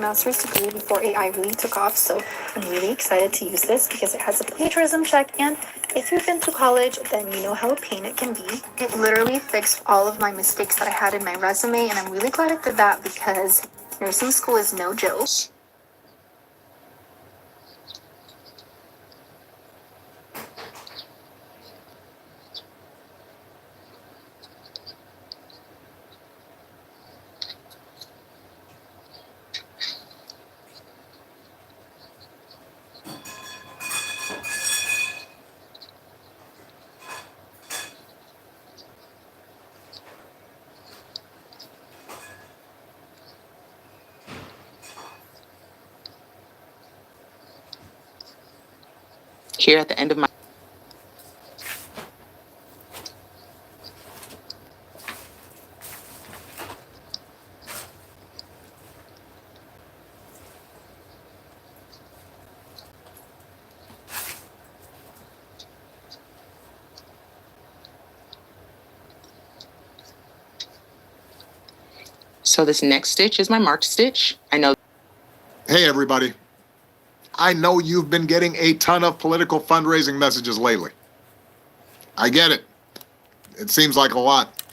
master's degree before AI really took off, so I'm really excited to use this because it has a plagiarism check, and if you've been to college, then you know how a pain it can be. It literally fixed all of my mistakes that I had in my resume, and I'm really glad it did that because nursing school is no joke. Here at the end of my So this next stitch is my marked stitch. I know. Hey everybody. I know you've been getting a ton of political fundraising messages lately. I get it. It seems like a lot.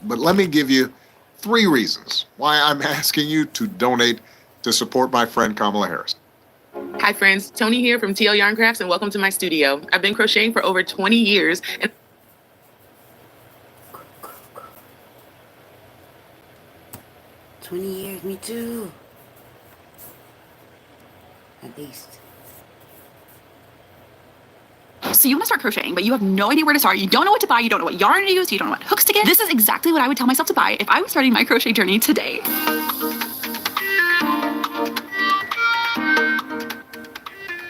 But let me give you 3 reasons why I'm asking you to donate to support my friend Kamala Harris. Hi friends, Tony here from TL Yarn Crafts and welcome to my studio. I've been crocheting for over 20 years and 20 years, me too. At least. So you want to start crocheting, but you have no idea where to start. You don't know what to buy. You don't know what yarn to use. You don't know what hooks to get. This is exactly what I would tell myself to buy if I was starting my crochet journey today.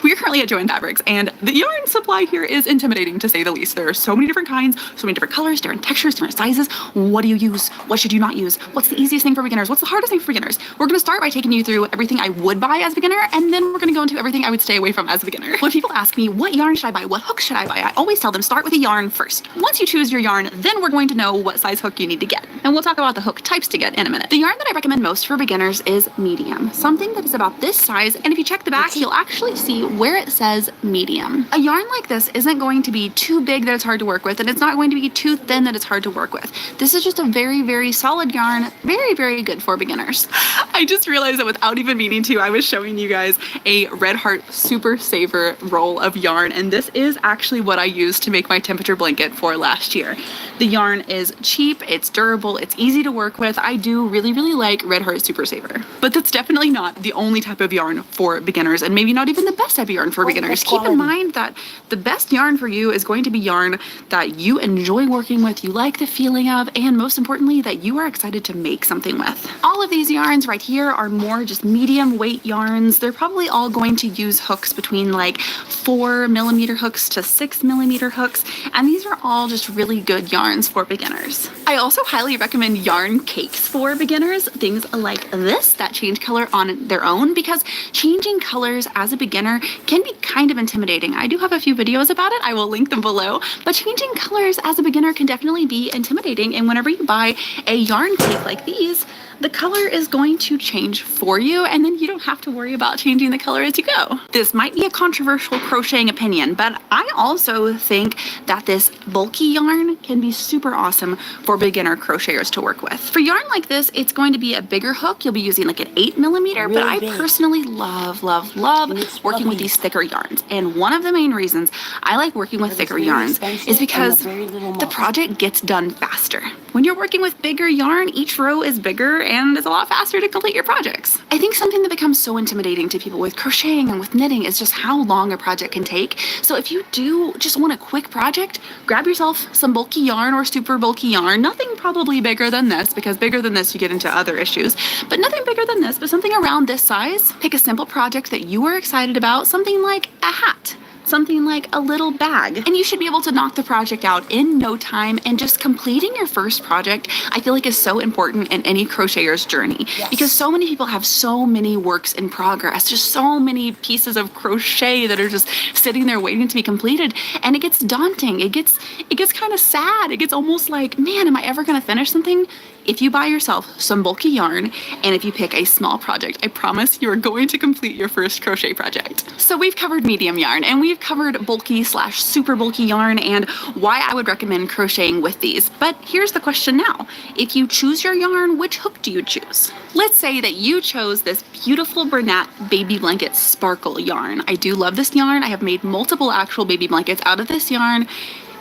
We're currently at Joann Fabrics, and the yarn supply here is intimidating to say the least. There are so many different kinds, so many different colors, different textures, different sizes. What do you use? What should you not use? What's the easiest thing for beginners? What's the hardest thing for beginners? We're going to start by taking you through everything I would buy as a beginner, and then we're going to go into everything I would stay away from as a beginner. When people ask me, what yarn should I buy? What hook should I buy? I always tell them start with a yarn first. Once you choose your yarn, then we're going to know what size hook you need to get. And we'll talk about the hook types to get in a minute. The yarn that I recommend most for beginners is medium, something that is about this size, and if you check the back, you'll actually see where it says medium. A yarn like this isn't going to be too big that it's hard to work with, and it's not going to be too thin that it's hard to work with. This is just a very, very solid yarn, very, very good for beginners. I just realized that without even meaning to, I was showing you guys a Red Heart Super Saver roll of yarn, and this is actually what I used to make my temperature blanket for last year. The yarn is cheap, it's durable, it's easy to work with. I do really, really like Red Heart Super Saver. But that's definitely not the only type of yarn for beginners, and maybe not even the best type of yarn for beginners. Keep in mind that the best yarn for you is going to be yarn that you enjoy working with, you like the feeling of, and most importantly, that you are excited to make something with. All of these yarns right here are more just medium weight yarns. They're probably all going to use hooks between like 4mm hooks to 6mm hooks, and these are all just really good yarns for beginners. I also highly recommend yarn cakes for beginners, things like this that change color on their own, because changing colors as a beginner can be kind of intimidating. I do have a few videos about it. I will link them below, but changing colors as a beginner can definitely be intimidating, and whenever you buy a yarn cake like these, the color is going to change for you, and then you don't have to worry about changing the color as you go. This might be a controversial crocheting opinion, but I also think that this bulky yarn can be super awesome for beginner crocheters to work with. For yarn like this, it's going to be a bigger hook. You'll be using like an 8mm, but I personally love working with these thicker yarns. And one of the main reasons I like working with thicker yarns is because the project gets done faster. When you're working with bigger yarn, each row is bigger and it's a lot faster to complete your projects. I think something that becomes so intimidating to people with crocheting and with knitting is just how long a project can take. So if you do just want a quick project, grab yourself some bulky yarn or super bulky yarn. Nothing probably bigger than this, because bigger than this you get into other issues, but nothing bigger than this, but something around this size. Pick a simple project that you are excited about, something like a hat, something like a little bag. And you should be able to knock the project out in no time, and just completing your first project, I feel like is so important in any crocheter's journey. Yes. Because so many people have so many works in progress, just so many pieces of crochet that are just sitting there waiting to be completed, and it gets daunting. It gets kind of sad. It gets almost like, man, am I ever gonna finish something? If you buy yourself some bulky yarn and if you pick a small project, I promise you are going to complete your first crochet project. So we've covered medium yarn and we've covered bulky / super bulky yarn and why I would recommend crocheting with these. But here's the question now. If you choose your yarn, which hook do you choose? Let's say that you chose this beautiful Bernat baby blanket sparkle yarn. I do love this yarn. I have made multiple actual baby blankets out of this yarn.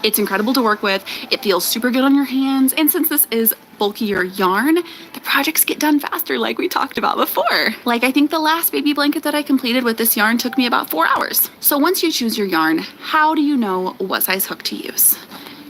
It's incredible to work with. It feels super good on your hands. And since this is bulkier yarn, the projects get done faster like we talked about before. Like I think the last baby blanket that I completed with this yarn took me about 4 hours. So once you choose your yarn, how do you know what size hook to use?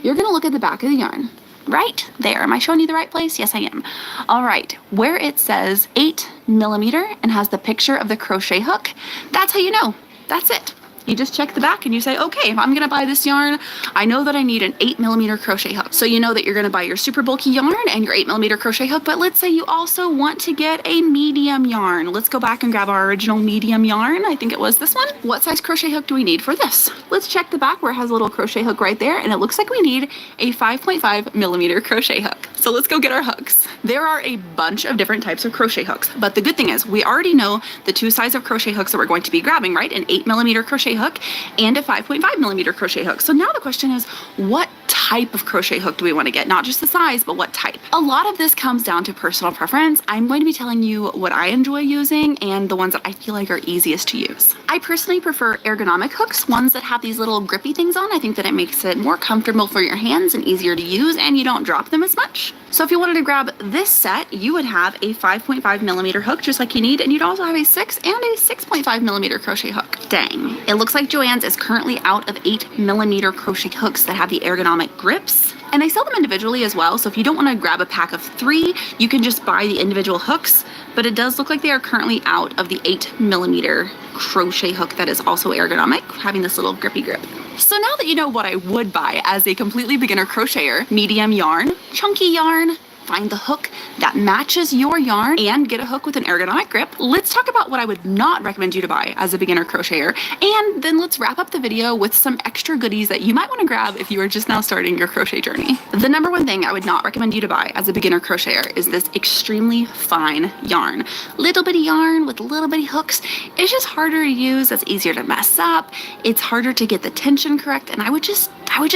You're gonna look at the back of the yarn. Right there. Am I showing you the right place? Yes, I am. All right. Where it says 8mm and has the picture of the crochet hook, that's how you know. That's it. You just check the back and you say, okay, if I'm gonna buy this yarn, I know that I need an 8mm crochet hook. So you know that you're gonna buy your super bulky yarn and your 8mm crochet hook, but let's say you also want to get a medium yarn. Let's go back and grab our original medium yarn. I think it was this one. What size crochet hook do we need for this? Let's check the back where it has a little crochet hook right there, and it looks like we need a 5.5mm crochet hook. So let's go get our hooks. There are a bunch of different types of crochet hooks, but the good thing is we already know the two size of crochet hooks that we're going to be grabbing, right? An 8mm crochet hook and a 5.5mm crochet hook. So now the question is, what type of crochet hook do we want to get? Not just the size, but what type? A lot of this comes down to personal preference. I'm going to be telling you what I enjoy using and the ones that I feel like are easiest to use. I personally prefer ergonomic hooks, ones that have these little grippy things on. I think that it makes it more comfortable for your hands and easier to use, and you don't drop them as much. So if you wanted to grab this set, you would have a 5.5mm hook just like you need, and you'd also have a 6 and a 6.5mm crochet hook. Dang. It looks like Joann's is currently out of 8mm crochet hooks that have the ergonomic grips. And they sell them individually as well, so if you don't want to grab a pack of 3, you can just buy the individual hooks, but it does look like they are currently out of the 8mm crochet hook that is also ergonomic, having this little grippy grip. So now that you know what I would buy as a completely beginner crocheter, medium yarn, chunky yarn, find the hook that matches your yarn, and get a hook with an ergonomic grip, let's talk about what I would not recommend you to buy as a beginner crocheter, and then let's wrap up the video with some extra goodies that you might want to grab if you are just now starting your crochet journey. The number one thing I would not recommend you to buy as a beginner crocheter is this extremely fine yarn. Little bitty yarn with little bitty hooks. It's just harder to use, it's easier to mess up, it's harder to get the tension correct, and I would just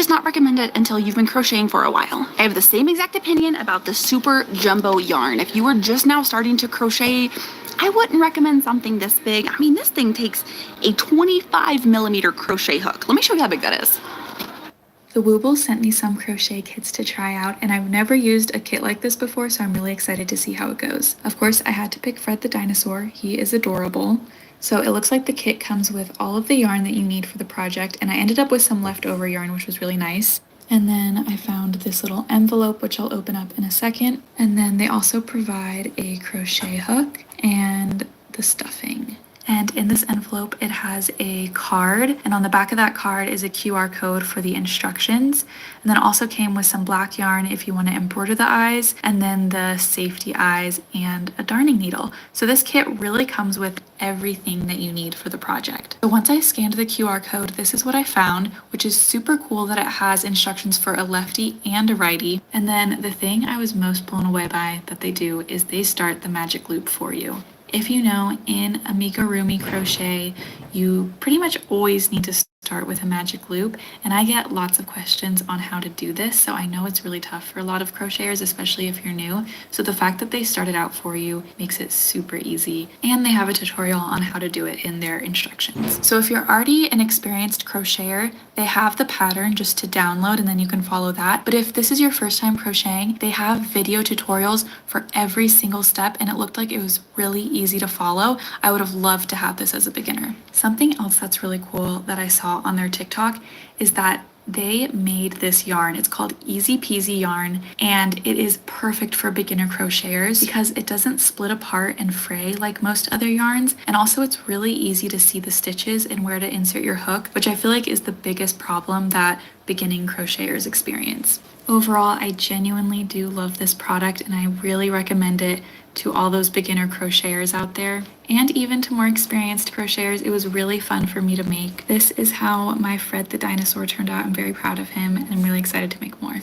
not recommend it until you've been crocheting for a while. I have the same exact opinion about the super jumbo yarn. If you were just now starting to crochet, I wouldn't recommend something this big. I mean, this thing takes a 25mm crochet hook. Let me show you how big that is. The Wooble sent me some crochet kits to try out, and I've never used a kit like this before, so I'm really excited to see how it goes. Of course, I had to pick Fred the dinosaur. He is adorable. So it looks like the kit comes with all of the yarn that you need for the project, and I ended up with some leftover yarn, which was really nice. And then I found this little envelope, which I'll open up in a second. And then they also provide a crochet hook and the stuffing. And in this envelope, it has a card, and on the back of that card is a QR code for the instructions. And then it also came with some black yarn if you want to embroider the eyes, and then the safety eyes and a darning needle. So this kit really comes with everything that you need for the project. So once I scanned the QR code, this is what I found, which is super cool that it has instructions for a lefty and a righty. And then the thing I was most blown away by that they do is they start the magic loop for you. If you know, in amigurumi crochet, you pretty much always need to start with a magic loop, and I get lots of questions on how to do this, so I know it's really tough for a lot of crocheters, especially if you're new. So the fact that they started out for you makes it super easy, and they have a tutorial on how to do it in their instructions. So if you're already an experienced crocheter, they have the pattern just to download and then you can follow that. But if this is your first time crocheting, they have video tutorials for every single step, and it looked like it was really easy to follow. I would have loved to have this as a beginner. Something else that's really cool that I saw on their TikTok is that They made this yarn. It's called Easy Peasy yarn, and it is perfect for beginner crocheters because it doesn't split apart and fray like most other yarns. And also it's really easy to see the stitches and where to insert your hook, which I feel like is the biggest problem that beginning crocheters experience. Overall, I genuinely do love this product and I really recommend it to all those beginner crocheters out there. And even to more experienced crocheters, it was really fun for me to make. This is how my Fred the dinosaur turned out. I'm very proud of him and I'm really excited to make more.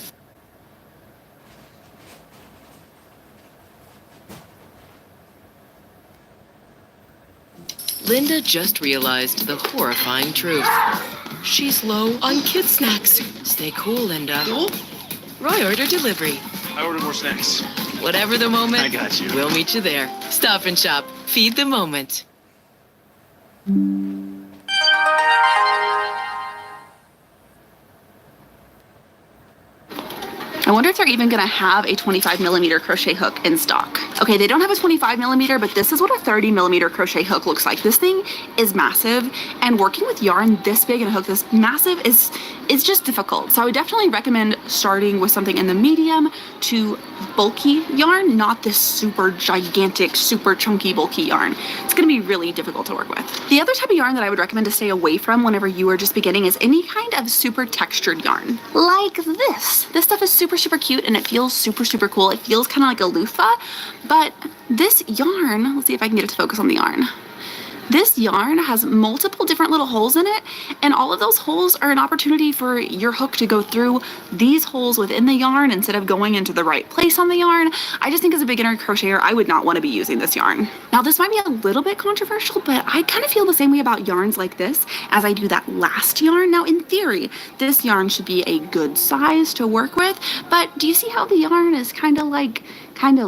Linda just realized the horrifying truth. She's low on kid snacks. Stay cool, Linda. Cool? Roy ordered delivery. I ordered more snacks. Whatever the moment, I got you. We'll meet you there. Stop and Shop. Feed the moment. I wonder if they're even gonna have a 25mm crochet hook in stock. Okay, they don't have a 25mm, but this is what a 30mm crochet hook looks like. This thing is massive, and working with yarn this big and a hook this massive is just difficult. So I would definitely recommend starting with something in the medium to bulky yarn, not this super gigantic, super chunky bulky yarn. It's gonna be really difficult to work with. The other type of yarn that I would recommend to stay away from whenever you are just beginning is any kind of super textured yarn. Like this. This stuff is super cute and it feels super cool. It feels kind of like a loofah, but this yarn, let's see if I can get it to focus on the yarn. This yarn has multiple different little holes in it, and all of those holes are an opportunity for your hook to go through these holes within the yarn instead of going into the right place on the yarn. I just think as a beginner crocheter, I would not want to be using this yarn. Now, this might be a little bit controversial, but I kind of feel the same way about yarns like this as I do that last yarn. Now, in theory, this yarn should be a good size to work with, but do you see how the yarn is kind of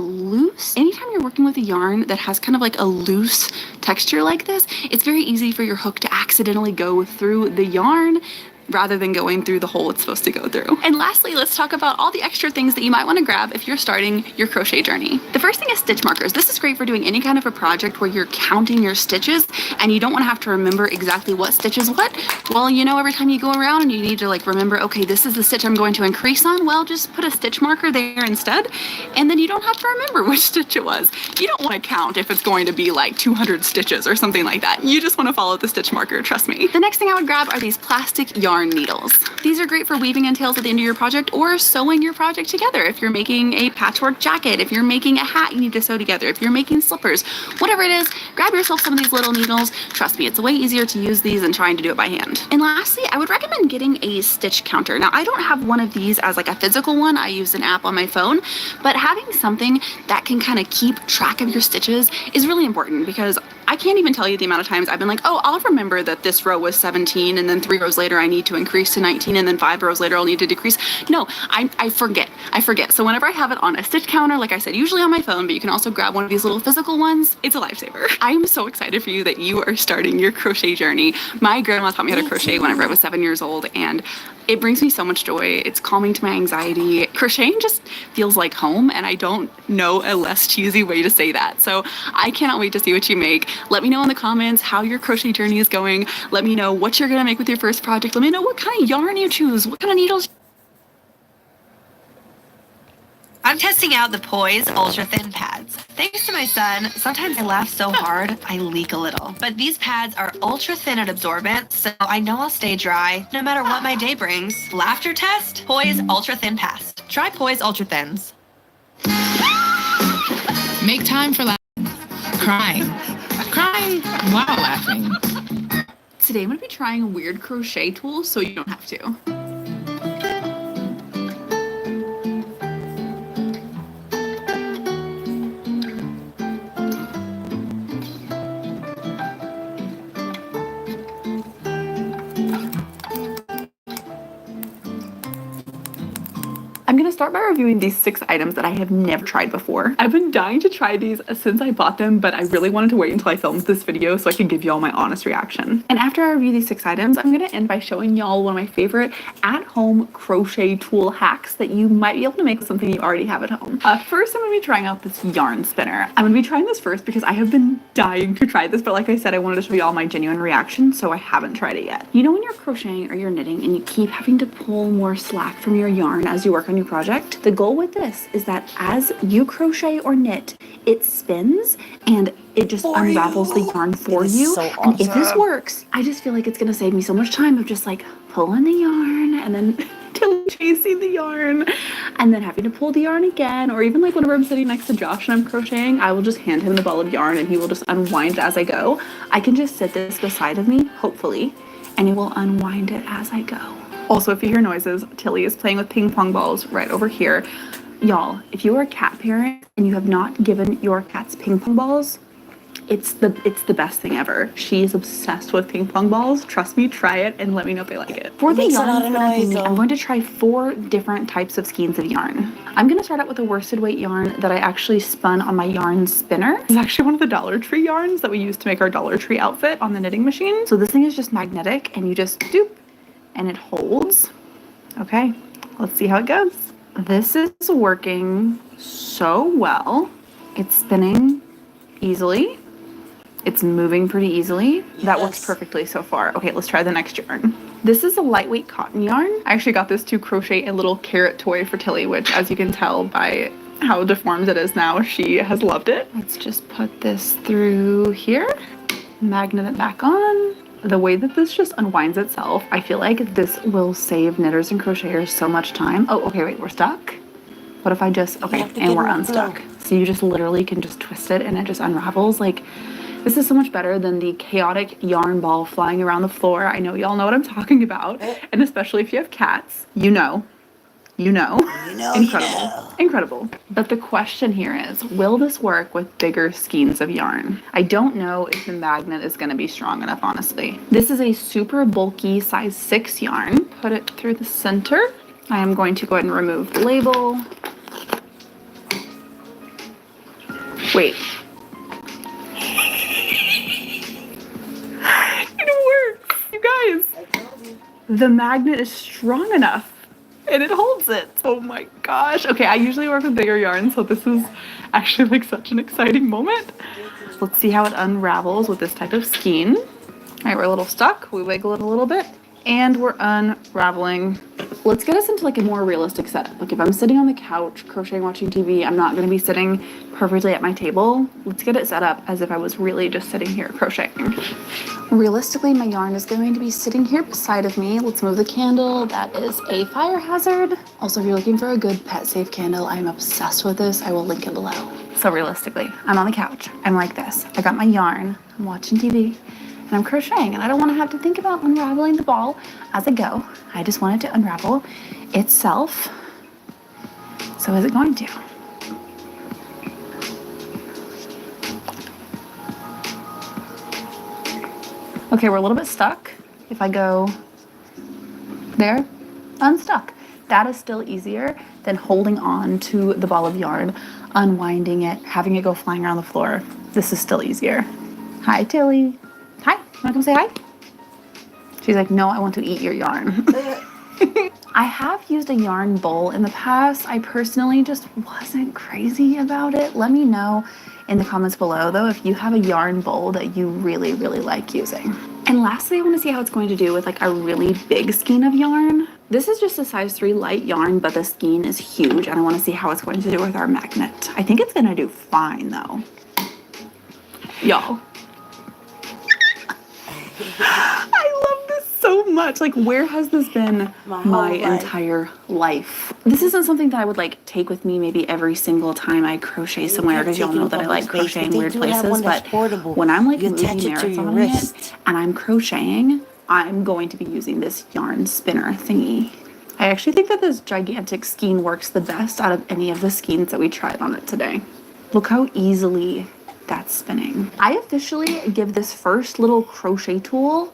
loose? Anytime you're working with a yarn that has kind of like a loose texture like this, it's very easy for your hook to accidentally go through the yarn rather than going through the hole it's supposed to go through. And lastly, let's talk about all the extra things that you might want to grab if you're starting your crochet journey. The first thing is stitch markers. This is great for doing any kind of a project where you're counting your stitches and you don't want to have to remember exactly what stitch is what. Well, you know, every time you go around and you need to like remember, okay, this is the stitch I'm going to increase on, well, just put a stitch marker there instead, and then you don't have to remember which stitch it was. You don't want to count if it's going to be like 200 stitches or something like that. You just want to follow the stitch marker, trust me. The next thing I would grab are these plastic yarn needles. These are great for weaving in tails at the end of your project or sewing your project together. If you're making a patchwork jacket, if you're making a hat you need to sew together, if you're making slippers, whatever it is, grab yourself some of these little needles. Trust me, it's way easier to use these than trying to do it by hand. And lastly, I would recommend getting a stitch counter. Now, I don't have one of these as like a physical one. I use an app on my phone, but having something that can kind of keep track of your stitches is really important because I can't even tell you the amount of times I've been like, oh, I'll remember that this row was 17 and then 3 rows later I need to increase to 19 and then 5 rows later I'll need to decrease. No, I forget. So whenever I have it on a stitch counter, like I said, usually on my phone, but you can also grab one of these little physical ones. It's a lifesaver. I'm so excited for you that you are starting your crochet journey. My grandma taught me how to crochet whenever I was 7 years old, and it brings me so much joy. It's calming to my anxiety. Crocheting just feels like home, and I don't know a less cheesy way to say that. So I cannot wait to see what you make. Let me know in the comments how your crochet journey is going. Let me know what you're gonna make with your first project. Let me know what kind of yarn you choose, what kind of needles. I'm testing out the Poise Ultra Thin Pads. Thanks to my son, sometimes I laugh so hard, I leak a little. But these pads are ultra thin and absorbent, so I know I'll stay dry no matter what my day brings. Laughter test? Poise Ultra Thin Pads. Try Poise Ultra Thins. Make time for laughing. Crying while laughing. Today I'm gonna be trying a weird crochet tool so you don't have to. I'm gonna start by reviewing these 6 items that I have never tried before. I've been dying to try these since I bought them, but I really wanted to wait until I filmed this video so I could give y'all my honest reaction. And after I review these 6 items, I'm gonna end by showing y'all one of my favorite at-home crochet tool hacks that you might be able to make with something you already have at home. First, I'm gonna be trying out this yarn spinner. I'm gonna be trying this first because I have been dying to try this, but like I said, I wanted to show y'all my genuine reaction, so I haven't tried it yet. You know when you're crocheting or you're knitting and you keep having to pull more slack from your yarn as you work on your project? The goal with this is that as you crochet or knit, it spins and it just unravels the yarn for you. So and if this works, I just feel like it's gonna save me so much time of just like pulling the yarn and then chasing the yarn and then having to pull the yarn again. Or even like whenever I'm sitting next to Josh and I'm crocheting, I will just hand him the ball of yarn and he will just unwind it as I go. I can just sit this beside of me, hopefully, and he will unwind it as I go. Also, if you hear noises, Tilly is playing with ping pong balls right over here. Y'all, if you are a cat parent and you have not given your cats ping pong balls, it's the best thing ever. She is obsessed with ping pong balls. Trust me, try it and let me know if they like it. For the yarn that I'm thinking, I'm going to try 4 different types of skeins of yarn. I'm going to start out with a worsted weight yarn that I actually spun on my yarn spinner. It's actually one of the Dollar Tree yarns that we used to make our Dollar Tree outfit on the knitting machine. So this thing is just magnetic and you just doop and it holds. Okay, let's see how it goes. This is working so well. It's spinning easily. It's moving pretty easily. That works perfectly so far. Okay, let's try the next yarn. This is a lightweight cotton yarn. I actually got this to crochet a little carrot toy for Tilly, which as you can tell by how deformed it is now, she has loved it. Let's just put this through here, magnet it back on. The way that this just unwinds itself, I feel like this will save knitters and crocheters so much time. Oh, okay, wait, we're stuck. What if I just, okay, and we're unstuck. So you just literally can just twist it and it just unravels. Like, this is so much better than the chaotic yarn ball flying around the floor. I know y'all know what I'm talking about. And especially if you have cats, you know. Incredible. Incredible. But the question here is, will this work with bigger skeins of yarn? I don't know if the magnet is going to be strong enough, honestly. This is a super bulky size 6 yarn. Put it through the center. I am going to go ahead and remove the label. Wait. It works, you guys. The magnet is strong enough and it holds it. Oh my gosh. Okay, I usually work with bigger yarn, so this is actually like such an exciting moment. Let's see how it unravels with this type of skein. All right, we're a little stuck. We wiggle it a little bit and we're unraveling. Let's get us into like a more realistic setup. Like if I'm sitting on the couch, crocheting, watching TV, I'm not gonna be sitting perfectly at my table. Let's get it set up as if I was really just sitting here crocheting. Realistically, my yarn is going to be sitting here beside of me. Let's move the candle. That is a fire hazard. Also, if you're looking for a good pet safe candle, I'm obsessed with this. I will link it below. So realistically, I'm on the couch. I'm like this. I got my yarn, I'm watching TV, and I'm crocheting, and I don't want to have to think about unraveling the ball as I go. I just want it to unravel itself. So is it going to? Okay, we're a little bit stuck. If I go there, unstuck. That is still easier than holding on to the ball of yarn, unwinding it, having it go flying around the floor. This is still easier. Hi, Tilly. Hi, you wanna come say hi? She's like, no, I want to eat your yarn. I have used a yarn bowl in the past. I personally just wasn't crazy about it. Let me know in the comments below though if you have a yarn bowl that you really like using. And lastly, I want to see how it's going to do with like a really big skein of yarn. This is just a size 3 light yarn, but the skein is huge and I want to see how it's going to do with our magnet. I think it's going to do fine though. Y'all. I love this so much. Like, where has this been my entire life? This isn't something that I would like take with me maybe every single time I crochet somewhere, because y'all know that I like crocheting weird places, but when I'm like movie marathoning it and I'm crocheting, I'm going to be using this yarn spinner thingy. I actually think that this gigantic skein works the best out of any of the skeins that we tried on it today. Look how easily that's spinning. I officially give this first little crochet tool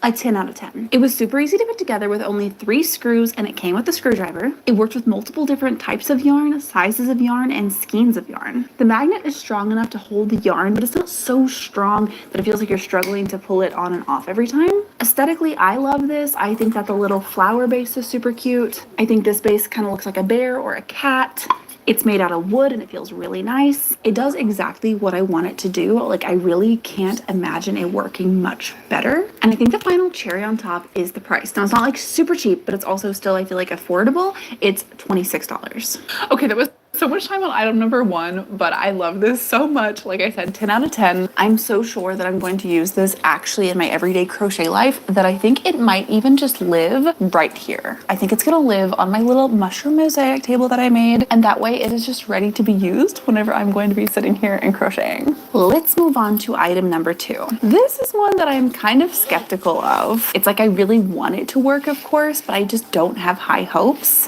a 10 out of 10. It was super easy to put together with only 3 screws, and it came with a screwdriver. It worked with multiple different types of yarn, sizes of yarn, and skeins of yarn. The magnet is strong enough to hold the yarn, but it's not so strong that it feels like you're struggling to pull it on and off every time. Aesthetically, I love this. I think that the little flower base is super cute. I think this base kind of looks like a bear or a cat. It's made out of wood and it feels really nice. It does exactly what I want it to do. Like, I really can't imagine it working much better. And I think the final cherry on top is the price. Now, it's not like super cheap, but it's also still, I feel like, affordable. It's $26. Okay, that was so much time on item number 1, but I love this so much. Like I said, 10 out of 10. I'm so sure that I'm going to use this actually in my everyday crochet life that I think it might even just live right here. I think it's gonna live on my little mushroom mosaic table that I made, and that way it is just ready to be used whenever I'm going to be sitting here and crocheting. Let's move on to item number 2. This is one that I'm kind of skeptical of. It's like I really want it to work, of course, but I just don't have high hopes.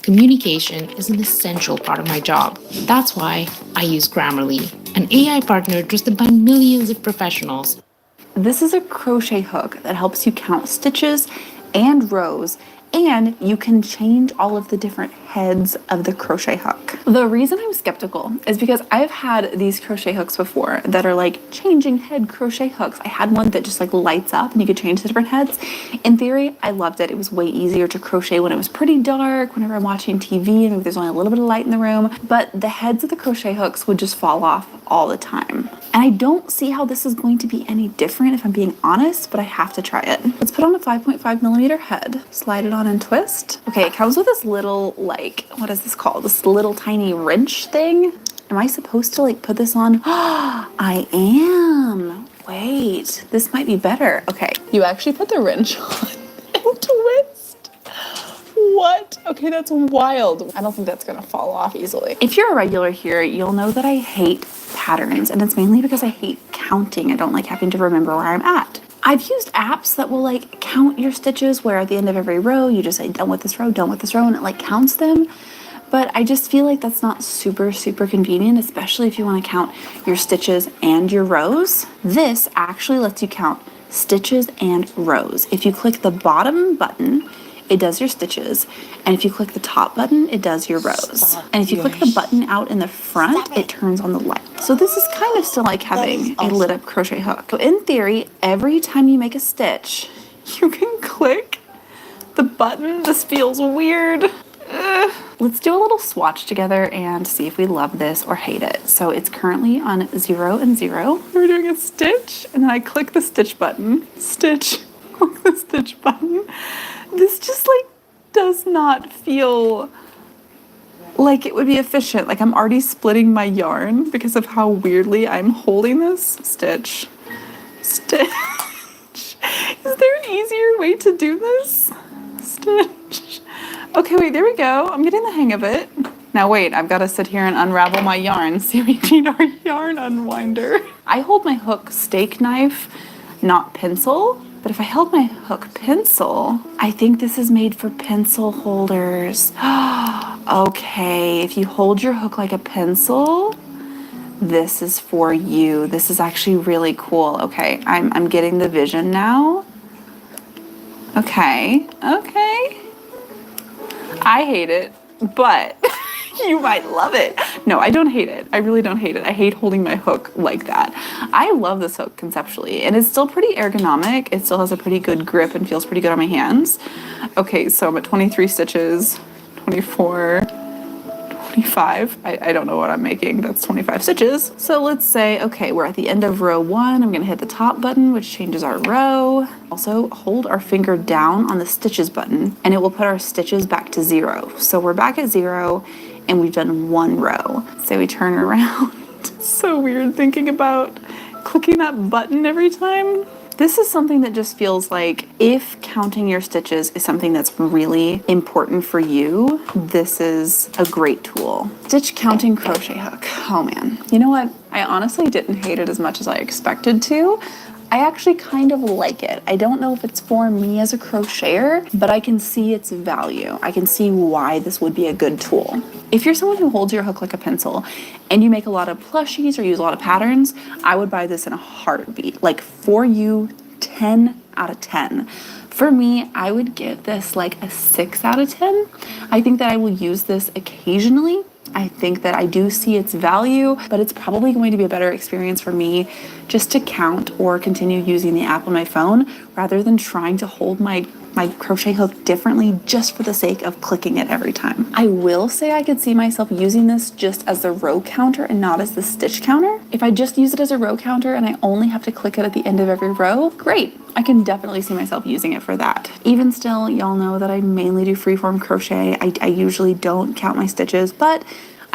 Communication is an essential part of my job. That's why I use Grammarly, an AI partner trusted by millions of professionals. This is a crochet hook that helps you count stitches and rows, and you can change all of the different heads of the crochet hook. The reason I'm skeptical is because I've had these crochet hooks before that are like changing head crochet hooks. I had one that just like lights up and you could change the different heads. In theory, I loved it. It was way easier to crochet when it was pretty dark, whenever I'm watching TV and maybe there's only a little bit of light in the room, but the heads of the crochet hooks would just fall off all the time. And I don't see how this is going to be any different if I'm being honest, but I have to try it. Let's put on a 5.5mm head, slide it on and twist. Okay, it comes with this little, like, what is this called? This little tiny wrench thing. Am I supposed to like put this on? I am. Wait, this might be better. Okay, you actually put the wrench on and twist. What? Okay, that's wild. I don't think that's gonna fall off easily. If you're a regular here, you'll know that I hate patterns, and it's mainly because I hate counting. I don't like having to remember where I'm at. I've used apps that will like count your stitches, where at the end of every row you just say done with this row, done with this row, and it like counts them. But I just feel like that's not super convenient, especially if you want to count your stitches and your rows. This actually lets you count stitches and rows. If you click the bottom button, it does your stitches, and if you click the top button, it does your rows. And if you click the button out in the front, it turns on the light. So this is kind of still like having a lit up crochet hook. So in theory, every time you make a stitch, you can click the button. This feels weird. Let's do a little swatch together and see if we love this or hate it. So it's currently on 0 and 0. We're doing a stitch, and then I click the stitch button. Stitch. Click the stitch button. This just like does not feel like it would be efficient. Like I'm already splitting my yarn because of how weirdly I'm holding this. Stitch. Stitch. Is there an easier way to do this? Stitch. Okay, wait, there we go. I'm getting the hang of it. Now wait, I've got to sit here and unravel my yarn. See, we need our yarn unwinder. I hold my hook steak knife, not pencil. But if I held my hook pencil, I think this is made for pencil holders. Okay, if you hold your hook like a pencil, this is for you. This is actually really cool. Okay, I'm getting the vision now. Okay. I hate it, but you might love it. No, I don't hate it. I really don't hate it. I hate holding my hook like that. I love this hook conceptually, and it's still pretty ergonomic. It still has a pretty good grip and feels pretty good on my hands. Okay, so I'm at 23 stitches, 24, 25. I don't know what I'm making. That's 25 stitches. So let's say, okay, we're at the end of row 1. I'm gonna hit the top button, which changes our row. Also, hold our finger down on the stitches button, and it will put our stitches back to 0. So we're back at 0, and we've done 1 row. So we turn around. So weird thinking about clicking that button every time. This is something that just feels like if counting your stitches is something that's really important for you, this is a great tool. Stitch counting crochet hook. Oh man. You know what? I honestly didn't hate it as much as I expected to. I actually kind of like it. I don't know if it's for me as a crocheter, but I can see its value. I can see why this would be a good tool. If you're someone who holds your hook like a pencil and you make a lot of plushies or use a lot of patterns, I would buy this in a heartbeat. Like for you, 10 out of 10. For me, I would give this like a 6 out of 10. I think that I will use this occasionally. I think that I do see its value, but it's probably going to be a better experience for me just to count or continue using the app on my phone rather than trying to hold my crochet hook differently just for the sake of clicking it every time. I will say I could see myself using this just as the row counter and not as the stitch counter. If I just use it as a row counter and I only have to click it at the end of every row, great. I can definitely see myself using it for that. Even still, y'all know that I mainly do freeform crochet. I usually don't count my stitches, but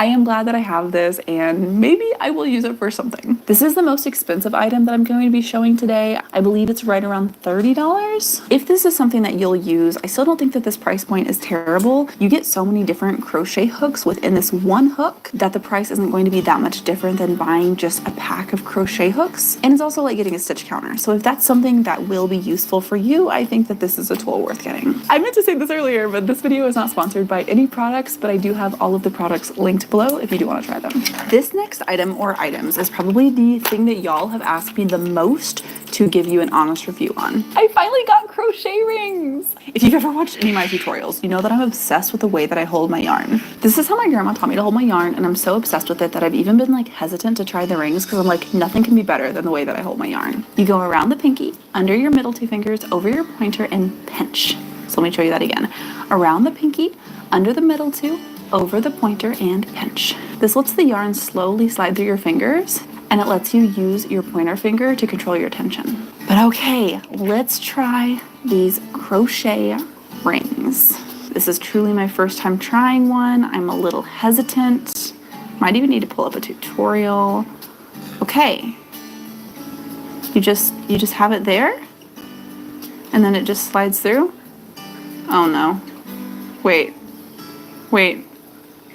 I am glad that I have this and maybe I will use it for something. This is the most expensive item that I'm going to be showing today. I believe it's right around $30. If this is something that you'll use, I still don't think that this price point is terrible. You get so many different crochet hooks within this one hook that the price isn't going to be that much different than buying just a pack of crochet hooks. And it's also like getting a stitch counter. So if that's something that will be useful for you, I think that this is a tool worth getting. I meant to say this earlier, but this video is not sponsored by any products, but I do have all of the products linked below if you do want to try them. This next item or items is probably the thing that y'all have asked me the most to give you an honest review on. I finally got crochet rings. If you've ever watched any of my tutorials, you know that I'm obsessed with the way that I hold my yarn. This is how my grandma taught me to hold my yarn, and I'm so obsessed with it that I've even been like hesitant to try the rings because I'm like, nothing can be better than the way that I hold my yarn. You go around the pinky, under your middle two fingers, over your pointer, and pinch. So let me show you that again. Around the pinky, under the middle two, over the pointer, and pinch. This lets the yarn slowly slide through your fingers, and it lets you use your pointer finger to control your tension. But okay, let's try these crochet rings. This is truly my first time trying one. I'm a little hesitant. Might even need to pull up a tutorial. Okay. You just have it there, and then it just slides through. Oh no. Wait.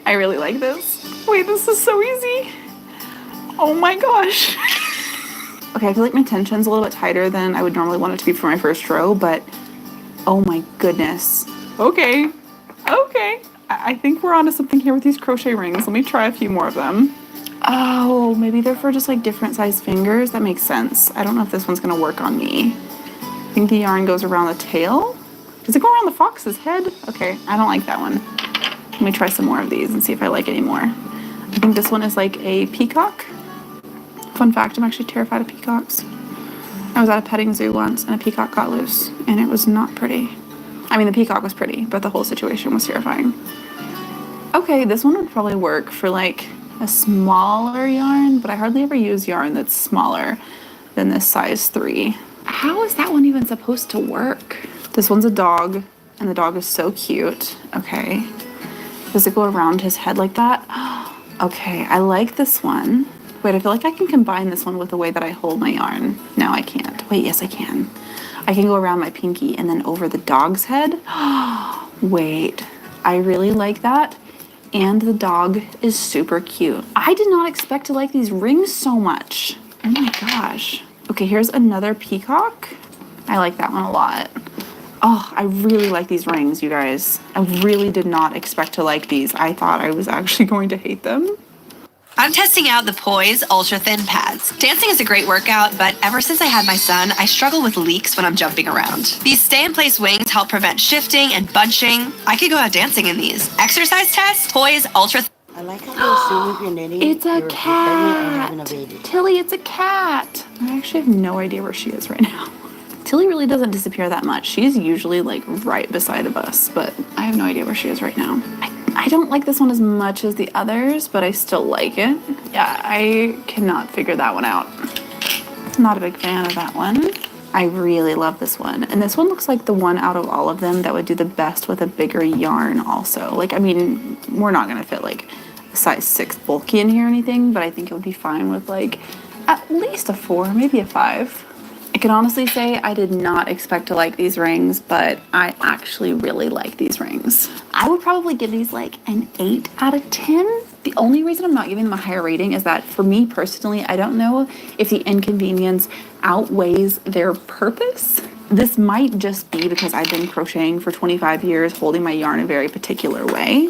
I really like this. Wait, this is so easy. Oh my gosh. Okay, I feel like my tension's a little bit tighter than I would normally want it to be for my first row, but oh my goodness. Okay. I think we're onto something here with these crochet rings. Let me try a few more of them. Oh, maybe they're for just like different size fingers. That makes sense. I don't know if this one's gonna work on me. I think the yarn goes around the tail. Does it go around the fox's head? Okay, I don't like that one. Let me try some more of these and see if I like any more. I think this one is like a peacock. Fun fact, I'm actually terrified of peacocks. I was at a petting zoo once and a peacock got loose and it was not pretty. I mean, the peacock was pretty, but the whole situation was terrifying. Okay, this one would probably work for like a smaller yarn, but I hardly ever use yarn that's smaller than this size 3. How is that one even supposed to work? This one's a dog and the dog is so cute. Okay. Does it go around his head like that? Okay, I like this one. Wait, I feel like I can combine this one with the way that I hold my yarn. No, I can't. Wait, yes, I can. I can go around my pinky and then over the dog's head. Wait, I really like that. And the dog is super cute. I did not expect to like these rings so much. Oh my gosh. Okay, here's another peacock. I like that one a lot. Oh, I really like these rings, you guys. I really did not expect to like these. I thought I was actually going to hate them. I'm testing out the Poise Ultra Thin Pads. Dancing is a great workout, but ever since I had my son, I struggle with leaks when I'm jumping around. These stay-in-place wings help prevent shifting and bunching. I could go out dancing in these. Exercise test, Poise Ultra Thin. I like how they assume if you're knitting, It's a you're pregnant and having a cat. baby. Tilly, it's a cat. I actually have no idea where she is right now. Tilly really doesn't disappear that much. She's usually like right beside of us, but I have no idea where she is right now. I don't like this one as much as the others, but I still like it. Yeah, I cannot figure that one out. Not a big fan of that one. I really love this one. And this one looks like the one out of all of them that would do the best with a bigger yarn also. Like, I mean, we're not gonna fit like a size 6 bulky in here or anything, but I think it would be fine with like at least a 4, maybe a 5. I can honestly say I did not expect to like these rings, but I actually really like these rings. I would probably give these like an 8 out of 10. The only reason I'm not giving them a higher rating is that for me personally, I don't know if the inconvenience outweighs their purpose. This might just be because I've been crocheting for 25 years, holding my yarn a very particular way.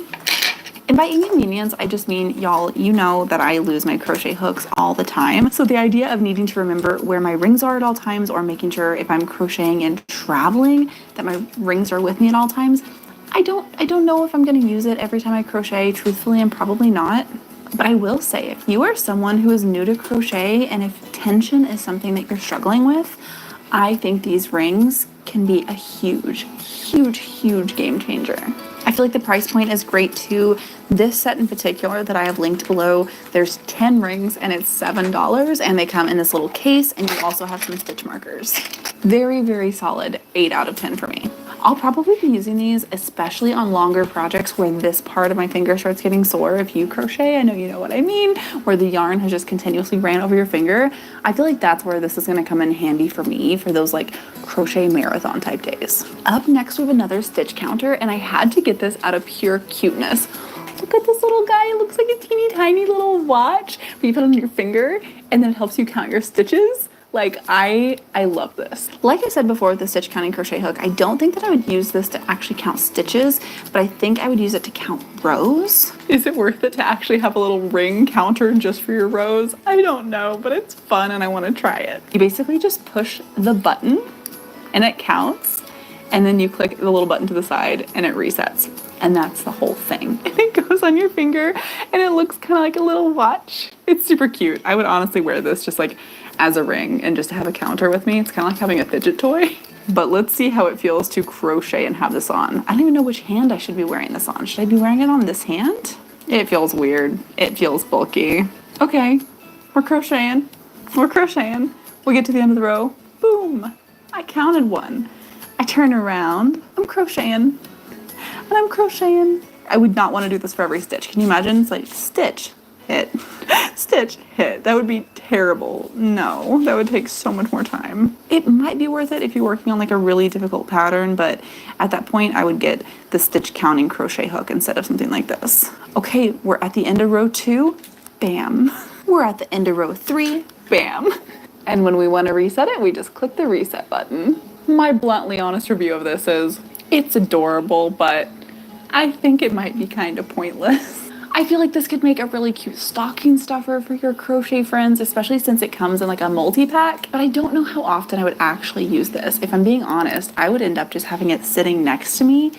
And by inconvenience, I just mean, y'all, you know that I lose my crochet hooks all the time. So the idea of needing to remember where my rings are at all times, or making sure if I'm crocheting and traveling that my rings are with me at all times, I don't know if I'm going to use it every time I crochet. Truthfully, I'm probably not. But I will say, if you are someone who is new to crochet and if tension is something that you're struggling with, I think these rings can be a huge, huge, huge game changer. I feel like the price point is great too. This set in particular that I have linked below, there's 10 rings and it's $7, and they come in this little case, and you also have some stitch markers. Very, very solid 8 out of 10 for me. I'll probably be using these, especially on longer projects where this part of my finger starts getting sore. If you crochet, I know you know what I mean, where the yarn has just continuously ran over your finger. I feel like that's where this is gonna come in handy for me for those like crochet marathon type days. Up next, we have another stitch counter, and I had to get this out of pure cuteness. Look at this little guy. It looks like a teeny tiny little watch, but you put it on your finger and then it helps you count your stitches. Like, I love this. Like I said before with the stitch counting crochet hook, I don't think that I would use this to actually count stitches, but I think I would use it to count rows. Is it worth it to actually have a little ring counter just for your rows? I don't know, but it's fun and I want to try it. You basically just push the button and it counts, and then you click the little button to the side and it resets. And that's the whole thing. And it goes on your finger and it looks kind of like a little watch. It's super cute. I would honestly wear this just like as a ring and just to have a counter with me. It's kind of like having a fidget toy. But let's see how it feels to crochet and have this on. I don't even know which hand I should be wearing this on. Should I be wearing it on this hand? It feels weird. It feels bulky. Okay, we're crocheting. We're crocheting. We get to the end of the row. Boom. I counted one. I turn around. I'm crocheting. And I'm crocheting. I would not want to do this for every stitch. Can you imagine? It's like stitch, hit, stitch, hit. That would be terrible. No, that would take so much more time. It might be worth it if you're working on like a really difficult pattern, but at that point I would get the stitch counting crochet hook instead of something like this. Okay, we're at the end of row 2. Bam. We're at the end of row 3. Bam. And when we want to reset it, we just click the reset button. My bluntly honest review of this is it's adorable, but I think it might be kind of pointless. I feel like this could make a really cute stocking stuffer for your crochet friends, especially since it comes in like a multi-pack, but I don't know how often I would actually use this. If I'm being honest, I would end up just having it sitting next to me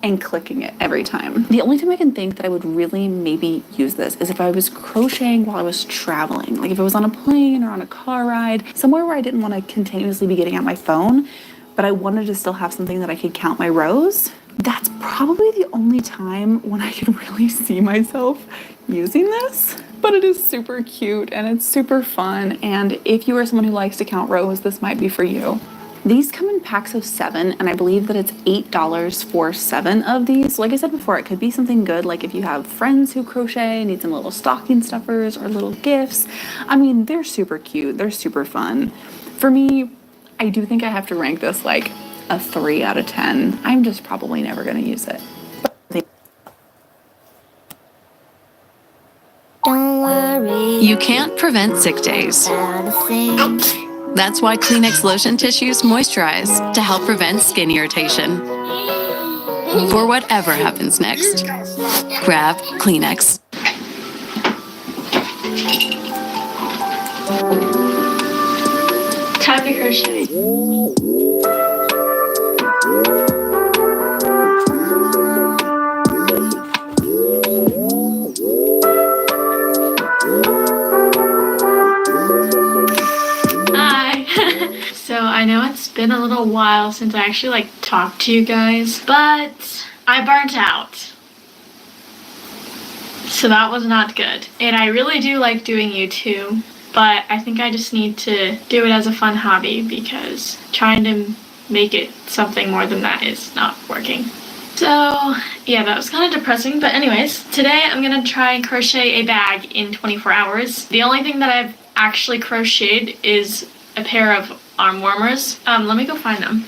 and clicking it every time. The only time I can think that I would really maybe use this is if I was crocheting while I was traveling. Like if I was on a plane or on a car ride, somewhere where I didn't want to continuously be getting out my phone, but I wanted to still have something that I could count my rows. That's probably the only time when I can really see myself using this. But it is super cute and it's super fun, and if you are someone who likes to count rows, this might be for you. These come in packs of 7, and I believe that it's $8 for 7 of these. Like I said before, it could be something good, like if you have friends who crochet, need some little stocking stuffers or little gifts. I mean, they're super cute, they're super fun. For me, I do think I have to rank this like a 3 out of 10. I'm just probably never gonna use it. Don't worry. You can't prevent sick days. That's why Kleenex lotion tissues moisturize to help prevent skin irritation. For whatever happens next, grab Kleenex. Time to crochet. So I know it's been a little while since I actually talked to you guys, but I burnt out. So that was not good. And I really do like doing YouTube, but I think I just need to do it as a fun hobby because trying to make it something more than that is not working. So yeah, that was kind of depressing, but anyways, today I'm gonna try and crochet a bag in 24 hours. The only thing that I've actually crocheted is a pair of arm warmers. Let me go find them.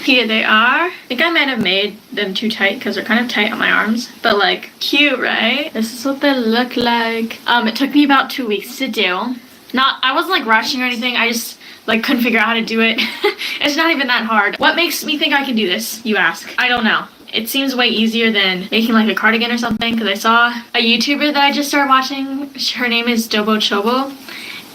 Here they are. I think I might have made them too tight because they're kind of tight on my arms, but cute, right? This is what they look like. It took me about 2 weeks to do. I wasn't rushing or anything. I just couldn't figure out how to do it. It's not even that hard. What makes me think I can do this, you ask? I don't know. it seems way easier than making like a cardigan or something, because I saw a YouTuber that I just started watching. Her name is Dobo Chobo,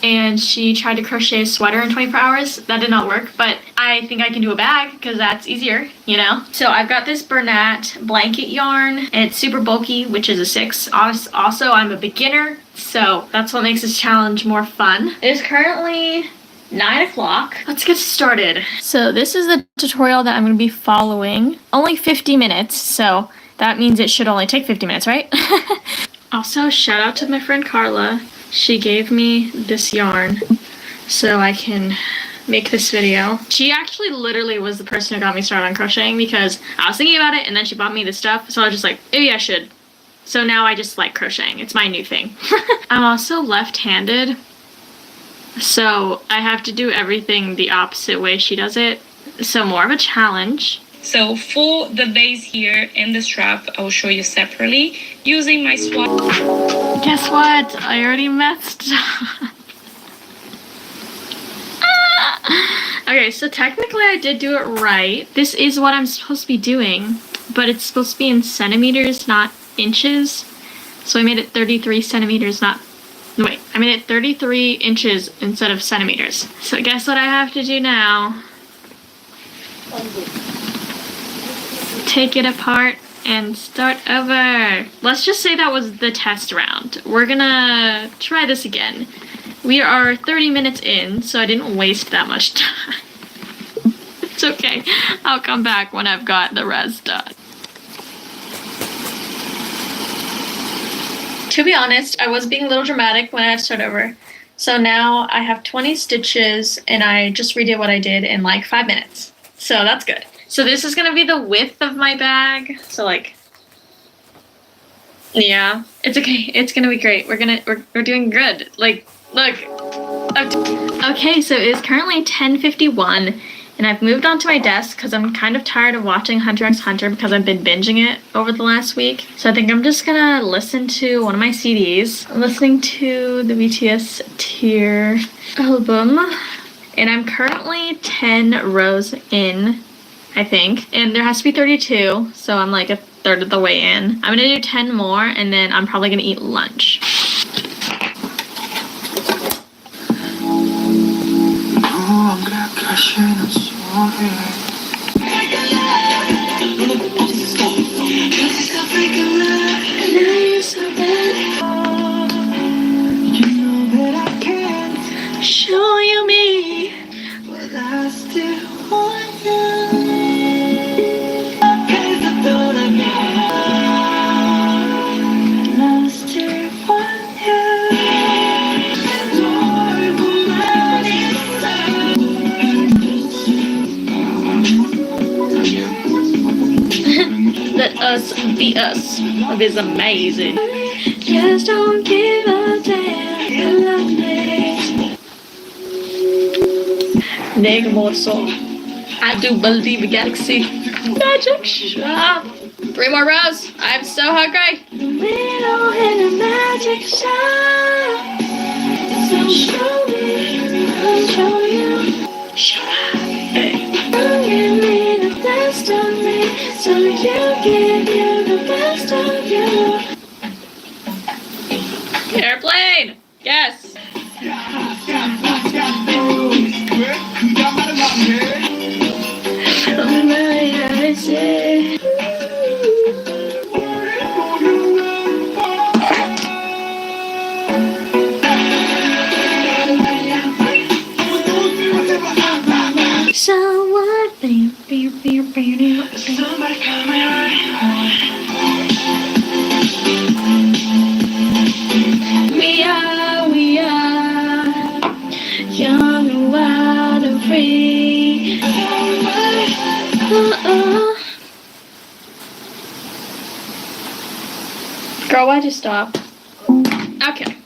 and she tried to crochet a sweater in 24 hours. That did not work, but I think I can do a bag because that's easier, you know? So I've got this Bernat blanket yarn, and it's super bulky, which is a 6. Also, I'm a beginner, so that's what makes this challenge more fun. It is currently 9 o'clock. Let's get started. So this is the tutorial that I'm going to be following. Only 50 minutes, so that means it should only take 50 minutes, right? Also, shout out to my friend Carla. She gave me this yarn so I can make this video. She actually literally was the person who got me started on crocheting, because I was thinking about it and then she bought me this stuff, so I was just like, maybe I should. So now I just like crocheting. It's my new thing. I'm also left-handed, so I have to do everything the opposite way she does it. So more of a challenge. So for the base here and the strap, I will show you separately using my swatch. Guess what? I already messed up. Okay, so technically I did do it right. This is what I'm supposed to be doing, but it's supposed to be in centimeters, not inches. So I made it 33 centimeters, I made it 33 inches instead of centimeters. So guess what I have to do now? Take it apart and start over. Let's just say that was the test round. We're gonna try this again. We are 30 minutes in, so I didn't waste that much time. It's okay. I'll come back when I've got the rest done. To be honest, I was being a little dramatic when I had to start over. So now I have 20 stitches and I just redid what I did in like 5 minutes. So that's good. So this is gonna be the width of my bag. So like, yeah, it's okay. It's gonna be great. We're doing good. Like, look. Okay, so it is currently 10:51, and I've moved onto my desk because I'm kind of tired of watching Hunter x Hunter because I've been binging it over the last week. So I think I'm just gonna listen to one of my CDs. I'm listening to the BTS Tear album, and I'm currently 10 rows in, I think, and there has to be 32, so I'm like a third of the way in. I'm gonna do 10 more, and then I'm probably gonna eat lunch. Show you me, but I still want you. Let us be us. Love is amazing. Just don't give a damn. You love me. Nigga more so. I do believe in galaxy. Magic shop. 3 more rows. I'm so hungry. Little in a magic shop. So show me. I'll show you. Shut up. Hey. Give me the best of me, so you give you the best of you. Airplane! Yes! Someone somebody come We are young and wild and free. Girl, why'd you stop? Okay.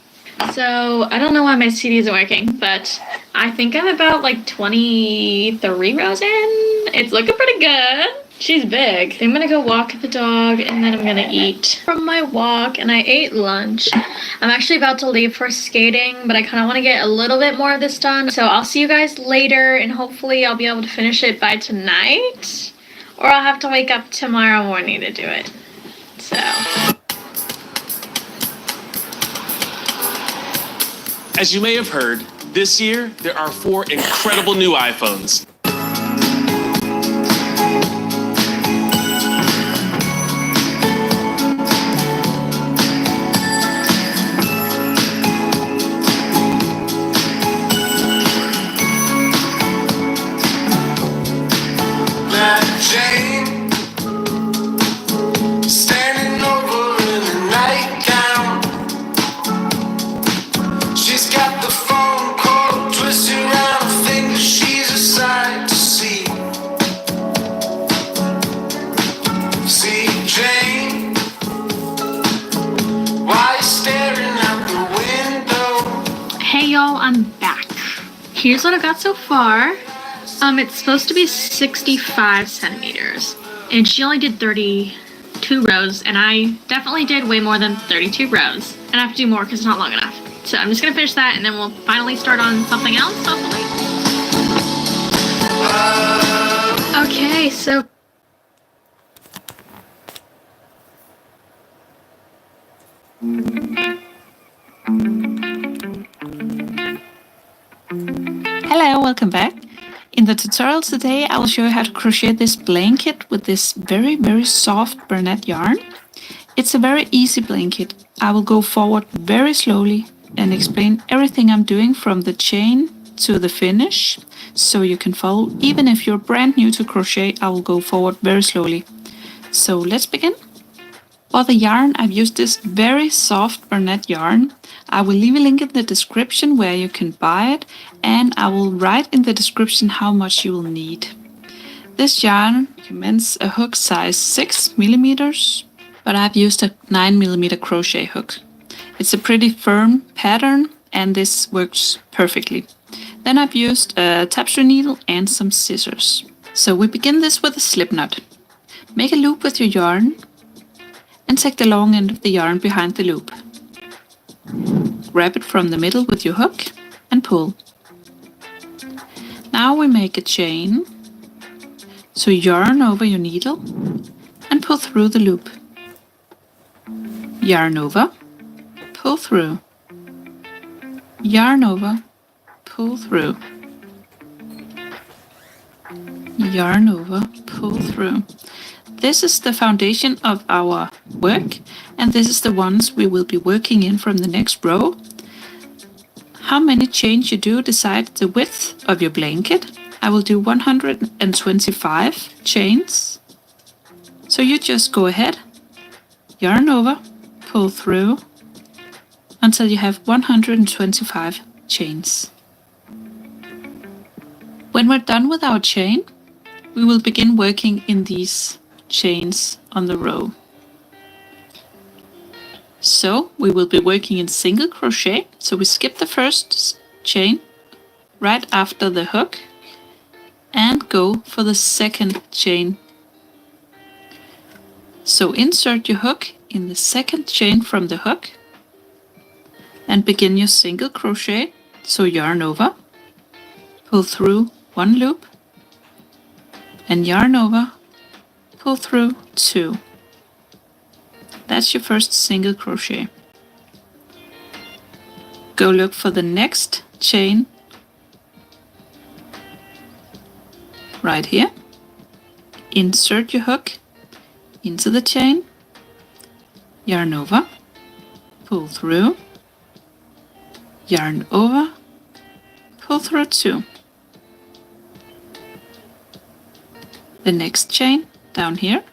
So, I don't know why my CD isn't working, but I think I'm about like 23 rows in. It's looking pretty good. She's big. I'm gonna go walk the dog and then I'm gonna eat from my walk, and I ate lunch. I'm actually about to leave for skating, but I kind of want to get a little bit more of this done. So I'll see you guys later, and hopefully I'll be able to finish it by tonight or I'll have to wake up tomorrow morning to do it. So. As you may have heard, this year there are 4 incredible new iPhones. Standing over in a nightgown. She's got the phone cord twisted around her finger. She's a sight to see. See, Jane, why you staring out the window? Hey y'all, I'm back. Here's what I've got so far. It's supposed to be 65 centimeters, and she only did 32 rows, and I definitely did way more than 32 rows, and I have to do more because it's not long enough. So I'm just gonna finish that, and then we'll finally start on something else, hopefully. Okay, so Hello, welcome back. In the tutorial today, I will show you how to crochet this blanket with this very soft Bernat yarn. It's a very easy blanket. I will go forward very slowly and explain everything I'm doing from the chain to the finish, so you can follow. Even if you're brand new to crochet, I will go forward very slowly. So let's begin. For the yarn, I've used this very soft Bernat yarn. I will leave a link in the description where you can buy it, and I will write in the description how much you will need. This yarn recommends a hook size 6 millimeters, but I've used a 9 millimeter crochet hook. It's a pretty firm pattern, and this works perfectly. Then I've used a tapestry needle and some scissors. So we begin this with a slip knot. Make a loop with your yarn and take the long end of the yarn behind the loop. Grab it from the middle with your hook and pull. Now we make a chain. So yarn over your needle and pull through the loop. Yarn over, pull through. Yarn over, pull through. Yarn over, pull through. This is the foundation of our work, and this is the ones we will be working in from the next row. How many chains you do decide the width of your blanket. I will do 125 chains. So you just go ahead, yarn over, pull through until you have 125 chains. When we're done with our chain, we will begin working in these chains on the row. So we will be working in single crochet. So we skip the first chain right after the hook and go for the second chain. So insert your hook in the second chain from the hook and begin your single crochet. So yarn over, pull through one loop and yarn over, pull through 2. That's your first single crochet. Go look for the next chain right here. Insert your hook into the chain, yarn over, pull through, yarn over, pull through 2. The next chain down here.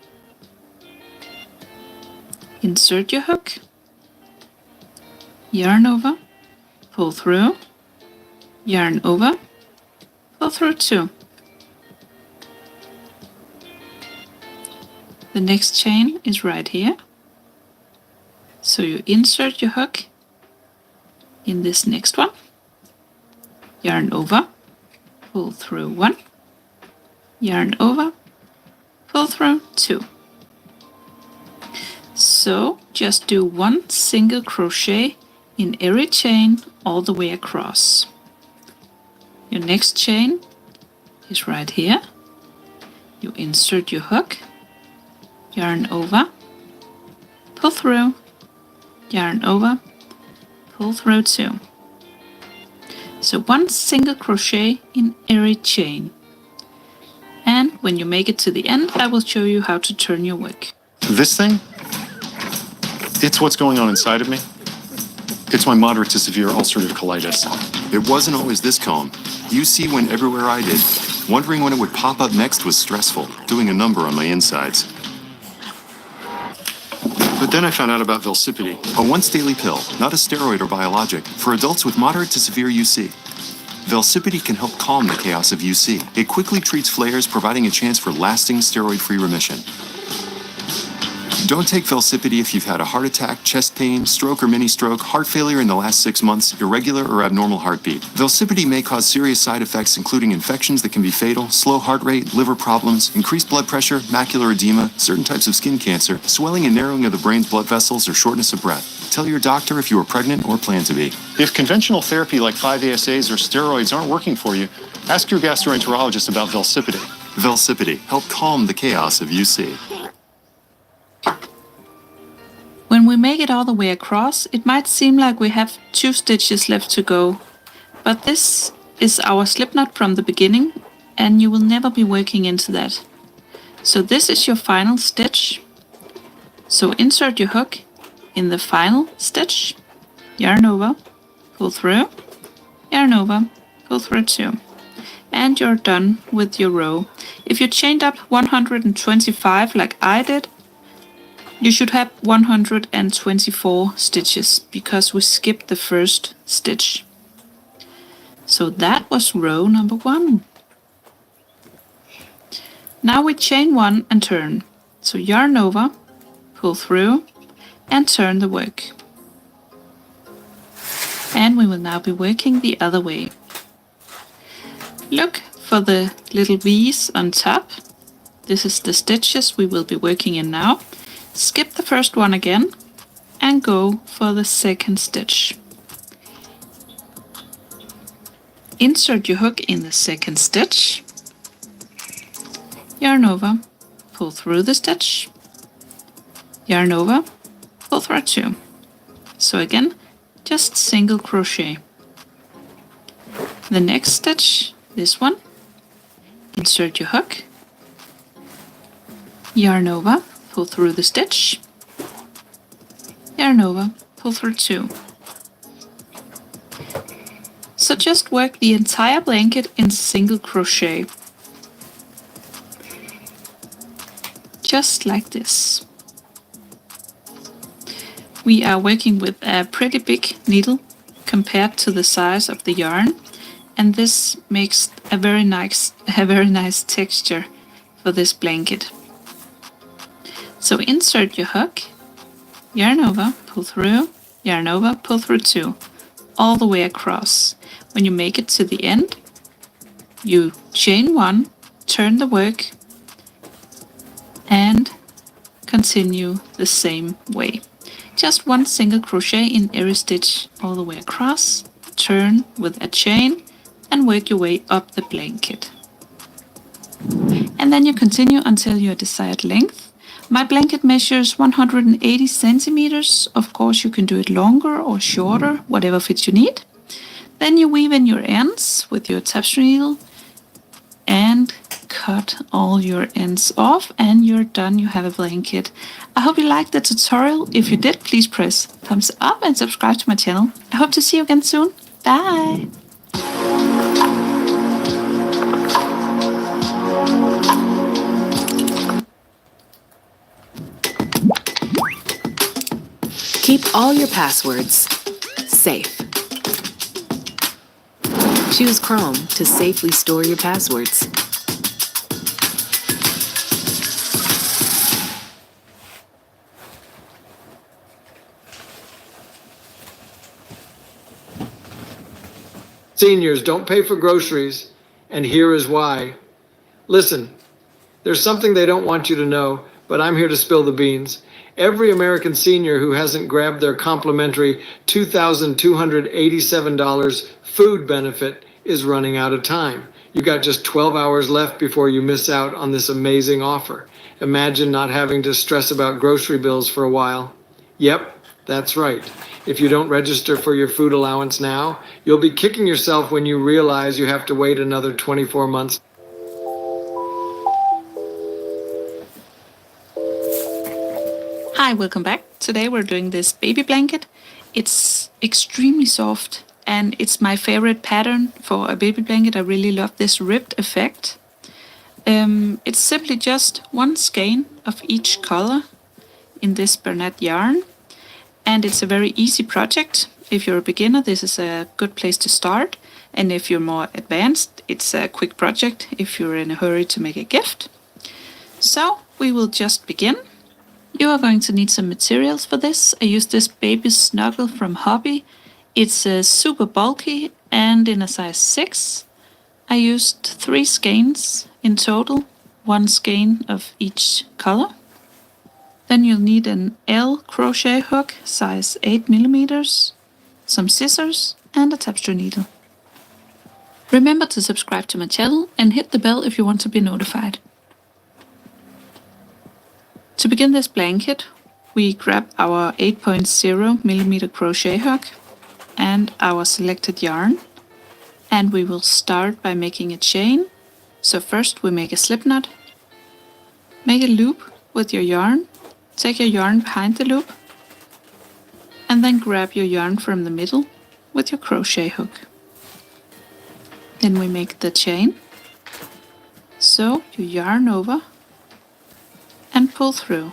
Insert your hook, yarn over, pull through, yarn over, pull through 2. The next chain is right here. So you insert your hook in this next one, yarn over, pull through 1, yarn over, pull through 2. So just do one single crochet in every chain all the way across. Your next chain is right here. you insert your hook, yarn over, pull through, yarn over, pull through 2. So 1 single crochet in every chain. And when you make it to the end, I will show you how to turn your work. This thing? It's what's going on inside of me. It's my moderate to severe ulcerative colitis. It wasn't always this calm. UC went everywhere I did. Wondering when it would pop up next was stressful, doing a number on my insides. But then I found out about Velsipity. A once-daily pill, not a steroid or biologic, for adults with moderate to severe UC. Velsipity can help calm the chaos of UC. It quickly treats flares, providing a chance for lasting steroid-free remission. Don't take Velsipity if you've had a heart attack, chest pain, stroke or mini-stroke, heart failure in the last 6 months, irregular or abnormal heartbeat. Velsipity may cause serious side effects including infections that can be fatal, slow heart rate, liver problems, increased blood pressure, macular edema, certain types of skin cancer, swelling and narrowing of the brain's blood vessels, or shortness of breath. Tell your doctor if you are pregnant or plan to be. If conventional therapy like 5-ASAs or steroids aren't working for you, ask your gastroenterologist about Velsipity. Velsipity, help calm the chaos of UC. When we make it all the way across, it might seem like we have 2 stitches left to go. But this is our slip knot from the beginning, and you will never be working into that. So this is your final stitch. So insert your hook in the final stitch, yarn over, pull through, yarn over, pull through 2. And you're done with your row. If you chained up 125 like I did, you should have 124 stitches because we skipped the first stitch. So that was row number 1. Now we chain 1 and turn. So yarn over, pull through and turn the work. And we will now be working the other way. Look for the little V's on top. This is the stitches we will be working in now. Skip the first one again and go for the second stitch. Insert your hook in the second stitch, yarn over, pull through the stitch, yarn over, pull through 2. So again, just single crochet. The next stitch, this one, insert your hook, yarn over, pull through the stitch, yarn over, pull through 2. So just work the entire blanket in single crochet. Just like this. We are working with a pretty big needle compared to the size of the yarn, and this makes a very nice texture for this blanket. So insert your hook, yarn over, pull through, yarn over, pull through 2, all the way across. When you make it to the end, you chain 1, turn the work, and continue the same way. Just 1 single crochet in every stitch all the way across, turn with a chain, and work your way up the blanket. And then you continue until your desired length. My blanket measures 180 centimeters. Of course, you can do it longer or shorter, whatever fits you need. Then you weave in your ends with your tapestry needle and cut all your ends off, and you're done. You have a blanket. I hope you liked the tutorial. If you did, please press thumbs up and subscribe to my channel. I hope to see you again soon. Bye! Keep all your passwords safe. Choose Chrome to safely store your passwords. Seniors don't pay for groceries, and here is why. Listen, there's something they don't want you to know, but I'm here to spill the beans. Every American senior who hasn't grabbed their complimentary $2,287 food benefit is running out of time. You got just 12 hours left before you miss out on this amazing offer. Imagine not having to stress about grocery bills for a while. Yep, that's right. If you don't register for your food allowance now, you'll be kicking yourself when you realize you have to wait another 24 months. Hi, welcome back. Today we're doing this baby blanket. It's extremely soft and it's my favorite pattern for a baby blanket. I really love this ribbed effect. It's simply just one skein of each color in this Bernat yarn, and it's a very easy project. If you're a beginner, this is a good place to start, and if you're more advanced, it's a quick project if you're in a hurry to make a gift. So we will just begin. You are going to need some materials for this. I used this baby snuggle from Hobby. It's super bulky and in a size 6. I used 3 skeins in total, 1 skein of each color. Then you'll need an L crochet hook, size 8 millimeters, some scissors, and a tapestry needle. Remember to subscribe to my channel and hit the bell if you want to be notified. To begin this blanket, we grab our 8.0 millimeter crochet hook and our selected yarn, and we will start by making a chain. So first we make a slip knot, make a loop with your yarn, take your yarn behind the loop, and then grab your yarn from the middle with your crochet hook. Then we make the chain. So you yarn over and pull through.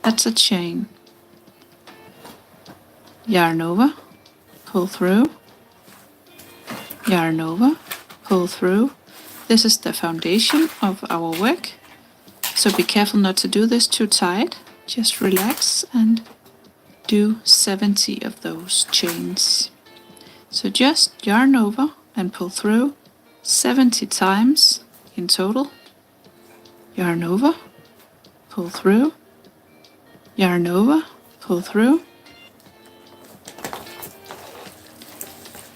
That's a chain. Yarn over, pull through, yarn over, pull through. This is the foundation of our work, so be careful not to do this too tight. Just relax and do 70 of those chains. So just yarn over and pull through 70 times in total. Yarn over, pull through, yarn over, pull through.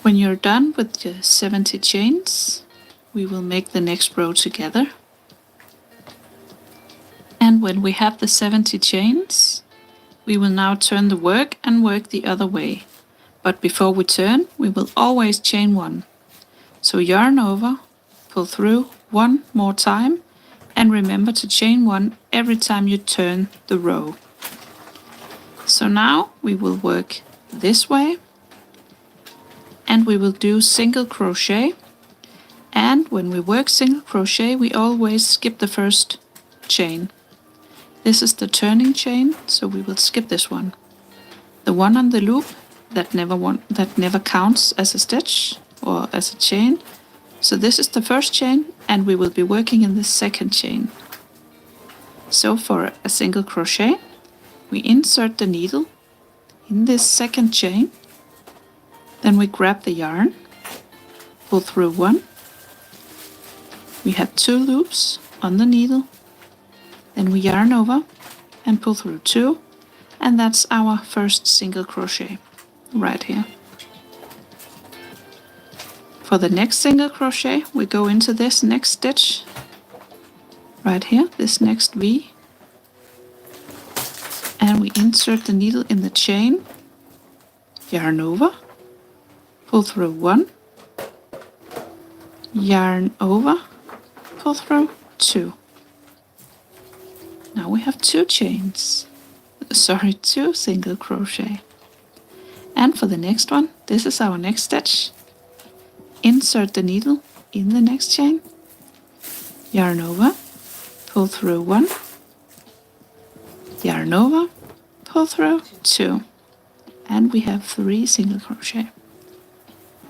When you're done with the 70 chains, we will make the next row together. And when we have the 70 chains, we will now turn the work and work the other way. But before we turn, we will always chain 1. So yarn over, pull through 1 more time, and remember to chain 1 every time you turn the row. So now we will work this way, and we will do single crochet. And when we work single crochet, we always skip the first chain. This is the turning chain, so we will skip this one. The one on the loop that never counts as a stitch or as a chain. So this is the first chain, and we will be working in the second chain. So for a single crochet, we insert the needle in this second chain, then we grab the yarn, pull through 1. We have 2 loops on the needle, then we yarn over and pull through 2, and that's our first single crochet right here. For the next single crochet, we go into this next stitch right here, this next V, and we insert the needle in the chain, yarn over, pull through 1, yarn over, pull through 2. Now we have 2 chains, 2 single crochet. And for the next one, this is our next stitch. Insert the needle in the next chain, yarn over, pull through 1, yarn over, pull through 2, and we have 3 single crochet.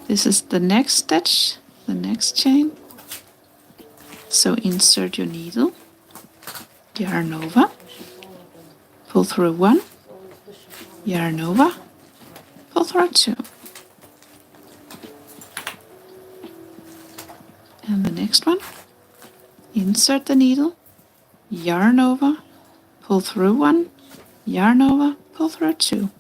This is the next stitch, the next chain. So insert your needle, yarn over, pull through 1, yarn over, pull through 2. And the next one, insert the needle, yarn over, pull through 1, yarn over, pull through 2.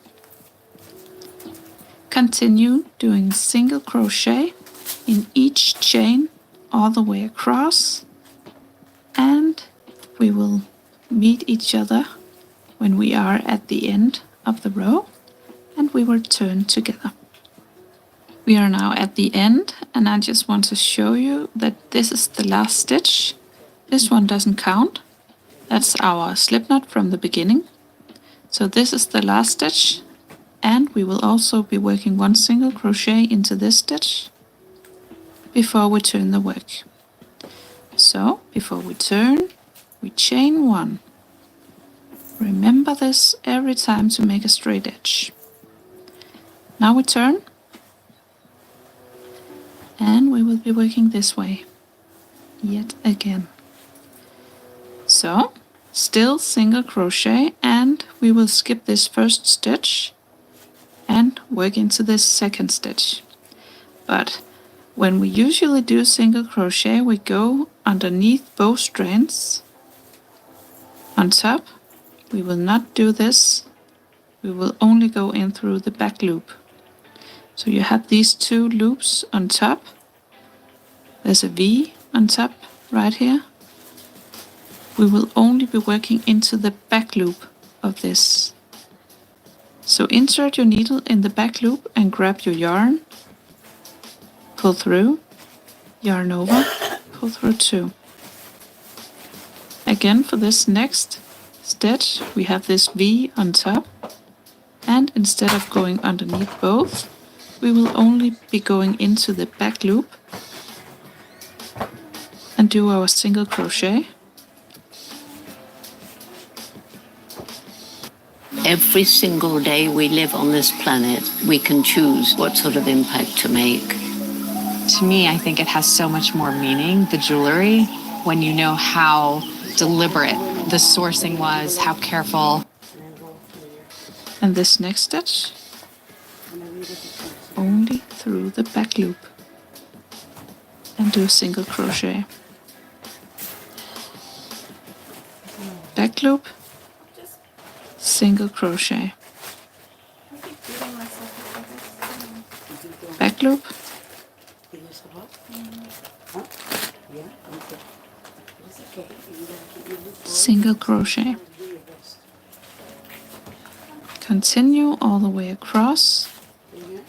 Continue doing single crochet in each chain all the way across, and we will meet each other when we are at the end of the row, and we will turn together. We are now at the end, and I just want to show you that this is the last stitch. This one doesn't count. That's our slip knot from the beginning. So this is the last stitch, and we will also be working 1 single crochet into this stitch before we turn the work. So before we turn, we chain 1. Remember this every time to make a straight edge. Now we turn, and we will be working this way yet again. So still single crochet, and we will skip this first stitch and work into this second stitch. But when we usually do single crochet, we go underneath both strands on top. We will not do this. We will only go in through the back loop. So you have these 2 loops on top. There's a V on top right here. We will only be working into the back loop of this. So insert your needle in the back loop and grab your yarn. Pull through, yarn over, pull through 2. Again, for this next stitch, we have this V on top, and instead of going underneath both, we will only be going into the back loop and do our single crochet. Every single day we live on this planet, we can choose what sort of impact to make. To me, I think it has so much more meaning, the jewelry, when you know how deliberate the sourcing was, how careful. And this next stitch, only through the back loop, and do a single crochet. Back loop, single crochet. Back loop, single crochet. Continue all the way across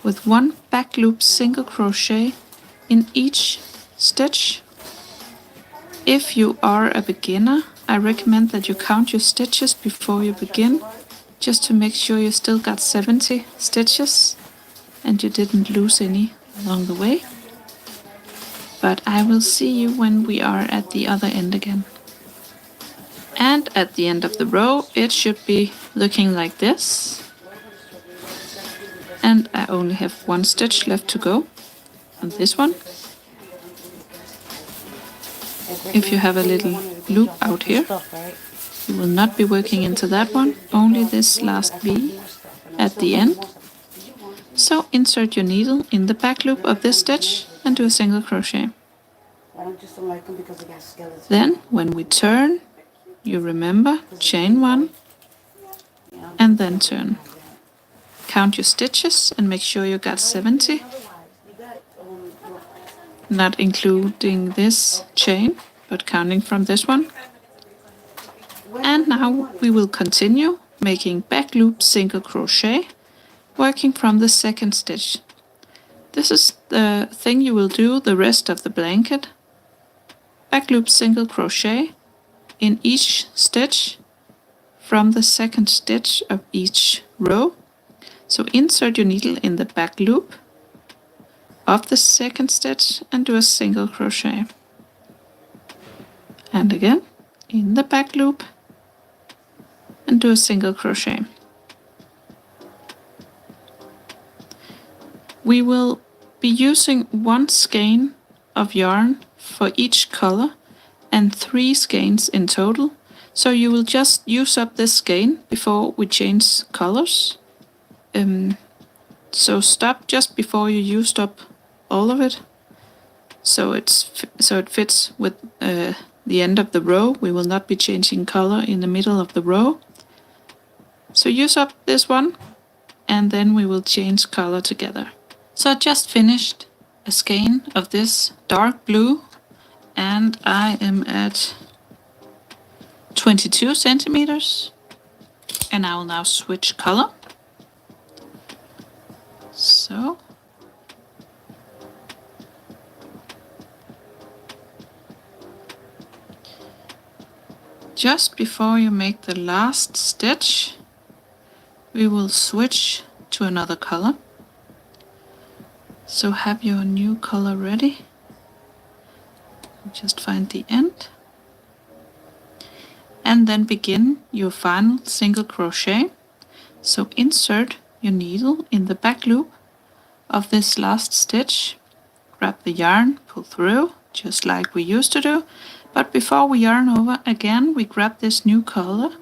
with 1 back loop single crochet in each stitch. If you are a beginner, I recommend that you count your stitches before you begin, just to make sure you still got 70 stitches and you didn't lose any along the way. But I will see you when we are at the other end again. And at the end of the row, it should be looking like this. And I only have 1 stitch left to go on this one. If you have a little loop out here, you will not be working into that one, only this last V at the end. So insert your needle in the back loop of this stitch and do a single crochet. Then when we turn, you remember, chain 1 and then turn. Count your stitches and make sure you got 70, not including this chain, but counting from this one. And now we will continue making back loop single crochet, working from the second stitch. This is the thing you will do the rest of the blanket. Back loop single crochet in each stitch from the second stitch of each row. So insert your needle in the back loop of the second stitch and do a single crochet. And again in the back loop and do a single crochet. We will be using 1 skein of yarn for each color and 3 skeins in total. So you will just use up this skein before we change colors. So stop just before you used up all of it. So it fits with the end of the row. We will not be changing color in the middle of the row. So use up this one and then we will change color together. So I just finished a skein of this dark blue and I am at 22 centimeters. And I will now switch color. So. Just before you make the last stitch, we will switch to another color. So have your new color ready. Just find the end. And then begin your final single crochet. So insert your needle in the back loop of this last stitch. Grab the yarn, pull through, just like we used to do. But before we yarn over again, we grab this new color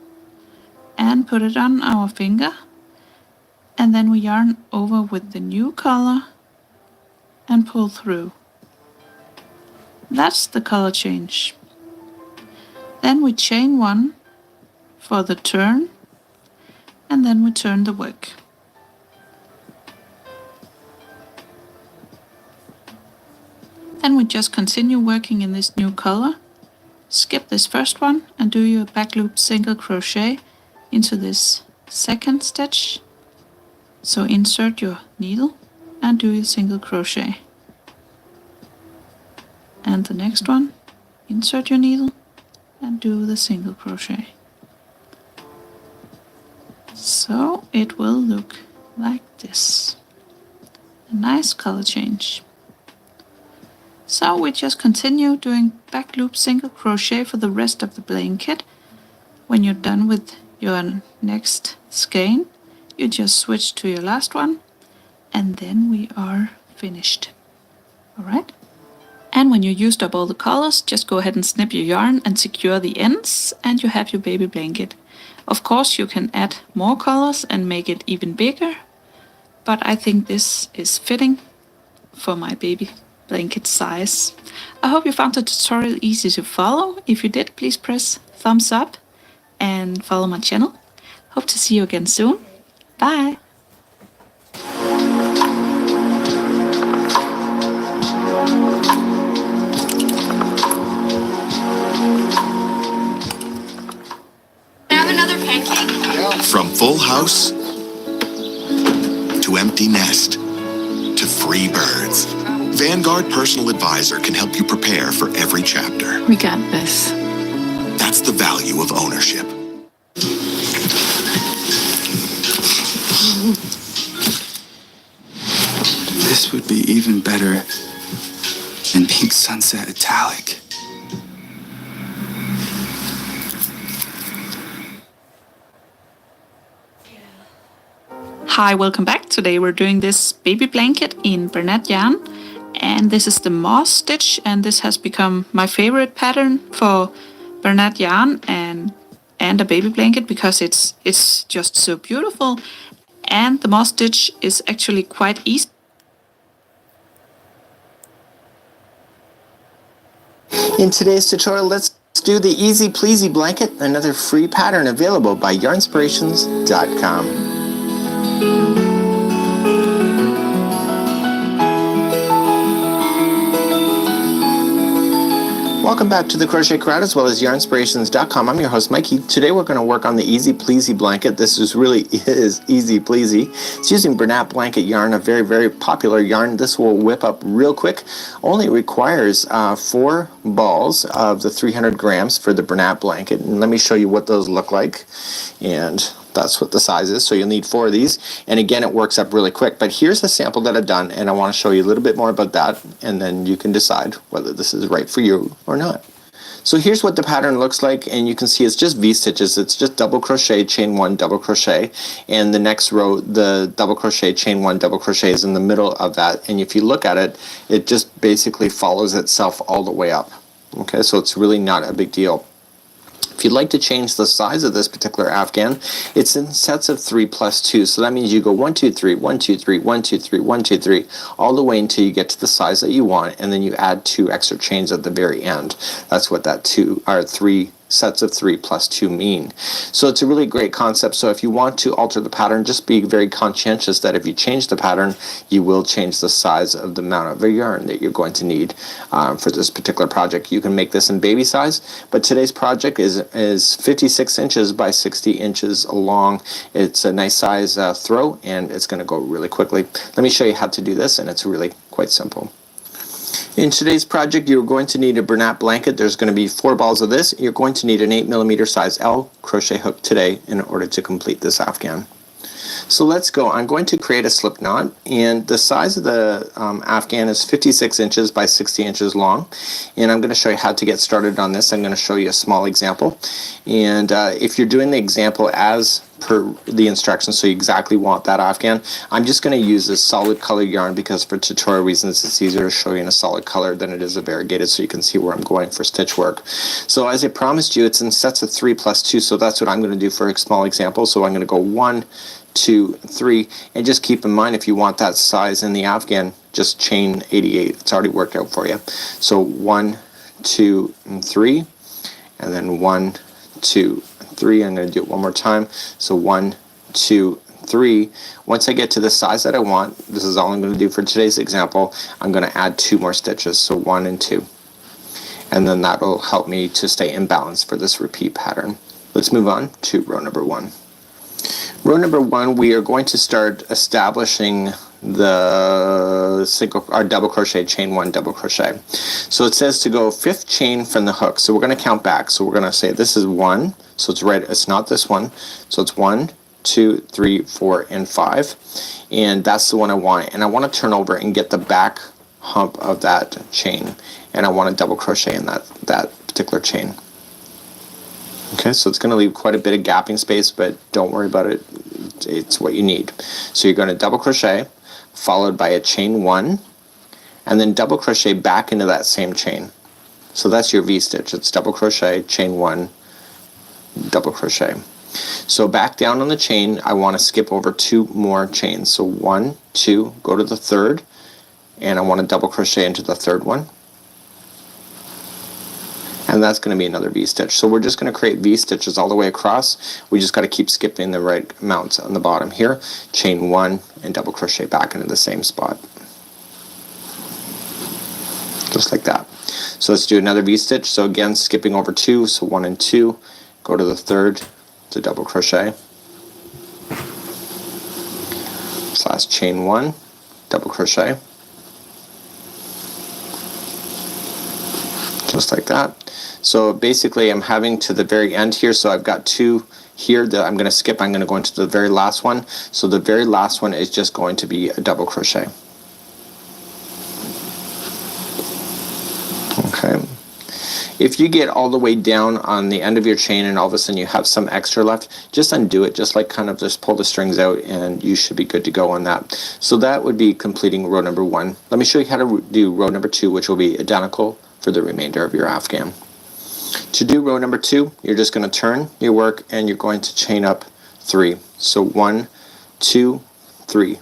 and put it on our finger. And then we yarn over with the new color and pull through. That's the color change. Then we chain 1 for the turn, and then we turn the work. Then we just continue working in this new color. Skip this first one and do your back loop single crochet into this second stitch. So insert your needle and do your single crochet. And the next one, insert your needle and do the single crochet. So it will look like this. A nice color change. So we just continue doing back loop single crochet for the rest of the blanket. When you're done with your next skein, you just switch to your last one, and then we are finished. Alright? And when you used up all the colors, just go ahead and snip your yarn and secure the ends, and you have your baby blanket. Of course, you can add more colors and make it even bigger, but I think this is fitting for my baby blanket size. I hope you found the tutorial easy to follow. If you did, please press thumbs up and follow my channel. Hope to see you again soon. Bye! Have another pancake? From full house to empty nest to free birds, Vanguard Personal Advisor can help you prepare for every chapter. We got this. That's the value of ownership. This would be even better than Pink Sunset Italic. Hi, welcome back. Today we're doing this baby blanket in Bernat yarn, and this is the moss stitch, and this has become my favorite pattern for Bernat yarn and a baby blanket because it's just so beautiful, and the moss stitch is actually quite easy. In today's tutorial, let's do the Easy Pleasy blanket, another free pattern available by yarnspirations.com. Welcome back to the Crochet Crowd as well as yarnspirations.com. I'm your host Mikey. Today we're going to work on the Easy Pleasy blanket. This really is easy pleasy. It's using Bernat blanket yarn, a very, very popular yarn. This will whip up real quick. Only requires 4 balls of the 300 grams for the Bernat blanket. And let me show you what those look like. And that's what the size is, so you'll need 4 of these. And again, it works up really quick. But here's the sample that I've done, and I want to show you a little bit more about that, and then you can decide whether this is right for you or not. So here's what the pattern looks like, and you can see it's just V-stitches. It's just double crochet, chain 1, double crochet, and the next row, the double crochet, chain 1, double crochet is in the middle of that. And if you look at it, it just basically follows itself all the way up. Okay, so it's really not a big deal. If you'd like to change the size of this particular afghan, it's in sets of 3 plus 2. So that means you go 1, 2, 3, 1, 2, 3, 1, 2, 3, 1, 2, 3, all the way until you get to the size that you want, and then you add 2 extra chains at the very end. That's what that 3 sets of 3 plus 2 mean? So it's a really great concept. So if you want to alter the pattern, just be very conscientious that if you change the pattern, you will change the size of the amount of yarn that you're going to need for this particular project. You can make this in baby size, but today's project is 56 inches by 60 inches long. It's a nice size throw, and it's going to go really quickly. Let me show you how to do this, and it's really quite simple. In today's project, you're going to need a Bernat blanket. There's going to be 4 balls of this. You're going to need an 8mm size L crochet hook today in order to complete this Afghan. So let's go. I'm going to create a slip knot, and the size of the Afghan is 56 inches by 60 inches long, and I'm going to show you how to get started on this. I'm going to show you a small example, and if you're doing the example as per the instructions, so you exactly want that Afghan, I'm just going to use this solid color yarn because for tutorial reasons it's easier to show you in a solid color than it is a variegated, so you can see where I'm going for stitch work. So as I promised you, it's in sets of 3 plus 2, so that's what I'm going to do for a small example. So I'm going to go 1, 2, 3, and just keep in mind if you want that size in the Afghan, just chain 88. It's already worked out for you. So 1, 2, and 3, and then 1, 2, 3. I'm going to do it one more time. So 1, 2, 3. Once I get to the size that I want, this is all I'm going to do for today's example, I'm going to add 2 more stitches, so 1 and 2. And then that will help me to stay in balance for this repeat pattern. Let's move on to row number 1. Row number 1, we are going to start establishing the double crochet, chain 1 double crochet. So it says to go 5th chain from the hook. So we're going to count back. So we're going to say this is 1. So it's right. It's not this one. So it's 1, 2, 3, 4, and 5. And that's the one I want. And I want to turn over and get the back hump of that chain. And I want to double crochet in that particular chain. Okay, so it's going to leave quite a bit of gapping space, but don't worry about it. It's what you need. So you're going to double crochet, followed by a chain 1, and then double crochet back into that same chain. So that's your V-stitch. It's double crochet, chain 1, double crochet. So back down on the chain, I want to skip over 2 more chains. So 1, 2, go to the 3rd, and I want to double crochet into the 3rd one. And that's going to be another V-stitch. So we're just going to create V-stitches all the way across. We just got to keep skipping the right amounts on the bottom here. Chain 1 and double crochet back into the same spot. Just like that. So let's do another V-stitch. So again, skipping over 2, so 1 and 2. Go to the 3rd to double crochet. Slash chain 1, double crochet. Just like that. So basically I'm having to the very end here, so I've got 2 here that I'm going to skip. I'm going to go into the very last one. So the very last one is just going to be a double crochet. Okay. If you get all the way down on the end of your chain and all of a sudden you have some extra left, just undo it, just like kind of just pull the strings out, and you should be good to go on that. So that would be completing row number 1. Let me show you how to do row number 2, which will be identical for the remainder of your Afghan. To do row number 2, you're just going to turn your work and you're going to chain up 3. So 1, 2, 3.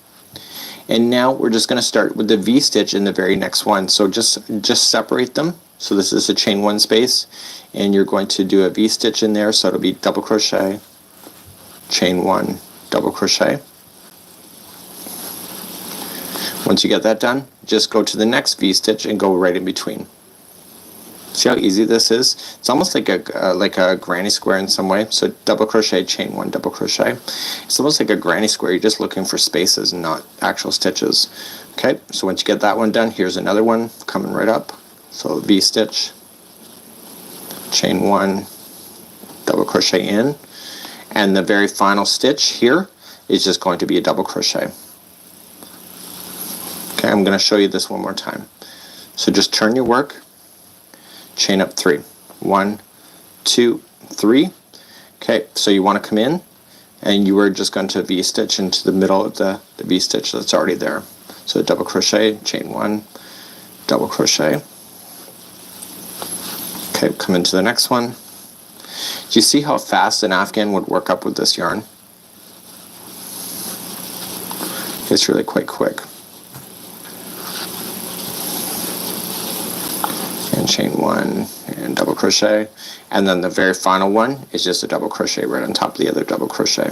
And now we're just going to start with the V-stitch in the very next one. So just separate them. So this is a chain 1 space, and you're going to do a V-stitch in there. So it'll be double crochet, chain 1, double crochet. Once you get that done, just go to the next V-stitch and go right in between. See how easy this is? It's almost like a granny square in some way. So double crochet, chain 1, double crochet. It's almost like a granny square. You're just looking for spaces and not actual stitches. Okay, so once you get that one done, here's another one coming right up. So V-stitch, chain 1, double crochet in, and the very final stitch here is just going to be a double crochet. Okay, I'm going to show you this one more time. So just turn your work, chain up 3. 1, 2, 3. Okay, so you want to come in, and you are just going to V-stitch into the middle of the V-stitch that's already there. So double crochet, chain 1, double crochet. Okay, come into the next one. Do you see how fast an Afghan would work up with this yarn? It's really quite quick. And chain 1 and double crochet, and then the very final one is just a double crochet right on top of the other double crochet.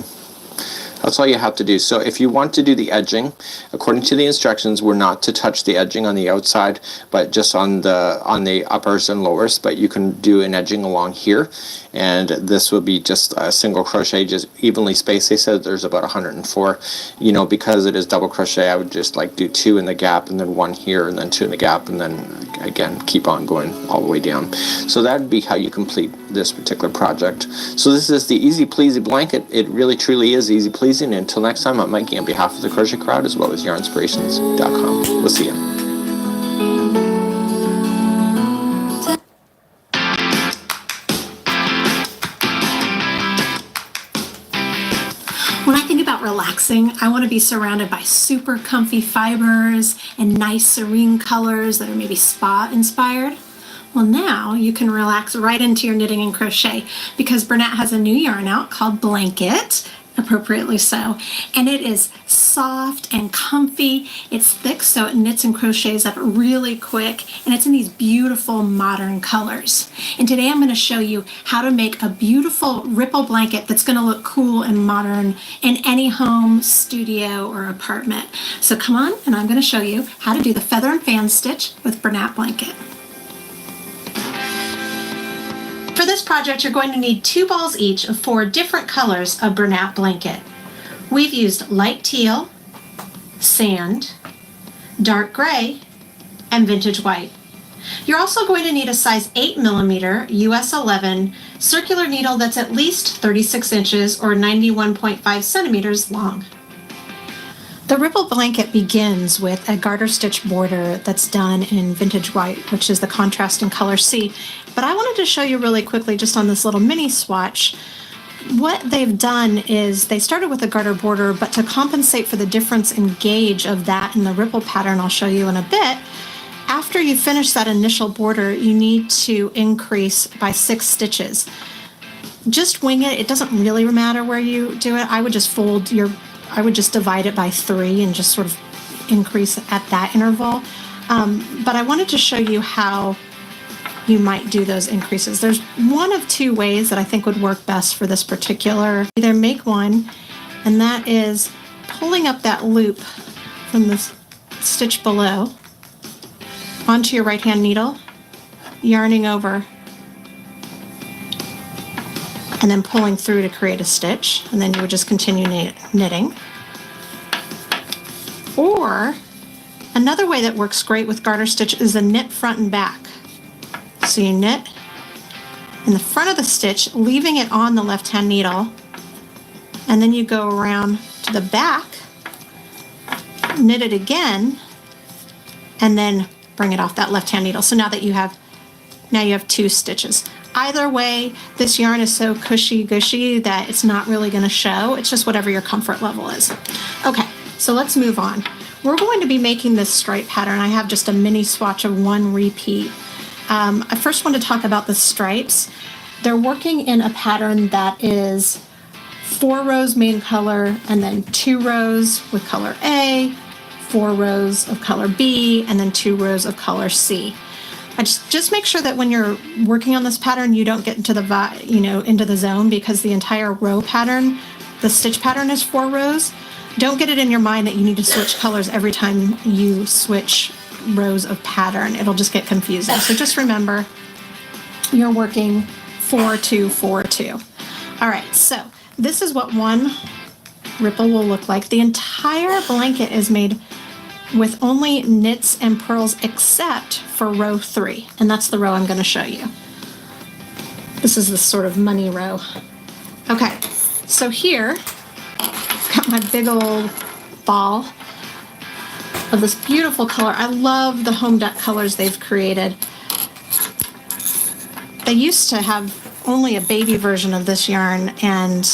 That's all you have to do. So if you want to do the edging, according to the instructions, we're not to touch the edging on the outside, but just on the uppers and lowers. But you can do an edging along here, and this will be just a single crochet, just evenly spaced. They said there's about 104. You know, because it is double crochet, I would just like do 2 in the gap, and then 1 here, and then 2 in the gap, and then again keep on going all the way down. So that'd be how you complete this particular project. So this is the Easy Pleasy blanket. It really truly is easy pleasy. And until next time, I'm Mikey on behalf of the Crochet Crowd as well as yarnspirations.com. We'll see you. When I think about relaxing, I want to be surrounded by super comfy fibers and nice serene colors that are maybe spa inspired. Well, now you can relax right into your knitting and crochet because Bernat has a new yarn out called Blanket, appropriately so, and it is soft and comfy. It's thick, so it knits and crochets up really quick, and it's in these beautiful modern colors. And today I'm going to show you how to make a beautiful ripple blanket that's going to look cool and modern in any home, studio, or apartment. So come on, and I'm going to show you how to do the feather and fan stitch with Bernat Blanket. For this project, you're going to need 2 balls each of 4 different colors of Bernat Blanket. We've used light teal, sand, dark gray, and vintage white. You're also going to need a size 8mm US 11 circular needle that's at least 36 inches or 91.5 centimeters long. The ripple blanket begins with a garter stitch border that's done in vintage white, which is the contrast in color C. But I wanted to show you really quickly, just on this little mini swatch, what they've done is they started with a garter border, but to compensate for the difference in gauge of that and the ripple pattern I'll show you in a bit, after you finish that initial border, you need to increase by 6 stitches. Just wing it. It doesn't really matter where you do it. I would just divide it by 3 and just sort of increase at that interval. But I wanted to show you how you might do those increases. There's one of 2 ways that I think would work best for this particular. Either make one, and that is pulling up that loop from the stitch below onto your right hand needle, yarning over, and then pulling through to create a stitch, and then you would just continue knitting. Or another way that works great with garter stitch is a knit front and back. So you knit in the front of the stitch, leaving it on the left hand needle, and then you go around to the back, knit it again, and then bring it off that left hand needle. So now you have 2 stitches. Either way, this yarn is so cushy-gushy that it's not really going to show. It's just whatever your comfort level is. Okay, so let's move on. We're going to be making this stripe pattern. I have just a mini swatch of 1 repeat. I first want to talk about the stripes. They're working in a pattern that is 4 rows main color, and then 2 rows with color A, 4 rows of color B, and then 2 rows of color C. I just make sure that when you're working on this pattern, you don't get into the zone, because the entire row pattern, the stitch pattern, is 4 rows. Don't get it in your mind that you need to switch colors every time you switch rows of pattern. It'll just get confusing. So just remember, you're working 4, 2, 4, 2. All right, so this is what 1 ripple will look like. The entire blanket is made with only knits and purls except for row 3, and that's the row I'm going to show you. This is the sort of money row. Okay, so here I've got my big old ball of this beautiful color. I love the home dec colors they've created. They used to have only a baby version of this yarn, and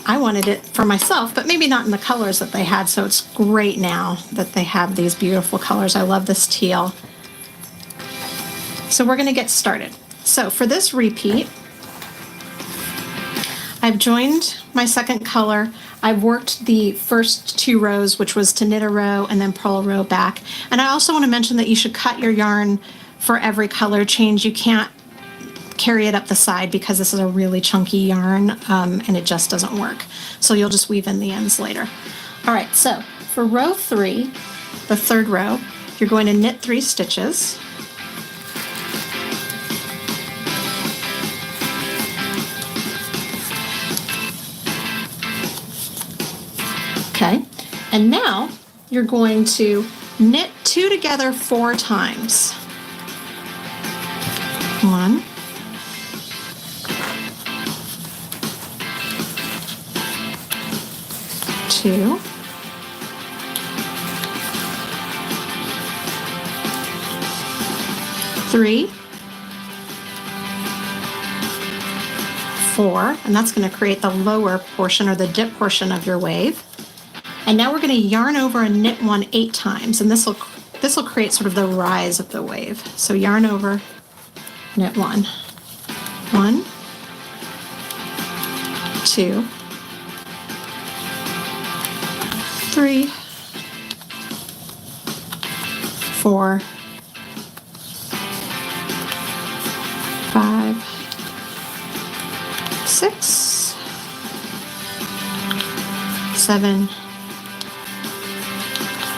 I wanted it for myself, but maybe not in the colors that they had, so it's great now that they have these beautiful colors. I love this teal. So we're going to get started. So for this repeat, I've joined my second color. I've worked the first 2 rows, which was to knit a row and then purl a row back. And I also want to mention that you should cut your yarn for every color change. You can't carry it up the side because this is a really chunky yarn and it just doesn't work. So you'll just weave in the ends later. All right, so for row 3, the third row, you're going to knit 3 stitches. Okay, and now you're going to knit 2 together 4 times. 1, 2, 3, 4, and that's going to create the lower portion or the dip portion of your wave. And now we're going to yarn over and knit 1 8 times, and this will create sort of the rise of the wave. So yarn over, knit 1, 1, 2, 3, 4, 5, 6, 7,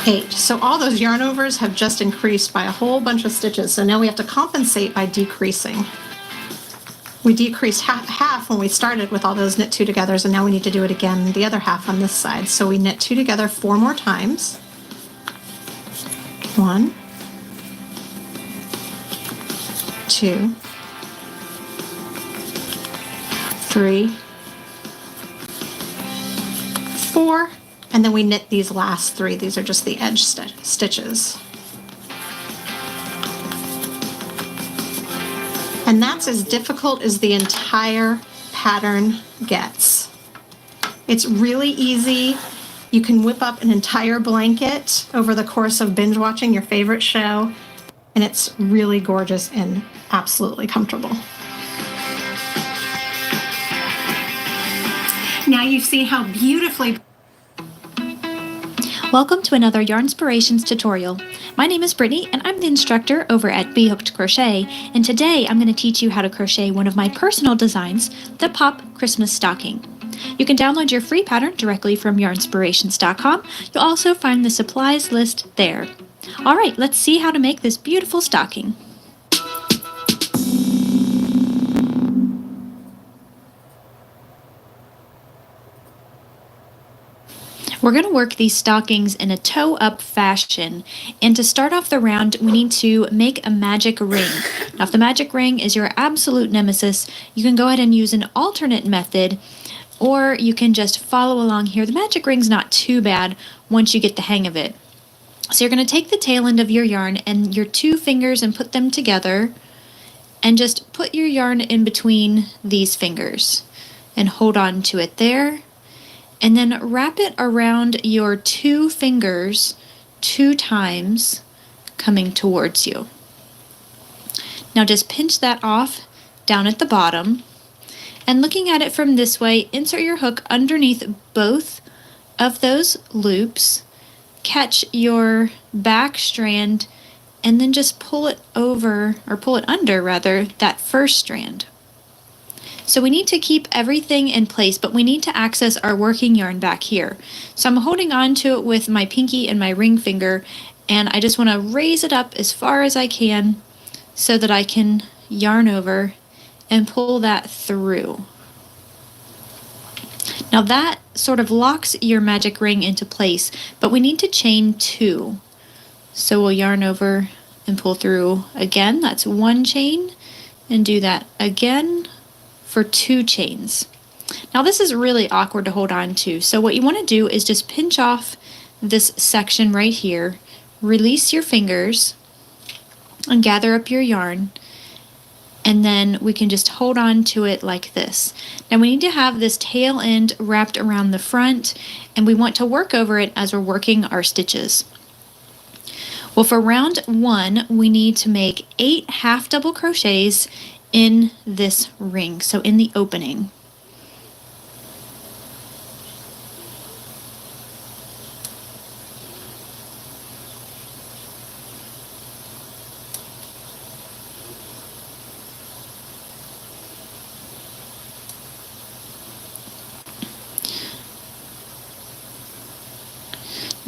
8. So all those yarn overs have just increased by a whole bunch of stitches. So now we have to compensate by decreasing. We decreased half when we started with all those knit 2 togethers, and now we need to do it again, the other half on this side. So we knit 2 together 4 more times. 1, 2, 3, 4, and then we knit these last 3. These are just the edge stitches. And that's as difficult as the entire pattern gets. It's really easy. You can whip up an entire blanket over the course of binge watching your favorite show, and it's really gorgeous and absolutely comfortable. Now you've seen how beautifully... Welcome to another Yarnspirations tutorial. My name is Brittany and I'm the instructor over at Bee Hooked Crochet, and today I'm going to teach you how to crochet one of my personal designs, the Pop Christmas Stocking. You can download your free pattern directly from yarnspirations.com. You'll also find the supplies list there. Alright, let's see how to make this beautiful stocking. We're going to work these stockings in a toe-up fashion, and to start off the round, we need to make a magic ring. Now, if the magic ring is your absolute nemesis, you can go ahead and use an alternate method, or you can just follow along here. The magic ring's not too bad once you get the hang of it. So you're going to take the tail end of your yarn and your 2 fingers and put them together, and just put your yarn in between these fingers, and hold on to it there. And then wrap it around your 2 fingers 2 times, coming towards you. Now just pinch that off down at the bottom, and looking at it from this way, insert your hook underneath both of those loops, catch your back strand, and then just pull it over, or pull it under rather, that first strand. So we need to keep everything in place, but we need to access our working yarn back here. So I'm holding on to it with my pinky and my ring finger, and I just want to raise it up as far as I can so that I can yarn over and pull that through. Now that sort of locks your magic ring into place, but we need to chain 2. So we'll yarn over and pull through again. That's 1 chain, and do that again for 2 chains. Now this is really awkward to hold on to, so what you want to do is just pinch off this section right here, release your fingers, and gather up your yarn, and then we can just hold on to it like this. Now we need to have this tail end wrapped around the front, and we want to work over it as we're working our stitches. Well, for round 1, we need to make 8 half double crochets in this ring, so in the opening.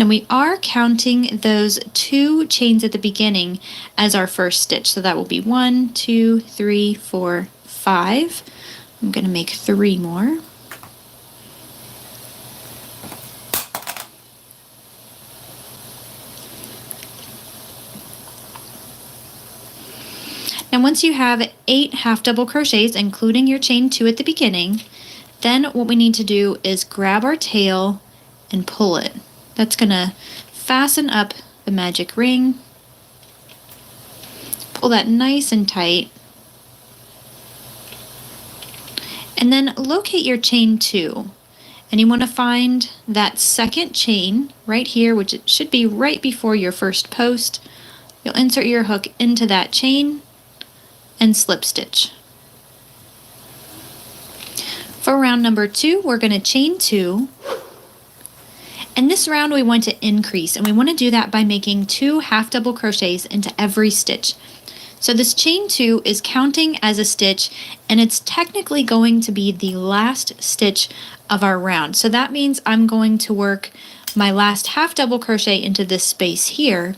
Now we are counting those 2 chains at the beginning as our first stitch. So that will be 1, 2, 3, 4, 5. I'm going to make 3 more. And once you have 8 half double crochets, including your chain 2 at the beginning, then what we need to do is grab our tail and pull it. That's going to fasten up the magic ring. Pull that nice and tight. And then locate your chain 2. And you want to find that second chain right here, which it should be right before your first post. You'll insert your hook into that chain and slip stitch. For round number 2, we're going to chain 2. And this round we want to increase, and we want to do that by making 2 half double crochets into every stitch. So this chain 2 is counting as a stitch, and it's technically going to be the last stitch of our round. So that means I'm going to work my last half double crochet into this space here,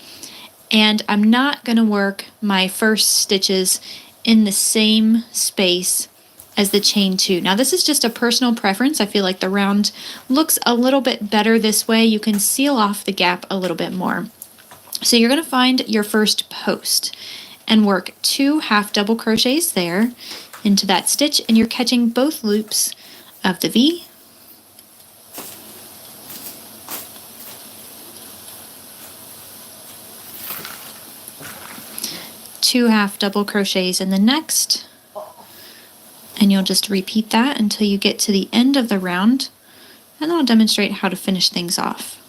and I'm not going to work my first stitches in the same space as the chain 2. Now this is just a personal preference. I feel like the round looks a little bit better this way. You can seal off the gap a little bit more. So you're going to find your first post and work 2 half double crochets there into that stitch, and you're catching both loops of the V. Two half double crochets in the next, and you'll just repeat that until you get to the end of the round, and then I'll demonstrate how to finish things off.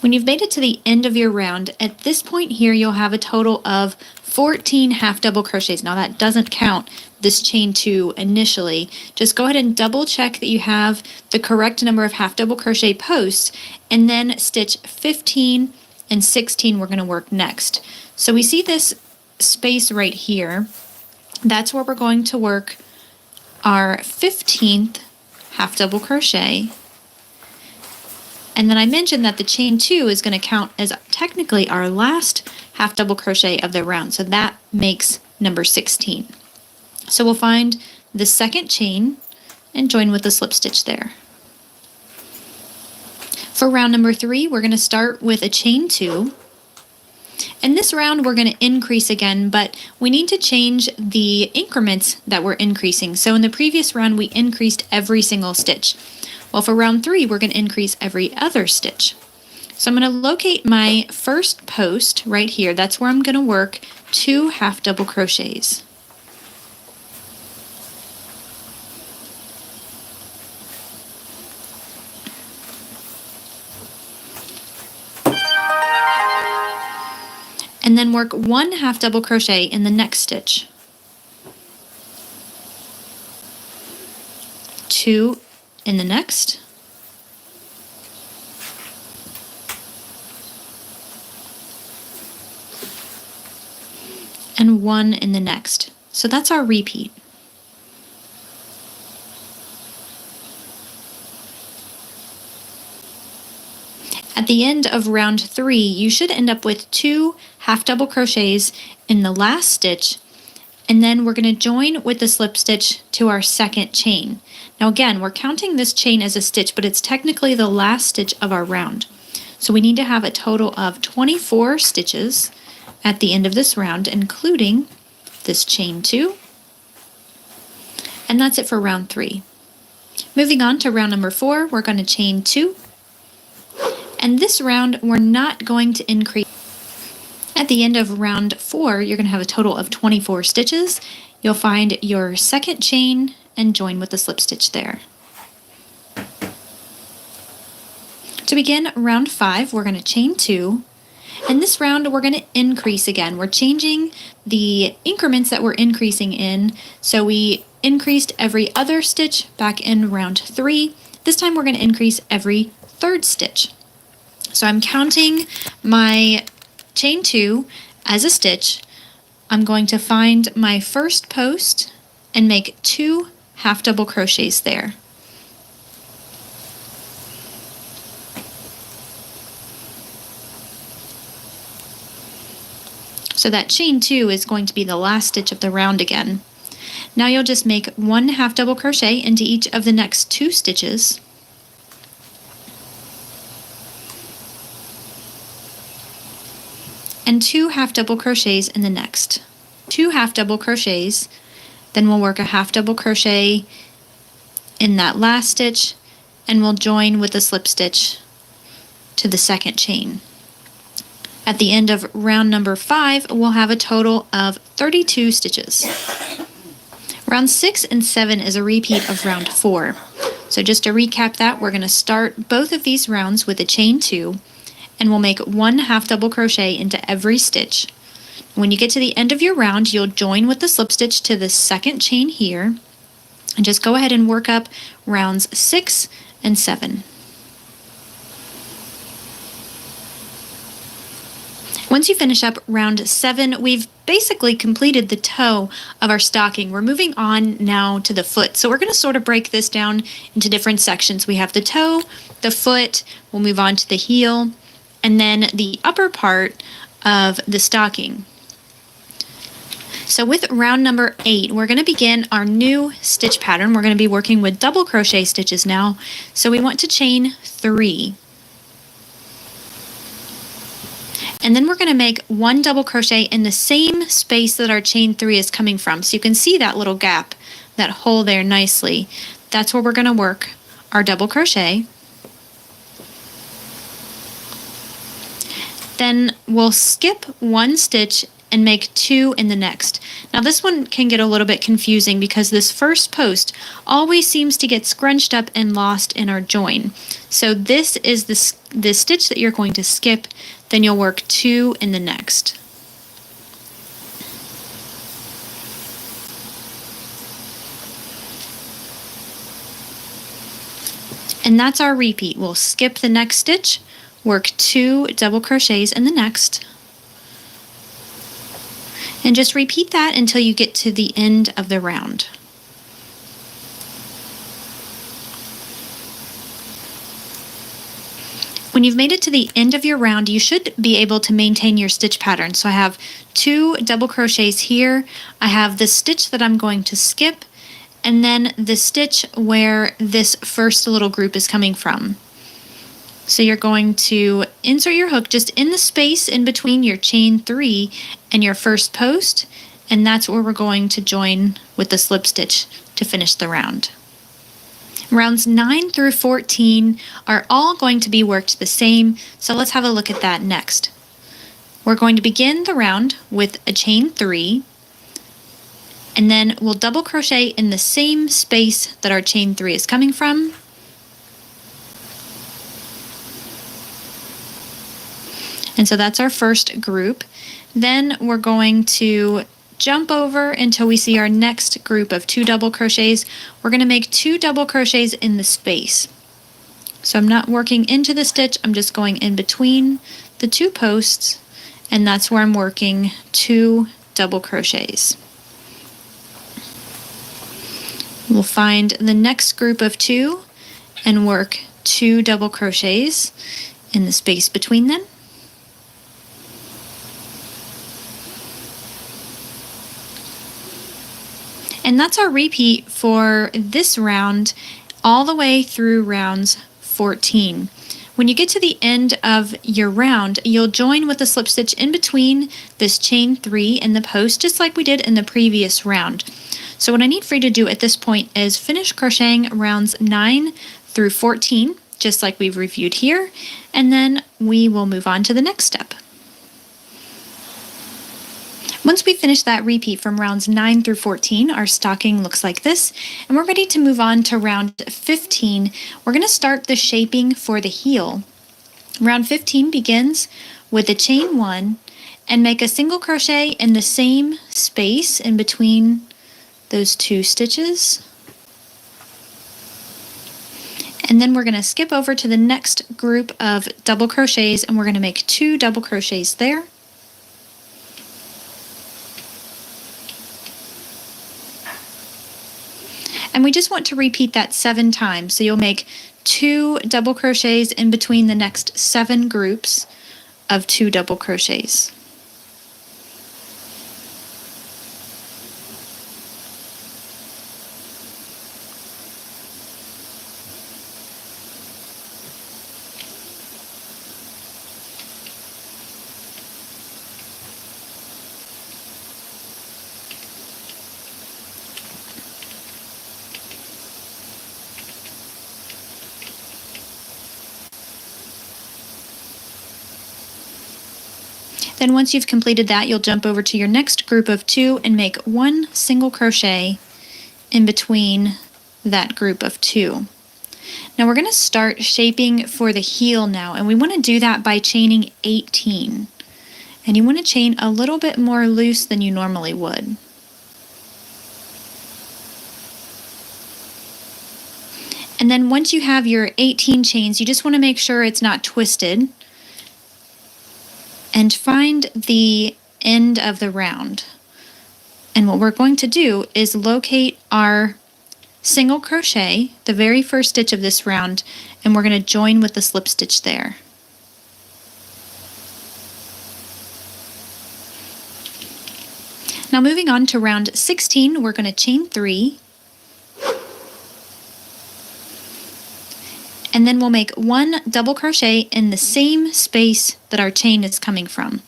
When you've made it to the end of your round, at this point here you'll have a total of 14 half double crochets. Now that doesn't count this chain 2 initially. Just go ahead and double check that you have the correct number of half double crochet posts, and then stitch 15 and 16 we're going to work next. So we see this space right here. That's where we're going to work our 15th half double crochet. And then I mentioned that the chain 2 is going to count as technically our last half double crochet of the round. So that makes number 16. So we'll find the second chain and join with the slip stitch there. For round number 3, we're going to start with a chain 2. And this round we're going to increase again, but we need to change the increments that we're increasing. So in the previous round we increased every single stitch. Well, for round 3, we're going to increase every other stitch. So I'm going to locate my first post right here. That's where I'm going to work 2 half double crochets. And then work 1 half double crochet in the next stitch. 2 in the next, and 1 in the next. So that's our repeat. At the end of round 3, you should end up with 2 half double crochets in the last stitch, and then we're going to join with the slip stitch to our second chain. Now again, we're counting this chain as a stitch, but it's technically the last stitch of our round. So we need to have a total of 24 stitches at the end of this round, including this chain 2. And that's it for round 3. Moving on to round number 4, we're going to chain 2. And this round, we're not going to increase. At the end of round 4, you're going to have a total of 24 stitches. You'll find your second chain and join with the slip stitch there. To begin round 5, we're going to chain 2. And this round, we're going to increase again. We're changing the increments that we're increasing in. So we increased every other stitch back in round 3. This time we're going to increase every third stitch. So I'm counting my chain 2 as a stitch. I'm going to find my first post and make 2 half double crochets there. So that chain 2 is going to be the last stitch of the round again. Now you'll just make 1 half double crochet into each of the next 2 stitches. And 2 half double crochets in the next. 2 half double crochets, then we'll work a half double crochet in that last stitch, and we'll join with a slip stitch to the second chain. At the end of round number 5, we'll have a total of 32 stitches. Round 6 and 7 is a repeat of round 4. So just to recap that, we're going to start both of these rounds with a chain 2, and we'll make 1 half double crochet into every stitch. When you get to the end of your round, you'll join with the slip stitch to the second chain here, and just go ahead and work up rounds 6 and 7. Once you finish up round 7, we've basically completed the toe of our stocking. We're moving on now to the foot. So we're going to sort of break this down into different sections. We have the toe, the foot, we'll move on to the heel, and then the upper part of the stocking. So with round number 8, we're going to begin our new stitch pattern. We're going to be working with double crochet stitches now. So we want to chain 3. And then we're going to make 1 double crochet in the same space that our chain 3 is coming from. So you can see that little gap, that hole there nicely. That's where we're going to work our double crochet. Then we'll skip 1 stitch and make 2 in the next. Now this one can get a little bit confusing because this first post always seems to get scrunched up and lost in our join. So this is the stitch that you're going to skip, then you'll work 2 in the next. And that's our repeat. We'll skip the next stitch, work 2 double crochets in the next, and just repeat that until you get to the end of the round. When you've made it to the end of your round, you should be able to maintain your stitch pattern. So I have 2 double crochets here, I have the stitch that I'm going to skip, and then the stitch where this first little group is coming from. So you're going to insert your hook just in the space in between your chain 3 and your first post, and that's where we're going to join with the slip stitch to finish the round. Rounds 9 through 14 are all going to be worked the same, so let's have a look at that next. We're going to begin the round with a chain 3, and then we'll double crochet in the same space that our chain 3 is coming from. And so that's our first group. Then we're going to jump over until we see our next group of 2 double crochets. We're going to make 2 double crochets in the space. So I'm not working into the stitch, I'm just going in between the 2 posts, and that's where I'm working 2 double crochets. We'll find the next group of 2 and work 2 double crochets in the space between them. And that's our repeat for this round all the way through rounds 14. When you get to the end of your round, you'll join with a slip stitch in between this chain 3 and the post, just like we did in the previous round. So what I need for you to do at this point is finish crocheting rounds 9 through 14, just like we've reviewed here, and then we will move on to the next step. Once we finish that repeat from rounds 9 through 14, our stocking looks like this, and we're ready to move on to round 15. We're going to start the shaping for the heel. Round 15 begins with a chain 1 and make a single crochet in the same space in between those 2 stitches. And then we're going to skip over to the next group of double crochets, and we're going to make 2 double crochets there. And we just want to repeat that 7 times. So you'll make 2 double crochets in between the next 7 groups of 2 double crochets. Then once you've completed that, you'll jump over to your next group of 2 and make 1 single crochet in between that group of 2. Now we're going to start shaping for the heel now, and we want to do that by chaining 18. And you want to chain a little bit more loose than you normally would. And then once you have your 18 chains, you just want to make sure it's not twisted. And find the end of the round. And what we're going to do is locate our single crochet, the very first stitch of this round, and we're going to join with the slip stitch there. Now moving on to round 16, we're going to chain 3. And then we'll make 1 double crochet in the same space that our chain is coming from.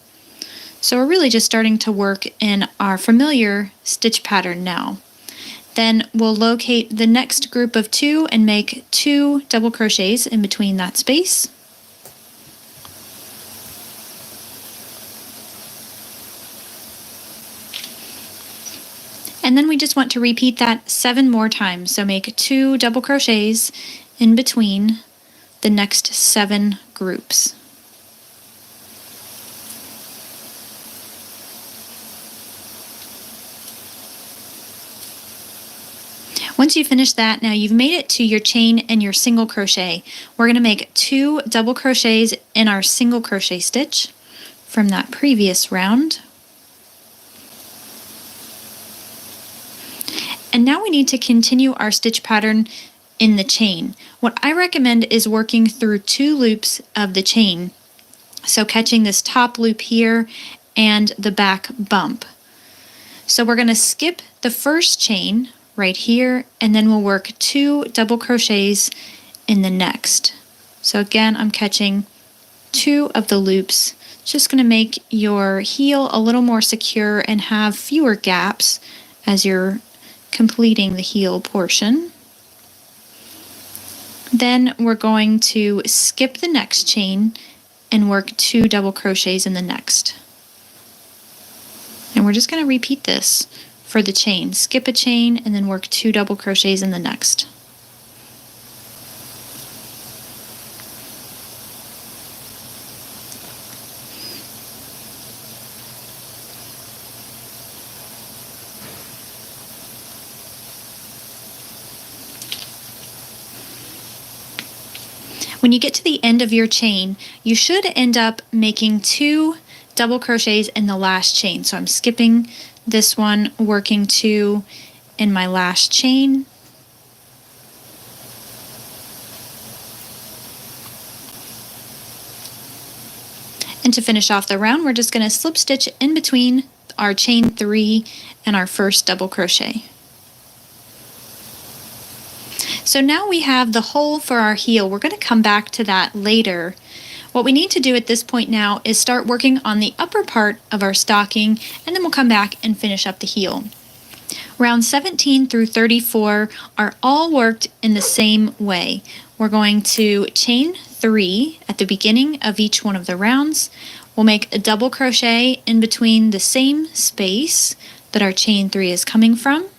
So we're really just starting to work in our familiar stitch pattern now. Then we'll locate the next group of 2 and make 2 double crochets in between that space. And then we just want to repeat that 7 more times. So make 2 double crochets in between the next 7 groups. Once you finish that, now you've made it to your chain and your single crochet. We're going to make 2 double crochets in our single crochet stitch from that previous round. And now we need to continue our stitch pattern in the chain. What I recommend is working through 2 loops of the chain. So catching this top loop here and the back bump. So we're going to skip the first chain right here, and then we'll work 2 double crochets in the next. So again, I'm catching 2 of the loops. It's just going to make your heel a little more secure and have fewer gaps as you're completing the heel portion. Then we're going to skip the next chain and work 2 double crochets in the next. And we're just going to repeat this for the chain. Skip a chain and then work 2 double crochets in the next. When you get to the end of your chain, you should end up making 2 double crochets in the last chain. So I'm skipping this one, working 2 in my last chain. And to finish off the round, we're just going to slip stitch in between our chain 3 and our first double crochet. So now we have the hole for our heel. We're going to come back to that later. What we need to do at this point now is start working on the upper part of our stocking, and then we'll come back and finish up the heel. Rounds 17 through 34 are all worked in the same way. We're going to chain 3 at the beginning of each one of the rounds. We'll make a double crochet in between the same space that our chain 3 is coming from.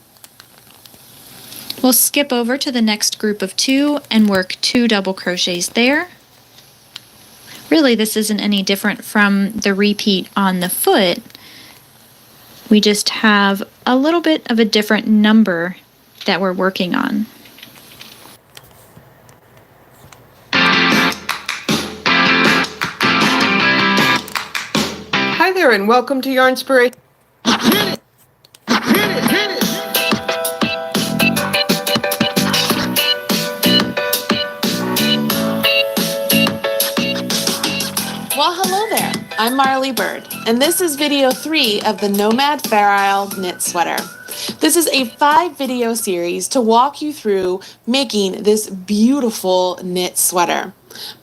We'll skip over to the next group of 2 and work 2 double crochets there. Really, this isn't any different from the repeat on the foot. We just have a little bit of a different number that we're working on. Hi there, and welcome to Yarnspiration. I'm Marley Bird, and this is video 3 of the Nomad Fair Isle knit sweater. This is a 5-video series to walk you through making this beautiful knit sweater.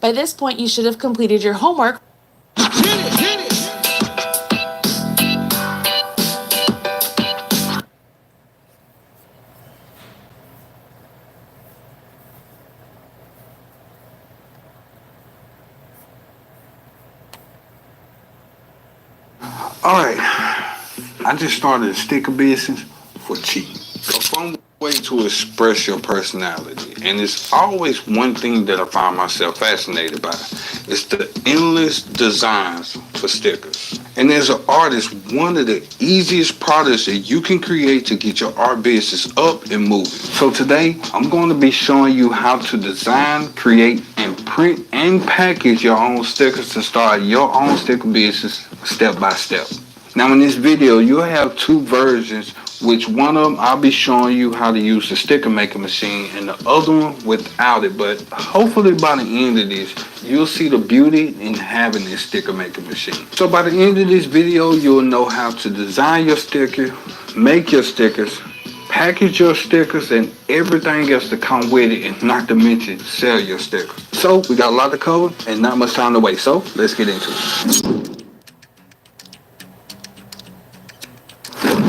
By this point, you should have completed your homework. Alright, I just started a sticker business for cheap. A fun way to express your personality. And it's always one thing that I find myself fascinated by. It's the endless designs for stickers. And as an artist, one of the easiest products that you can create to get your art business up and moving. So today, I'm going to be showing you how to design, create, and print and package your own stickers to start your own sticker business step by step. Now in this video, you'll have 2 versions, which one of them I'll be showing you how to use the sticker maker machine and the other one without it. But hopefully by the end of this, you'll see the beauty in having this sticker maker machine. So by the end of this video, you'll know how to design your sticker, make your stickers, package your stickers, and everything else to come with it, and not to mention sell your stickers. So we got a lot to cover and not much time to wait. So let's get into it.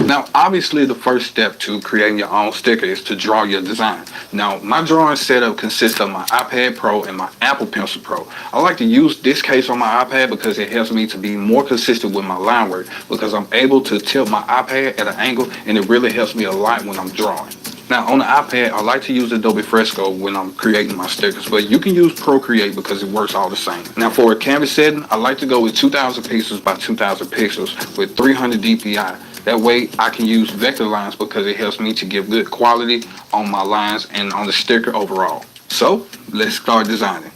Now, obviously, the first step to creating your own sticker is to draw your design. Now, my drawing setup consists of my iPad Pro and my Apple Pencil Pro. I like to use this case on my iPad because it helps me to be more consistent with my line work, because I'm able to tilt my iPad at an angle, and it really helps me a lot when I'm drawing. Now, on the iPad, I like to use Adobe Fresco when I'm creating my stickers, but you can use Procreate because it works all the same. Now, for a canvas setting, I like to go with 2,000 pixels by 2,000 pixels with 300 dpi. That way I can use vector lines because it helps me to give good quality on my lines and on the sticker overall. So let's start designing.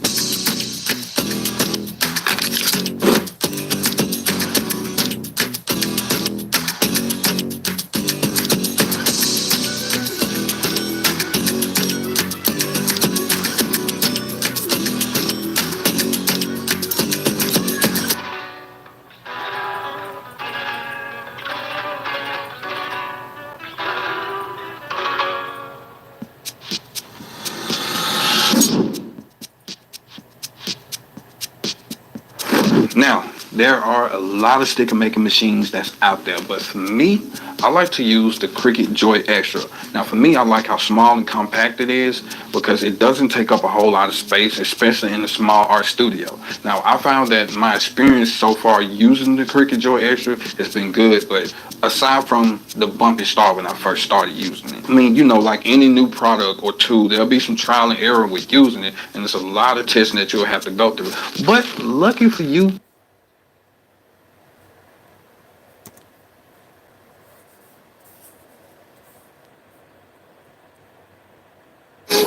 Now, there are a lot of sticker making machines that's out there, but for me, I like to use the Cricut Joy Extra. Now, for me, I like how small and compact it is because it doesn't take up a whole lot of space, especially in a small art studio. Now, I found that my experience so far using the Cricut Joy Extra has been good, but aside from the bumpy start when I first started using it. I mean, you know, like any new product or tool, there'll be some trial and error with using it, and there's a lot of testing that you'll have to go through. But lucky for you,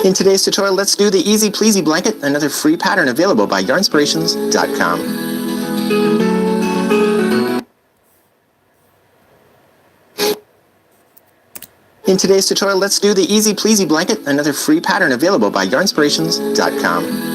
In today's tutorial, let's do the Easy Pleasy blanket, another free pattern available by yarnspirations.com. In today's tutorial, let's do the Easy Pleasy blanket, another free pattern available by yarnspirations.com.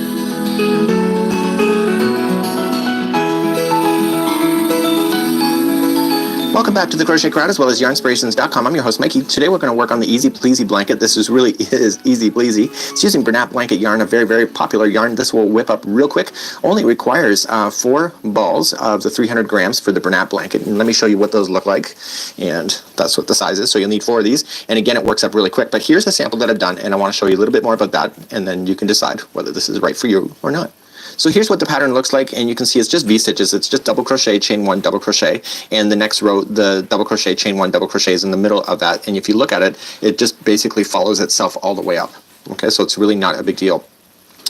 Welcome back to the Crochet Crowd as well as yarnspirations.com. I'm your host, Mikey. Today we're going to work on the Easy Pleasy blanket. This really is easy pleasy. It's using Bernat blanket yarn, a very, very popular yarn. This will whip up real quick. Only requires 4 balls of the 300 grams for the Bernat blanket. And let me show you what those look like. And that's what the size is. So you'll need 4 of these. And again, it works up really quick. But here's a sample that I've done, and I want to show you a little bit more about that. And then you can decide whether this is right for you or not. So here's what the pattern looks like, and you can see it's just V-stitches. It's just double crochet, chain 1, double crochet, and the next row, the double crochet, chain 1, double crochet is in the middle of that. And if you look at it, it just basically follows itself all the way up. Okay, so it's really not a big deal.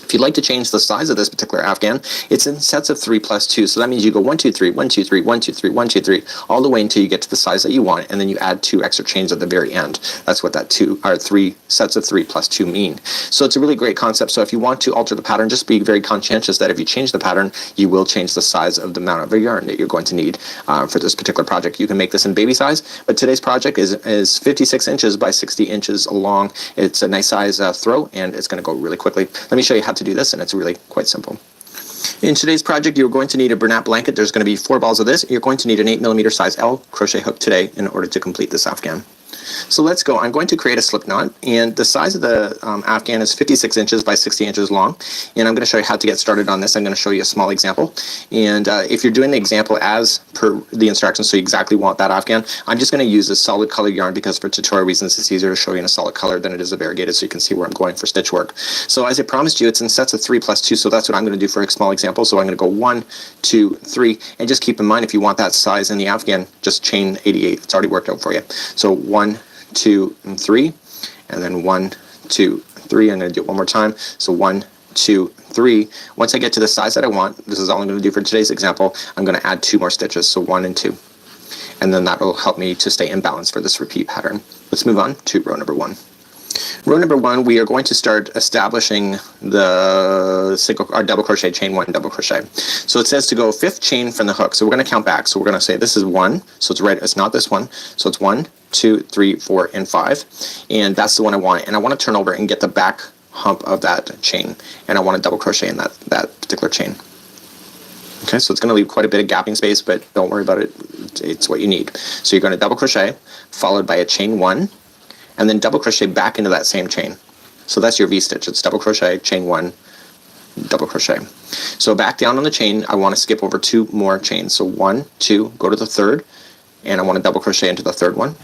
If you'd like to change the size of this particular afghan, it's in sets of 3 plus 2. So that means you go 1, 2, 3, 1, 2, 3, 1, 2, 3, 1, 2, 3, all the way until you get to the size that you want, and then you add 2 extra chains at the very end. That's what that 3 sets of 3 plus 2 mean. So it's a really great concept. So if you want to alter the pattern, just be very conscientious that if you change the pattern, you will change the size of the amount of yarn that you're going to need for this particular project. You can make this in baby size, but today's project is 56 inches by 60 inches long. It's a nice size throw, and it's going to go really quickly. Let me show you how to do this, and it's really quite simple. In today's project, you're going to need a Bernat blanket. There's going to be 4 balls of this. You're going to need an 8mm size L crochet hook today in order to complete this Afghan. So let's go. I'm going to create a slip knot, and the size of the Afghan is 56 inches by 60 inches long, and I'm going to show you how to get started on this. I'm going to show you a small example, and if you're doing the example as per the instructions, so you exactly want that Afghan, I'm just going to use a solid color yarn because for tutorial reasons it's easier to show you in a solid color than it is a variegated, so you can see where I'm going for stitch work. So as I promised you, it's in sets of 3 plus 2, so that's what I'm going to do for a small example. So I'm going to go 1, 2, 3, and just keep in mind if you want that size in the Afghan, just chain 88. It's already worked out for you. So 1, 2, and 3, and then 1, 2, 3. I'm going to do it one more time. So 1, 2, 3. Once I get to the size that I want, this is all I'm going to do for today's example, I'm going to add 2 more stitches, so 1 and 2. And then that will help me to stay in balance for this repeat pattern. Let's move on to row number 1. Row number 1, we are going to start establishing the single or double crochet, chain 1, double crochet. So it says to go 5th chain from the hook. So we're going to count back. So we're going to say this is 1. So it's right. It's not this one. So it's 1, 2, 3, 4, and 5. And that's the one I want. And I want to turn over and get the back hump of that chain. And I want to double crochet in that particular chain. Okay, so it's going to leave quite a bit of gapping space, but don't worry about it. It's what you need. So you're going to double crochet, followed by a chain 1, and then double crochet back into that same chain. So that's your V-stitch. It's double crochet, chain 1, double crochet. So back down on the chain, I want to skip over 2 more chains. So 1, 2, go to the 3rd, and I want to double crochet into the 3rd one.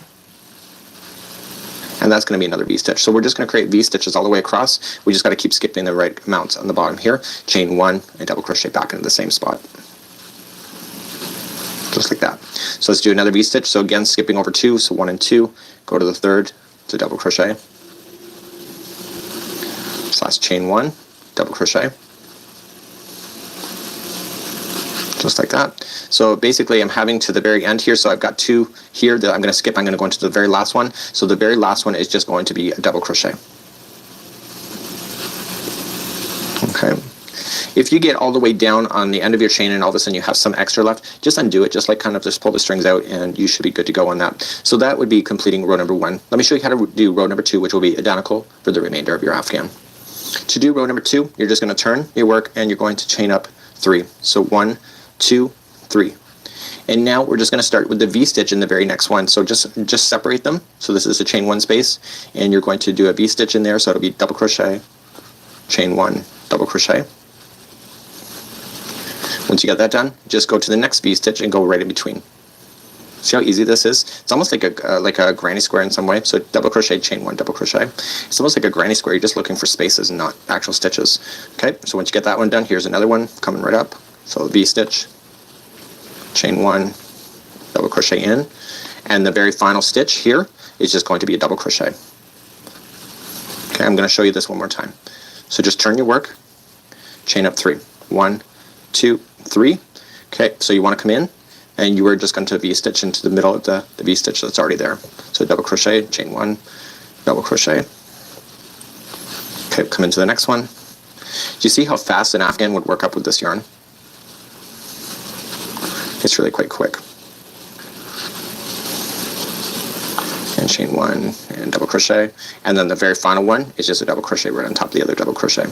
And that's going to be another V-stitch. So we're just going to create V-stitches all the way across. We just got to keep skipping the right amounts on the bottom here. Chain 1, and double crochet back into the same spot. Just like that. So let's do another V-stitch. So again, skipping over 2, so 1 and 2, go to the 3rd, to double crochet, slash chain 1, double crochet, just like that. So basically I'm having to the very end here, so I've got 2 here that I'm going to skip. I'm going to go into the very last one. So the very last one is just going to be a double crochet. Okay. If you get all the way down on the end of your chain and all of a sudden you have some extra left, just undo it, just like kind of just pull the strings out, and you should be good to go on that. So that would be completing row number 1. Let me show you how to do row number 2, which will be identical for the remainder of your Afghan. To do row number 2, you're just going to turn your work and you're going to chain up 3. So 1, 2, 3. And now we're just going to start with the V-stitch in the very next one. So just separate them. So this is a chain 1 space, and you're going to do a V-stitch in there, so it'll be double crochet, chain 1, double crochet. Once you got that done, just go to the next V-stitch and go right in between. See how easy this is? It's almost like a granny square in some way. So double crochet, chain 1, double crochet. It's almost like a granny square. You're just looking for spaces and not actual stitches. Okay, so once you get that one done, here's another one coming right up. So V-stitch, chain 1, double crochet in, and the very final stitch here is just going to be a double crochet. Okay, I'm going to show you this one more time. So just turn your work, chain up 3. 1, 2, 3. Okay, so you want to come in, and you are just going to V-stitch into the middle of the V-stitch that's already there. So double crochet, chain 1, double crochet. Okay, come into the next one. Do you see how fast an Afghan would work up with this yarn? It's really quite quick. And chain 1 and double crochet, and then the very final one is just a double crochet right on top of the other double crochet.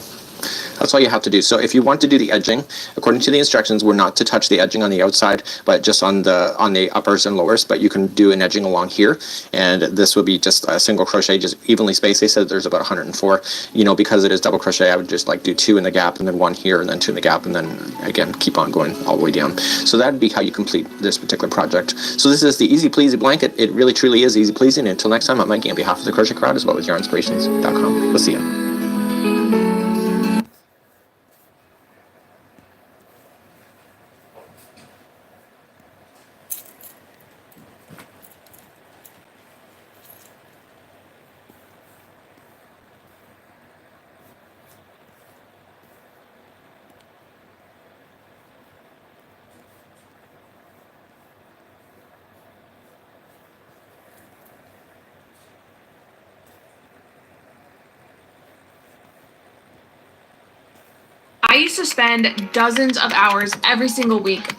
That's all you have to do. So if you want to do the edging, according to the instructions, we're not to touch the edging on the outside, but just on the uppers and lowers. But you can do an edging along here, and this would be just a single crochet, just evenly spaced. They said there's about 104. You know, because it is double crochet, I would just like do 2 in the gap, and then 1 here, and then 2 in the gap, and then again keep on going all the way down. So that would be how you complete this particular project. So this is the Easy Pleasy blanket. It really truly is easy pleasing. And until next time, I'm Mikey on behalf of the Crochet Crowd as well as yarnspirations.com. We'll see you. I used to spend dozens of hours every single week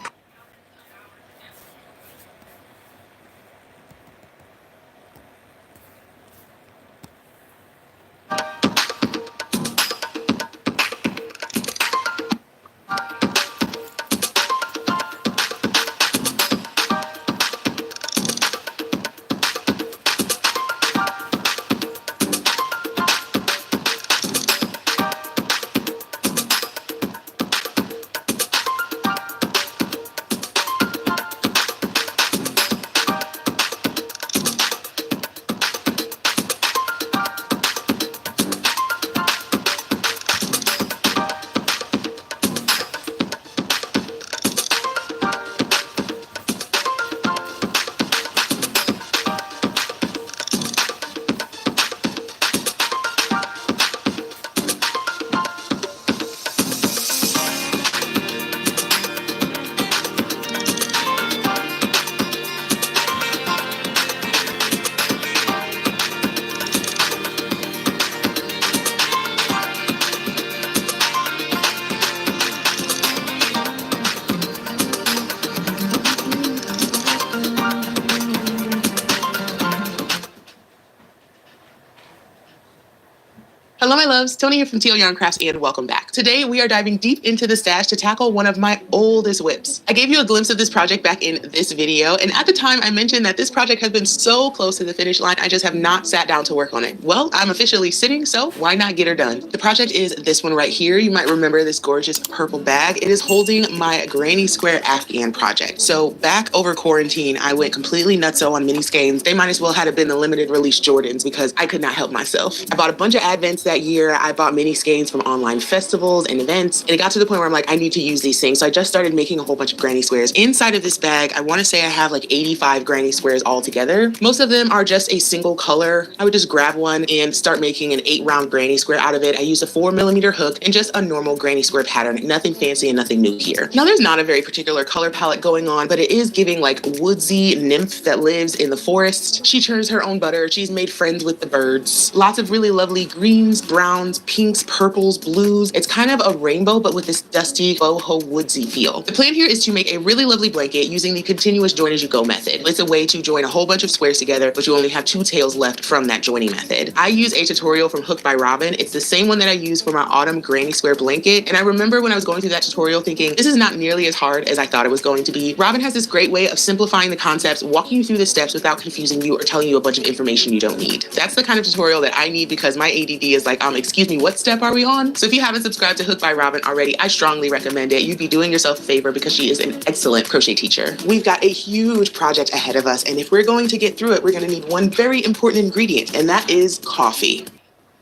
Hello, my loves. Tony here from Teal Yarn Crafts, and welcome back. Today, we are diving deep into the stash to tackle one of my oldest whips. I gave you a glimpse of this project back in this video, and at the time, I mentioned that this project has been so close to the finish line, I just have not sat down to work on it. Well, I'm officially sitting, so why not get her done? The project is this one right here. You might remember this gorgeous purple bag. It is holding my Granny Square Afghan project. So back over quarantine, I went completely nutso on mini skeins. They might as well have been the limited release Jordans because I could not help myself. I bought a bunch of Advents that year. I bought mini skeins from online festivals and events, and it got to the point where I'm like, I need to use these things. So I just started making a whole bunch of granny squares. Inside of this bag, I want to say I have like 85 granny squares all together. Most of them are just a single color. I would just grab one and start making an 8-round granny square out of it. I used a 4mm hook and just a normal granny square pattern. Nothing fancy and nothing new here. Now there's not a very particular color palette going on, but it is giving like woodsy nymph that lives in the forest. She churns her own butter. She's made friends with the birds. Lots of really lovely greens, browns, pinks, purples, blues. It's kind of a rainbow, but with this dusty, boho woodsy feel. The plan here is to make a really lovely blanket using the continuous join as you go method. It's a way to join a whole bunch of squares together, but you only have 2 tails left from that joining method. I use a tutorial from Hooked by Robin. It's the same one that I use for my autumn granny square blanket. And I remember when I was going through that tutorial thinking, this is not nearly as hard as I thought it was going to be. Robin has this great way of simplifying the concepts, walking you through the steps without confusing you or telling you a bunch of information you don't need. That's the kind of tutorial that I need because my ADD is like, excuse me, what step are we on? So if you haven't subscribed to Hooked by Robin already, I strongly recommend it. You'd be doing yourself a favor because she is an excellent crochet teacher. We've got a huge project ahead of us, and if we're going to get through it, we're going to need one very important ingredient, and that is coffee.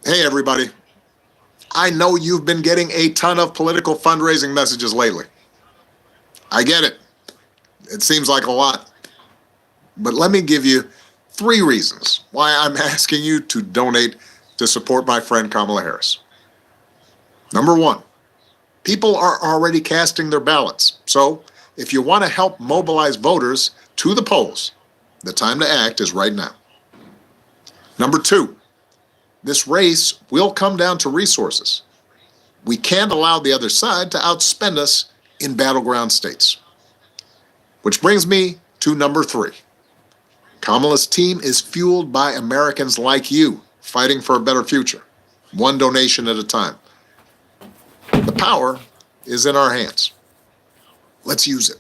Hey, everybody. I know you've been getting a ton of political fundraising messages lately. I get it. It seems like a lot. But let me give you 3 reasons why I'm asking you to donate to support my friend Kamala Harris. Number 1, people are already casting their ballots. So if you want to help mobilize voters to the polls, the time to act is right now. Number 2, this race will come down to resources. We can't allow the other side to outspend us in battleground states. Which brings me to number 3. Kamala's team is fueled by Americans like you, fighting for a better future, one donation at a time. The power is in our hands. Let's use it.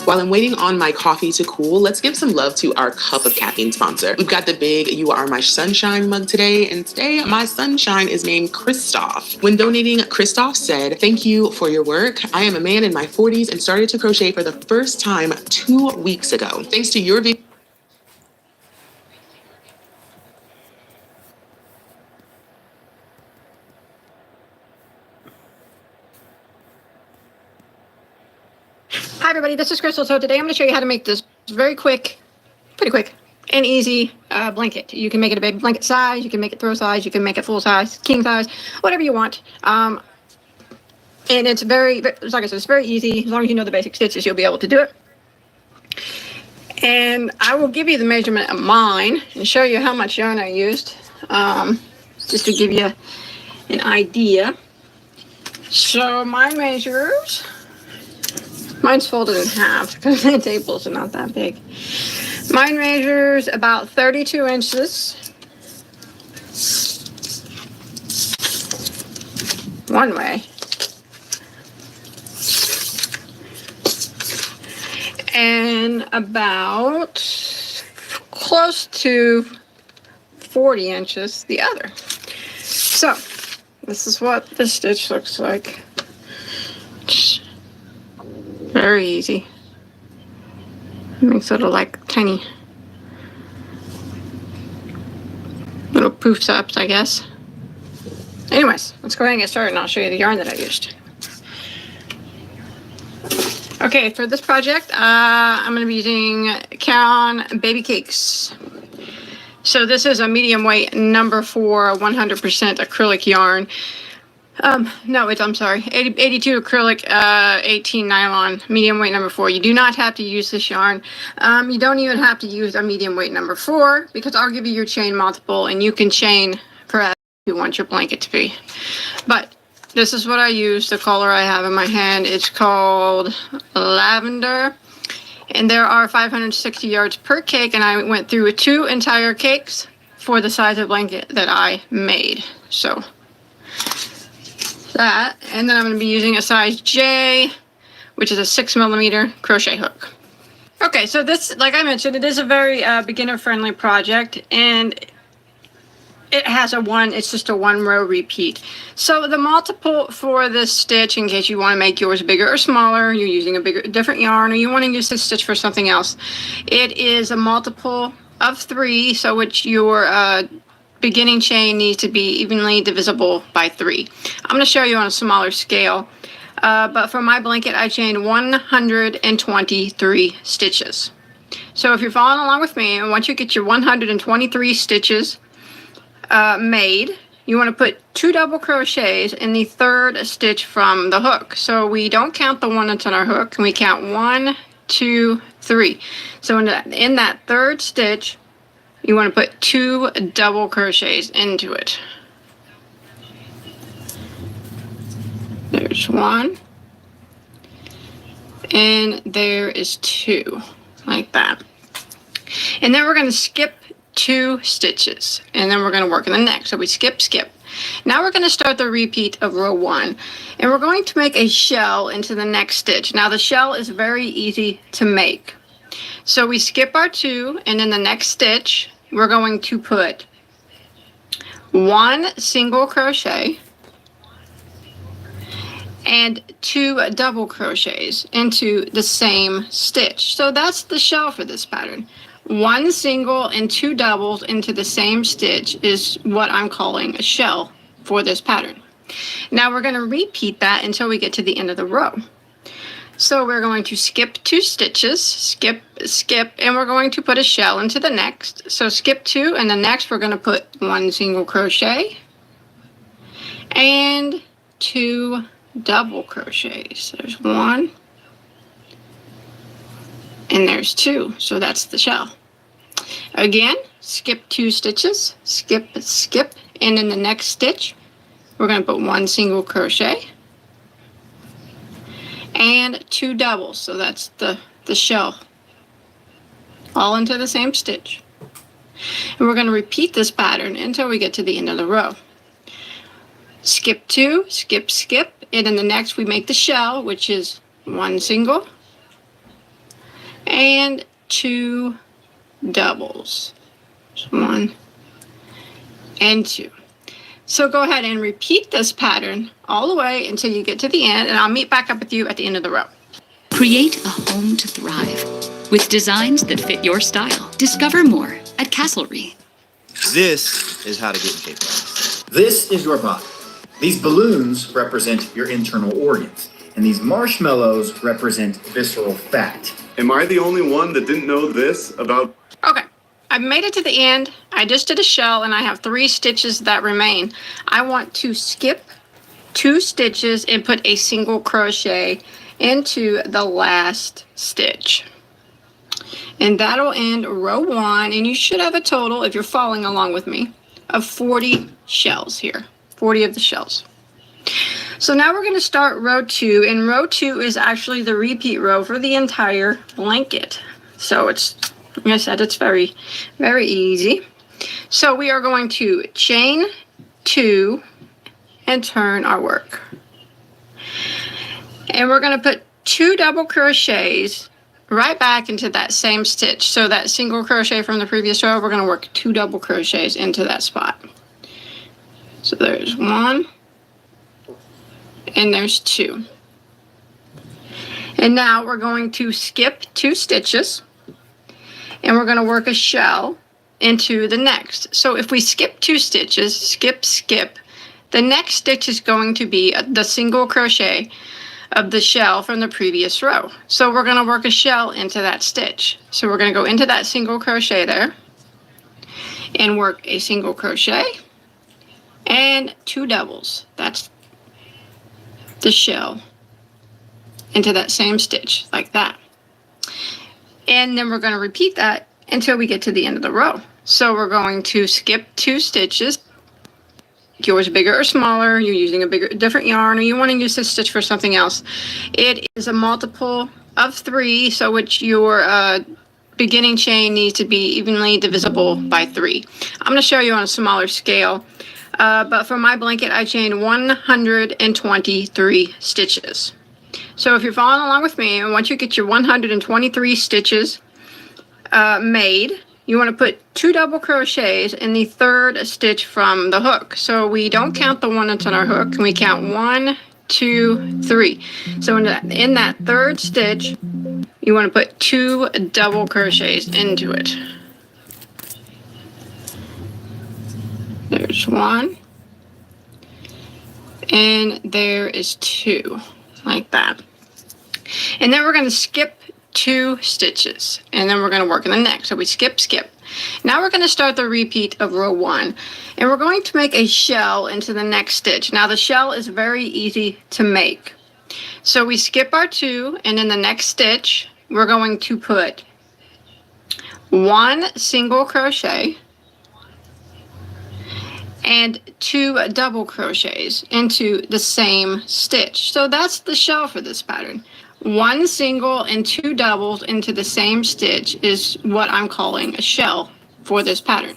While I'm waiting on my coffee to cool, let's give some love to our Cup of Caffeine sponsor. We've got the big You Are My Sunshine mug today, and today my sunshine is named Christoph. When donating, Christoph said, "Thank you for your work. I am a man in my 40s and started to crochet for the first time 2 weeks ago. Thanks to your video." Hi everybody, this is Crystal. So today I'm going to show you how to make this very quick, pretty quick and easy blanket. You can make it a baby blanket size, you can make it throw size, you can make it full size, king size, whatever you want. And it's like I said, it's very easy. As long as you know the basic stitches, you'll be able to do it. And I will give you the measurement of mine and show you how much yarn I used, just to give you an idea. So mine measures... Mine's folded in half because my tables are not that big. Mine measures about 32 inches. One way. And about close to 40 inches the other. So, this is what the stitch looks like. Very easy. Makes little like tiny little poofs ups, I guess. Anyways, let's go ahead and get started and I'll show you the yarn that I used. Okay, for this project, I'm going to be using Caron Baby Cakes. So this is a medium weight number 4, 100% acrylic yarn. No, I'm sorry, 82 acrylic, 18 nylon, medium weight number 4. You do not have to use this yarn. You don't even have to use a medium weight number 4 because I'll give you your chain multiple and you can chain forever if you want your blanket to be. But this is what I use, the color I have in my hand. It's called Lavender. And there are 560 yards per cake, and I went through 2 entire cakes for the size of blanket that I made. So that, and then I'm going to be using a size J, which is a 6mm crochet hook. Okay, so this, like I mentioned, it is a very beginner-friendly project, and it has it's just a 1-row repeat. So the multiple for this stitch, in case you want to make yours bigger or smaller, you're using a different yarn, or you want to use this stitch for something else, it is a multiple of 3, so which your beginning chain needs to be evenly divisible by 3. I'm going to show you on a smaller scale, but for my blanket I chained 123 stitches. So if you're following along with me, and once you get your 123 stitches made, you want to put 2 double crochets in the 3rd stitch from the hook. So we don't count the one that's on our hook, and we count 1, 2, 3. So in that 3rd stitch, you want to put 2 double crochets into it. There's 1, and there is 2, like that. And then we're going to skip 2 stitches, and then we're going to work in the next. So we skip. Now we're going to start the repeat of row 1, and we're going to make a shell into the next stitch. Now the shell is very easy to make. So we skip our 2, and in the next stitch we're going to put 1 single crochet and 2 double crochets into the same stitch. So that's the shell for this pattern. 1 single and 2 doubles into the same stitch is what I'm calling a shell for this pattern. Now we're going to repeat that until we get to the end of the row. So we're going to skip 2 stitches, skip, and we're going to put a shell into the next. So skip 2, and the next we're going to put 1 single crochet and 2 double crochets. There's 1 and there's 2, so that's the shell. Again, skip 2 stitches, skip, and in the next stitch we're going to put 1 single crochet and 2 doubles, so that's the shell, all into the same stitch. And we're going to repeat this pattern until we get to the end of the row. Skip 2, skip, and in the next we make the shell, which is 1 single and 2 doubles. 1 and 2. So go ahead and repeat this pattern all the way until you get to the end, and I'll meet back up with you at the end of the row. Create a home to thrive with designs that fit your style. Discover more at Castlery. This is how to get in shape. This is your body. These balloons represent your internal organs, and these marshmallows represent visceral fat. Am I the only one that didn't know this about? Okay, I've made it to the end. I just did a shell, and I have 3 stitches that remain. I want to skip 2 stitches and put a single crochet into the last stitch. And that'll end row 1, and you should have a total, if you're following along with me, of 40 shells here. 40 of the shells. So now we're going to start row 2, and row 2 is actually the repeat row for the entire blanket. So it's, like I said, it's very, very easy. So we are going to chain 2 and turn our work. And we're going to put 2 double crochets right back into that same stitch. So that single crochet from the previous row, we're going to work 2 double crochets into that spot. So there's 1 and there's 2. And now we're going to skip 2 stitches and we're going to work a shell into the next. So if we skip 2 stitches, skip, the next stitch is going to be the single crochet of the shell from the previous row. So we're going to work a shell into that stitch. So we're going to go into that single crochet there, and work a single crochet and 2 doubles. That's the shell into that same stitch like that. And then we're going to repeat that until we get to the end of the row. So we're going to skip 2 stitches. Yours bigger or smaller, you're using a different yarn, or you want to use this stitch for something else. It is a multiple of 3, so which your beginning chain needs to be evenly divisible by 3. I'm going to show you on a smaller scale, but for my blanket I chained 123 stitches. So if you're following along with me, and once you get your 123 stitches made, you want to put 2 double crochets in the 3rd stitch from the hook. So we don't count the one that's on our hook, and we count 1, 2, 3. So in that 3rd stitch, you want to put 2 double crochets into it. There's 1, and there is 2, like that. And then we're going to skip 2 stitches, and then we're going to work in the next. So we skip. Now we're going to start the repeat of row 1, and we're going to make a shell into the next stitch. Now the shell is very easy to make. So we skip our 2, and in the next stitch we're going to put 1 single crochet and 2 double crochets into the same stitch. So that's the shell for this pattern. 1 single and 2 doubles into the same stitch is what I'm calling a shell for this pattern.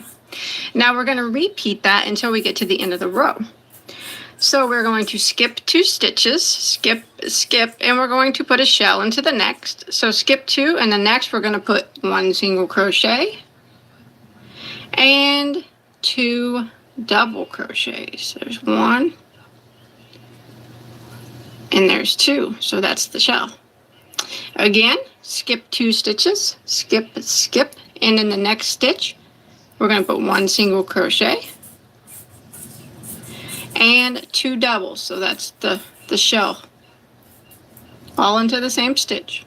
Now we're going to repeat that until we get to the end of the row. So we're going to skip 2 stitches, skip, and we're going to put a shell into the next. So skip 2, and the next we're going to put 1 single crochet and 2 double crochets. There's 1 and there's 2, so that's the shell. Again, skip 2 stitches, skip, and in the next stitch we're going to put 1 single crochet and 2 doubles, so that's the shell, all into the same stitch.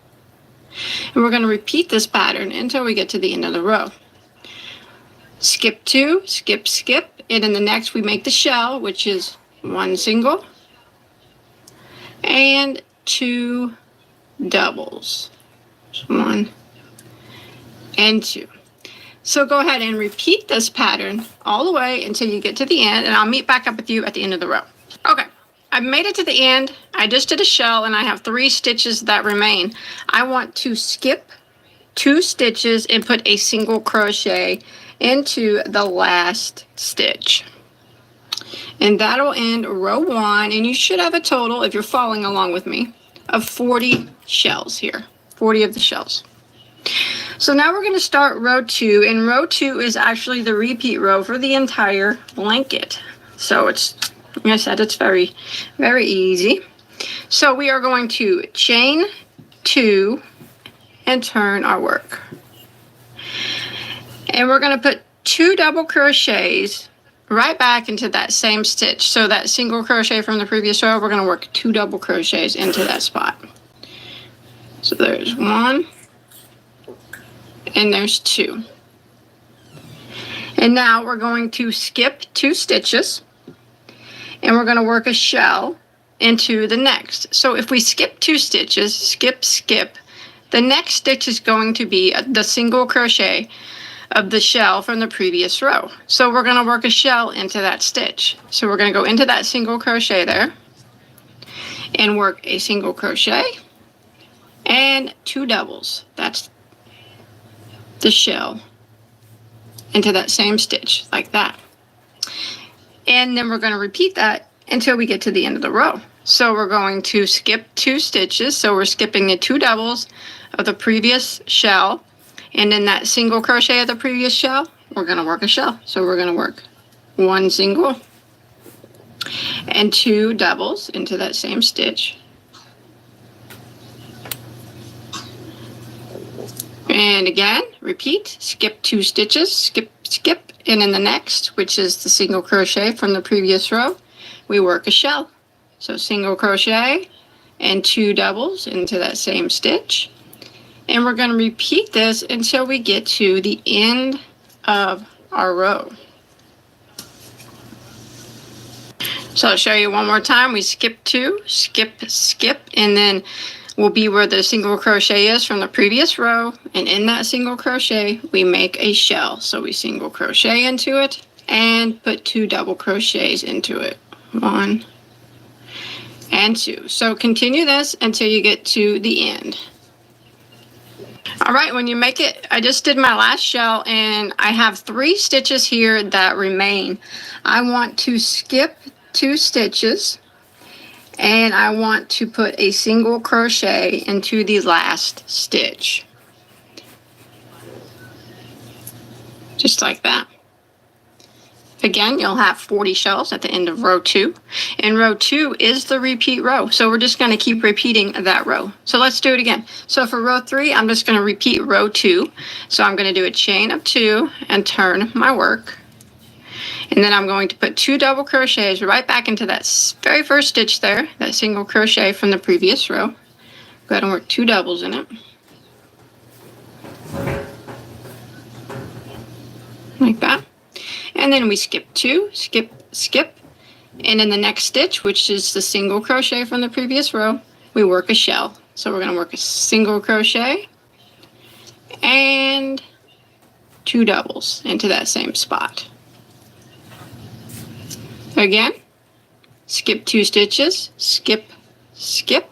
And we're going to repeat this pattern until we get to the end of the row. Skip 2, skip, and in the next we make the shell, which is 1 single and 2 doubles. 1 and 2. So go ahead and repeat this pattern all the way until you get to the end, and I'll meet back up with you at the end of the row. Okay, I've made it to the end. I just did a shell, and I have 3 stitches that remain. I want to skip 2 stitches and put a single crochet into the last stitch. And that'll end row 1, and you should have a total, if you're following along with me, of 40 shells here, 40 of the shells. So now we're going to start row 2, and row 2 is actually the repeat row for the entire blanket. So it's, like I said, it's very, very easy. So we are going to chain 2 and turn our work. And we're going to put 2 double crochets right back into that same stitch. So that single crochet from the previous row, we're going to work 2 double crochets into that spot. So there's 1 and there's 2. And now we're going to skip 2 stitches, and we're going to work a shell into the next. So if we skip 2 stitches, skip, the next stitch is going to be the single crochet of the shell from the previous row. So we're going to work a shell into that stitch. So we're going to go into that single crochet there and work a single crochet and 2 doubles. That's the shell into that same stitch like that. And then we're going to repeat that until we get to the end of the row. So we're going to skip 2 stitches. So we're skipping the 2 doubles of the previous shell, and in that single crochet of the previous shell, we're going to work a shell. So we're going to work 1 single and 2 doubles into that same stitch. And again, repeat, skip 2 stitches, skip, and in the next, which is the single crochet from the previous row, we work a shell. So single crochet and 2 doubles into that same stitch. And we're going to repeat this until we get to the end of our row. So I'll show you one more time. We skip 2, skip, skip, and then we'll be where the single crochet is from the previous row, and in that single crochet we make a shell. So we single crochet into it and put 2 double crochets into it. 1 and 2. So continue this until you get to the end. All right, when you make it, I just did my last shell and I have 3 stitches here that remain. I want to skip 2 stitches and I want to put a single crochet into the last stitch. Just like that. Again, you'll have 40 shells at the end of row 2. And row 2 is the repeat row. So we're just going to keep repeating that row. So let's do it again. So for row 3, I'm just going to repeat row 2. So I'm going to do a chain of 2 and turn my work. And then I'm going to put 2 double crochets right back into that very first stitch there, that single crochet from the previous row. Go ahead and work 2 doubles in it. Like that. And then we skip 2, skip, skip. And in the next stitch, which is the single crochet from the previous row, we work a shell. So we're going to work a single crochet and 2 doubles into that same spot. Again, skip 2 stitches, skip, skip,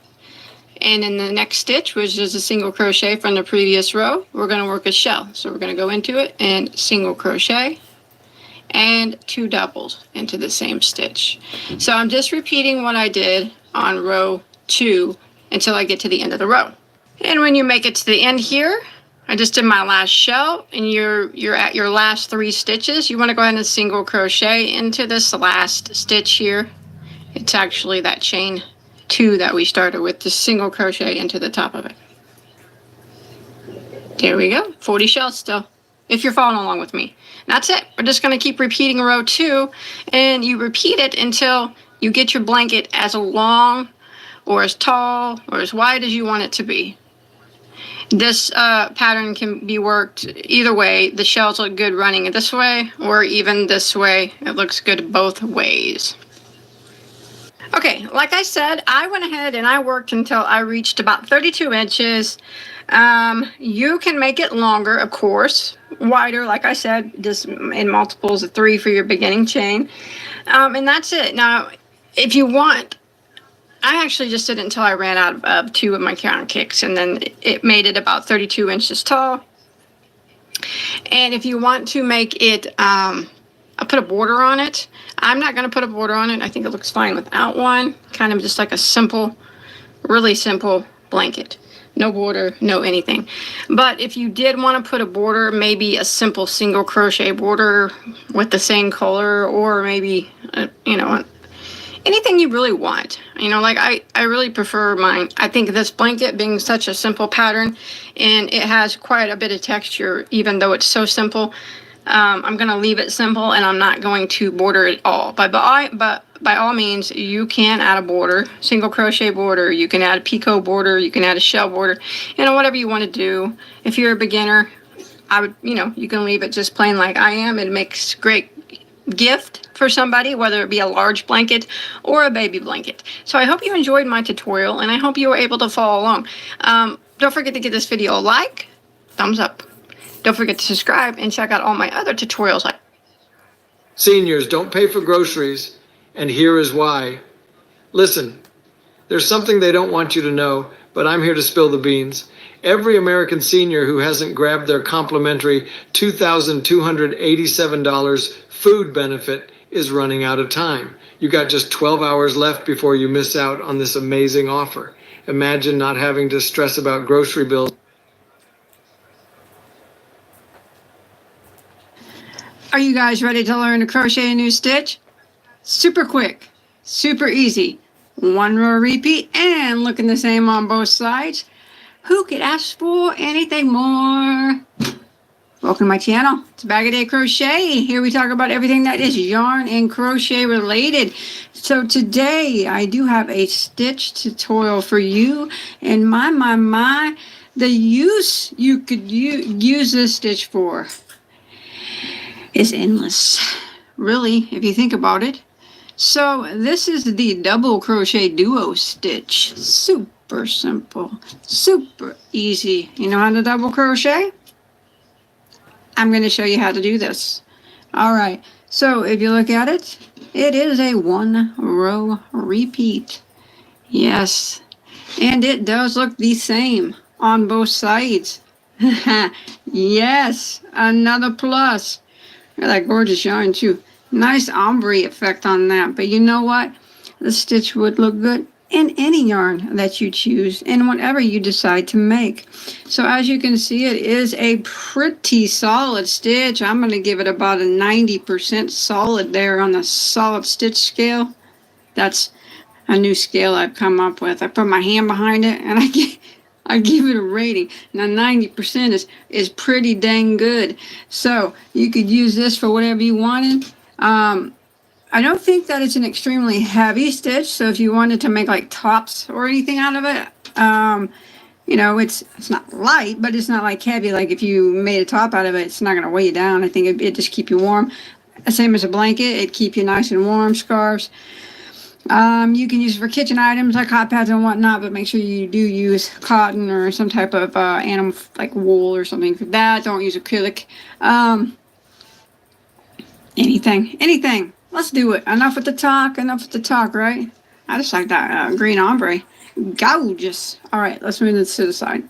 and in the next stitch, which is a single crochet from the previous row, we're going to work a shell. So we're going to go into it and single crochet and 2 doubles into the same stitch. So I'm just repeating what I did on row 2 until I get to the end of the row. And when you make it to the end here, I just did my last shell and you're at your last 3 stitches. You want to go ahead and single crochet into this last stitch here. It's actually that chain 2 that we started with, the single crochet into the top of it. There we go, 40 shells still, if you're following along with me. That's it. We're just going to keep repeating row 2 and you repeat it until you get your blanket as long or as tall or as wide as you want it to be. This pattern can be worked either way. The shells look good running this way or even this way. It looks good both ways. Okay, like I said, I went ahead and I worked until I reached about 32 inches. You can make it longer, of course, wider, like I said, just in multiples of 3 for your beginning chain. And that's it. Now, if you want, I actually just did it until I ran out of 2 of my counter kicks, and then it made it about 32 inches tall. And if you want to make it, I put a border on it. I'm not going to put a border on it. I think it looks fine without one. Kind of just like a simple, really simple blanket. No border, no anything. But if you did want to put a border, maybe a simple single crochet border with the same color, or maybe, you know, anything you really want. You know, like I really prefer mine. I think this blanket being such a simple pattern and it has quite a bit of texture, even though it's so simple, I'm going to leave it simple and I'm not going to border it all. But by all means, you can add a border, single crochet border, you can add a picot border, you can add a shell border, you know, whatever you want to do. If you're a beginner, I would, you know, you can leave it just plain like I am. It makes great gift for somebody, whether it be a large blanket or a baby blanket. So I hope you enjoyed my tutorial and I hope you were able to follow along. Don't forget to give this video a like, thumbs up. Don't forget to subscribe and check out all my other tutorials. Seniors don't pay for groceries, and here is why. Listen, there's something they don't want you to know, but I'm here to spill the beans. Every American senior who hasn't grabbed their complimentary $2,287 food benefit is running out of time. You got just 12 hours left before you miss out on this amazing offer. Imagine not having to stress about grocery bills. Are you guys ready to learn to crochet a new stitch? Super quick, super easy. 1 row repeat and looking the same on both sides. Who could ask for anything more? Welcome to my channel. It's Bag a Day Crochet. Here we talk about everything that is yarn and crochet related. So today I do have a stitch tutorial for you, and my, the use you could use this stitch for. is endless, really, if you think about it. So this is the double crochet duo stitch. Super simple, super easy. You know how to double crochet? I'm going to show you how to do this. All right, so if you look at it, it is a 1 row repeat. Yes, and it does look the same on both sides. Yes, another plus. Look at that gorgeous yarn too. Nice ombre effect on that. But you know what? The stitch would look good in any yarn that you choose and whatever you decide to make. So as you can see, it is a pretty solid stitch. I'm going to give it about a 90% solid there on the solid stitch scale. That's a new scale I've come up with. I put my hand behind it and I give it a rating. Now 90% is pretty dang good. So you could use this for whatever you wanted. I don't think that it's an extremely heavy stitch. So if you wanted to make like tops or anything out of it, you know, it's not light, but it's not like heavy. Like if you made a top out of it, it's not going to weigh you down. I think it just keep you warm. Same as a blanket, it keep you nice and warm. Scarves. You can use it for kitchen items like hot pads and whatnot, but make sure you do use cotton or some type of animal like wool or something for that. Don't use acrylic. Anything. Let's do it. Enough with the talk, right? I just like that green ombre. Gorgeous. All right, let's move this to the side.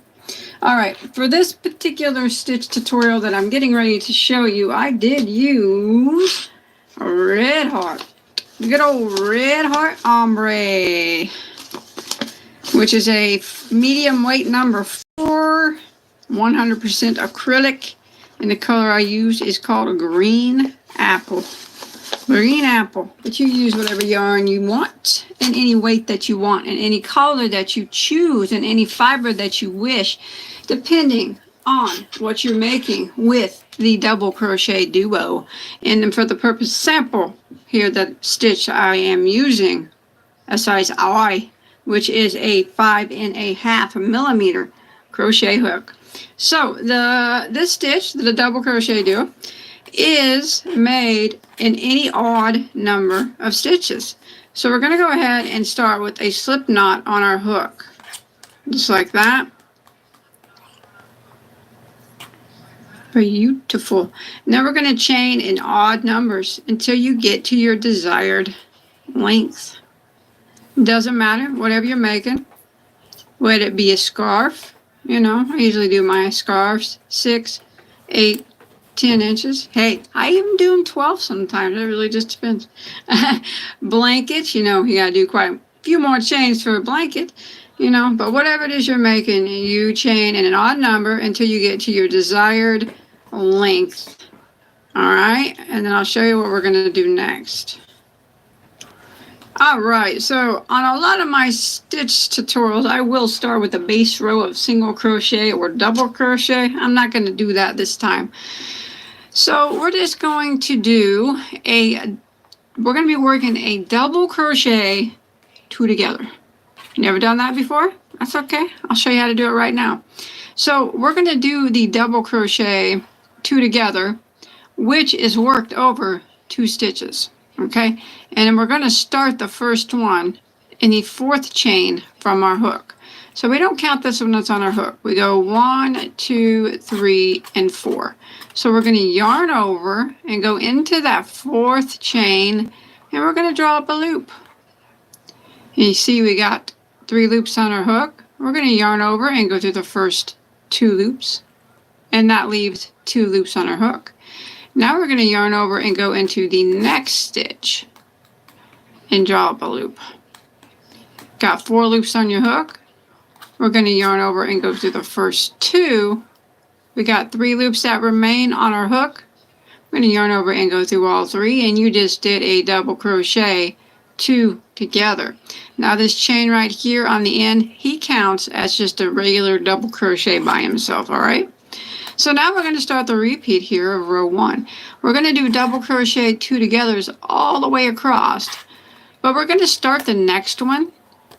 All right, for this particular stitch tutorial that I'm getting ready to show you, I did use a red heart. Good old red heart ombre, which is a medium weight number 4, 100% acrylic, and the color I used is called a green apple. Green apple, but you use whatever yarn you want in any weight that you want, in any color that you choose, in any fiber that you wish, depending on what you're making with the double crochet duo. And then for the purpose sample here, that stitch I am using a size I, which is a 5.5 millimeter crochet hook. So this stitch, the double crochet duo, is made in any odd number of stitches. So we're going to go ahead and start with a slip knot on our hook, just like that. Beautiful. Now we're going to chain in odd numbers until you get to your desired length. Doesn't matter, whatever you're making. Whether it be a scarf, you know, I usually do my scarves 6, 8, 10 inches. Hey, I even do them 12 sometimes. It really just depends. Blankets, you know, you got to do quite a few more chains for a blanket, you know, but whatever it is you're making, you chain in an odd number until you get to your desired length. All right, and then I'll show you what we're going to do next. All right, so on a lot of my stitch tutorials, I will start with a base row of single crochet or double crochet. I'm not going to do that this time. So we're just going to do we're going to be working a double crochet 2 together. You never done that before? That's okay. I'll show you how to do it right now. So we're going to do the double crochet 2 together, which is worked over 2 stitches. Okay, and then we're going to start the first one in the 4th chain from our hook. So we don't count this when it's on our hook. We go 1, 2, 3, and 4. So we're going to yarn over and go into that 4th chain, and we're going to draw up a loop. And you see we got 3 loops on our hook. We're going to yarn over and go through the first 2 loops, and that leaves 2 loops on our hook. Now we're going to yarn over and go into the next stitch and draw up a loop. Got 4 loops on your hook. We're going to yarn over and go through the first 2. We got 3 loops that remain on our hook. We're going to yarn over and go through all 3, and you just did a double crochet 2 together. Now this chain right here on the end, he counts as just a regular double crochet by himself, all right? So now we're going to start the repeat here of row 1. We're going to do double crochet 2 togethers all the way across, but we're going to start the next one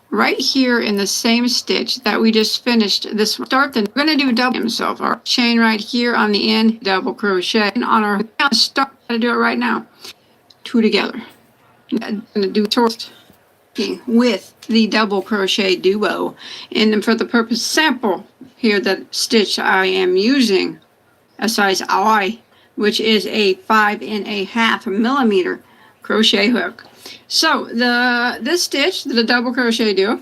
right here in the same stitch that we just finished this one. Start, then we're going to do double himself. Our chain right here on the end, double crochet, and on our start to do it right now. 2 together. I'm going to do towards with the double crochet duo, and then for the purpose sample here, the stitch I am using a size I, which is a 5.5 millimeter crochet hook. So this stitch, the double crochet duo,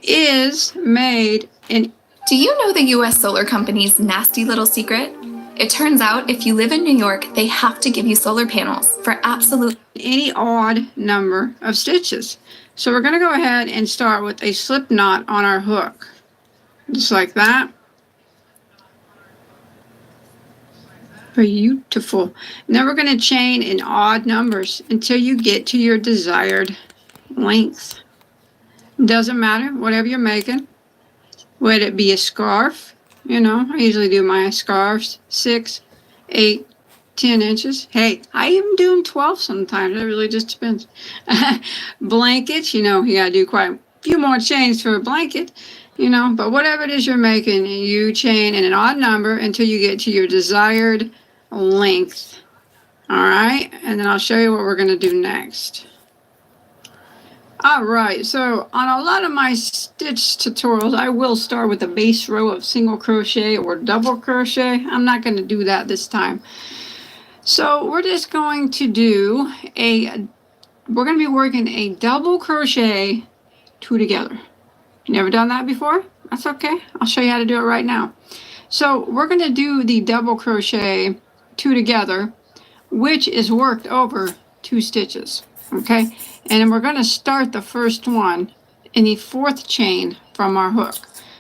is made in. Do you know the US Solar Company's nasty little secret? It turns out if you live in New York, they have to give you solar panels for absolute any odd number of stitches. So we're going to go ahead and start with a slip knot on our hook, just like that. Beautiful. Now we're going to chain in odd numbers until you get to your desired length. Doesn't matter, whatever you're making. Would it be a scarf? You know, I usually do my scarves 6, 8, 10 inches. Hey, I even do them 12 sometimes. It really just depends. Blankets, you know, you got to do quite a few more chains for a blanket, you know, but whatever it is you're making, you chain in an odd number until you get to your desired length. All right, and then I'll show you what we're going to do next. All right, so on a lot of my stitch tutorials, I will start with a base row of single crochet or double crochet. I'm not going to do that this time. So we're just going to do we're going to be working a double crochet 2 together. You never done that before? That's okay. I'll show you how to do it right now. So we're going to do the double crochet 2 together, which is worked over 2 stitches. Okay, and then we're going to start the first one in the 4th chain from our hook.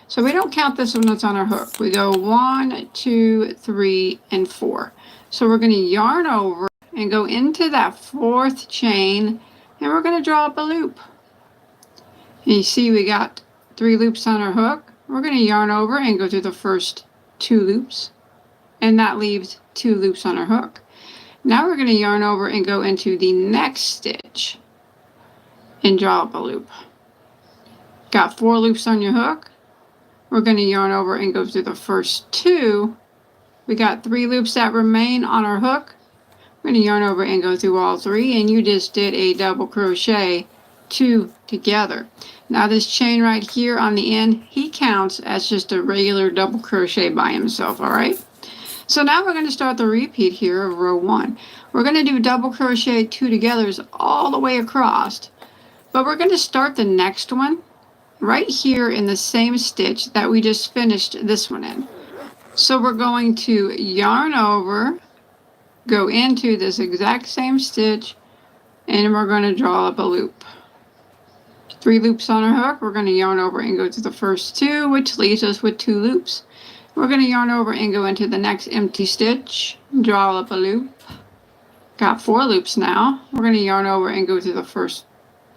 So we don't count this one that's on our hook. We go 1, 2, 3, and 4. So we're going to yarn over and go into that 4th chain, and we're going to draw up a loop. And you see we got 3 loops on our hook. We're going to yarn over and go through the first 2 loops, and that leaves 2 loops on our hook. Now we're going to yarn over and go into the next stitch and draw up a loop. Got 4 loops on your hook. We're going to yarn over and go through the first 2. We got 3 loops that remain on our hook. We're going to yarn over and go through all 3, and you just did a double crochet 2 together. Now this chain right here on the end, he counts as just a regular double crochet by himself, all right? So now we're going to start the repeat here of row 1. We're going to do double crochet 2 togethers all the way across, but we're going to start the next one right here in the same stitch that we just finished this one in. So we're going to yarn over, go into this exact same stitch, and we're going to draw up a loop. 3 loops on our hook. We're going to yarn over and go to the first 2, which leaves us with 2 loops. We're going to yarn over and go into the next empty stitch, draw up a loop. Got 4 loops now. We're going to yarn over and go through the first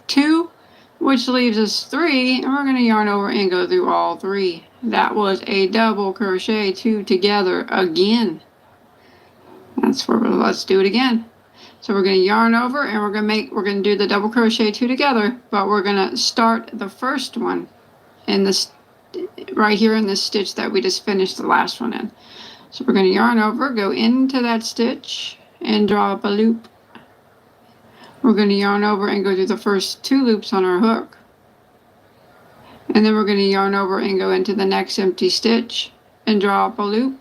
2, which leaves us 3, and we're going to yarn over and go through all 3. That was a double crochet 2 together again. That's where let's do it again. So we're going to yarn over and we're going to do the double crochet 2 together, but we're going to start the first one in this right here in this stitch that we just finished the last one in. So we're going to yarn over, go into that stitch and draw up a loop. We're going to yarn over and go through the first 2 loops on our hook. And then we're going to yarn over and go into the next empty stitch and draw up a loop.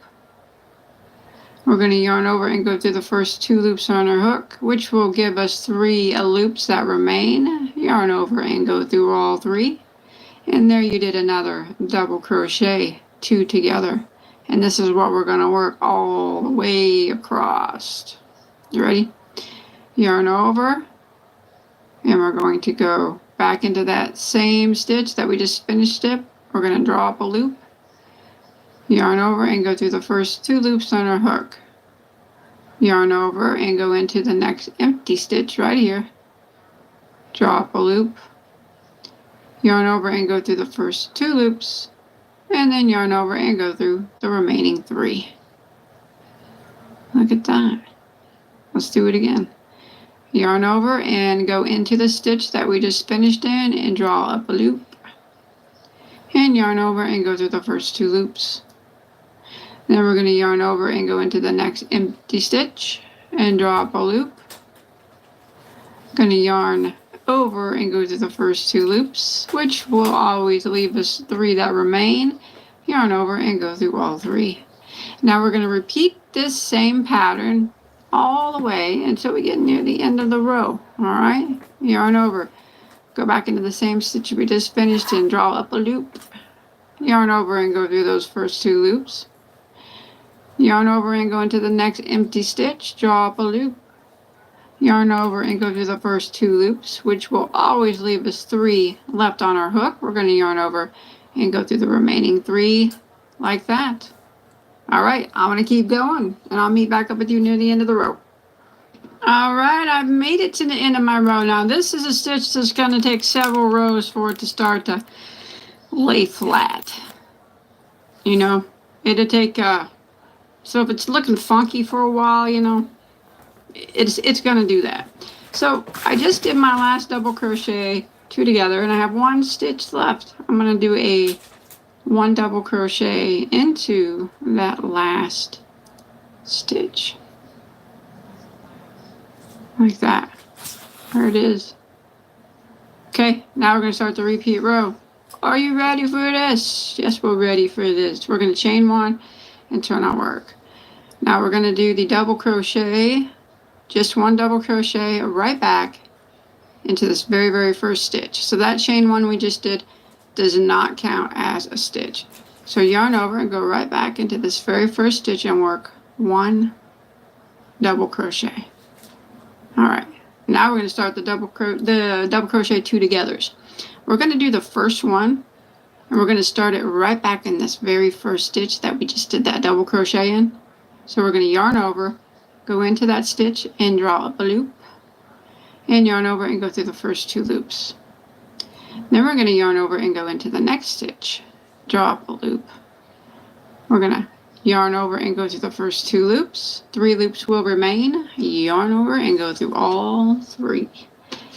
We're going to yarn over and go through the first 2 loops on our hook, which will give us 3 loops that remain. Yarn over and go through all 3. And there you did another double crochet 2 together. And this is what we're going to work all the way across. You ready? Yarn over. And we're going to go back into that same stitch that we just finished it. We're going to draw up a loop. Yarn over and go through the first 2 loops on our hook. Yarn over and go into the next empty stitch right here. Draw up a loop. Yarn over and go through the first 2 loops, and then yarn over and go through the remaining 3. Look at that. Let's do it again. Yarn over and go into the stitch that we just finished in and draw up a loop. and yarn over and go through the first 2 loops. Then we're going to yarn over and go into the next empty stitch and draw up a loop. Going to yarn over and go through the first 2 loops, which will always leave us 3 that remain. Yarn over and go through all 3. Now we're going to repeat this same pattern all the way until we get near the end of the row. Alright, yarn over, go back into the same stitch we just finished and draw up a loop. Yarn over and go through those first 2 loops. Yarn over and go into the next empty stitch, draw up a loop. Yarn over and go through the first 2 loops, which will always leave us 3 left on our hook. We're going to yarn over and go through the remaining 3 like that. Alright, I'm going to keep going, and I'll meet back up with you near the end of the row. Alright, I've made it to the end of my row. Now this is a stitch that's going to take several rows for it to start to lay flat. You know, it'll take, so if it's looking funky for a while, you know, it's going to do that. So I just did my last double crochet 2 together, and I have 1 stitch left. I'm going to do a 1 double crochet into that last stitch. Like that. There it is. Okay, now we're going to start the repeat row. Are you ready for this? Yes, we're ready for this. We're going to chain 1 and turn our work. Now we're going to do the double crochet, just 1 double crochet right back into this very, very first stitch. So that chain 1 we just did does not count as a stitch. So yarn over and go right back into this very first stitch and work 1 double crochet. Alright, now we're going to start the double crochet 2 togethers. We're going to do the first one, and we're going to start it right back in this very first stitch that we just did that double crochet in. So we're going to yarn over, go into that stitch and draw up a loop, and yarn over and go through the first 2 loops. Then we're going to yarn over and go into the next stitch, draw up a loop. We're going to yarn over and go through the first 2 loops. 3 loops will remain. Yarn over and go through all 3.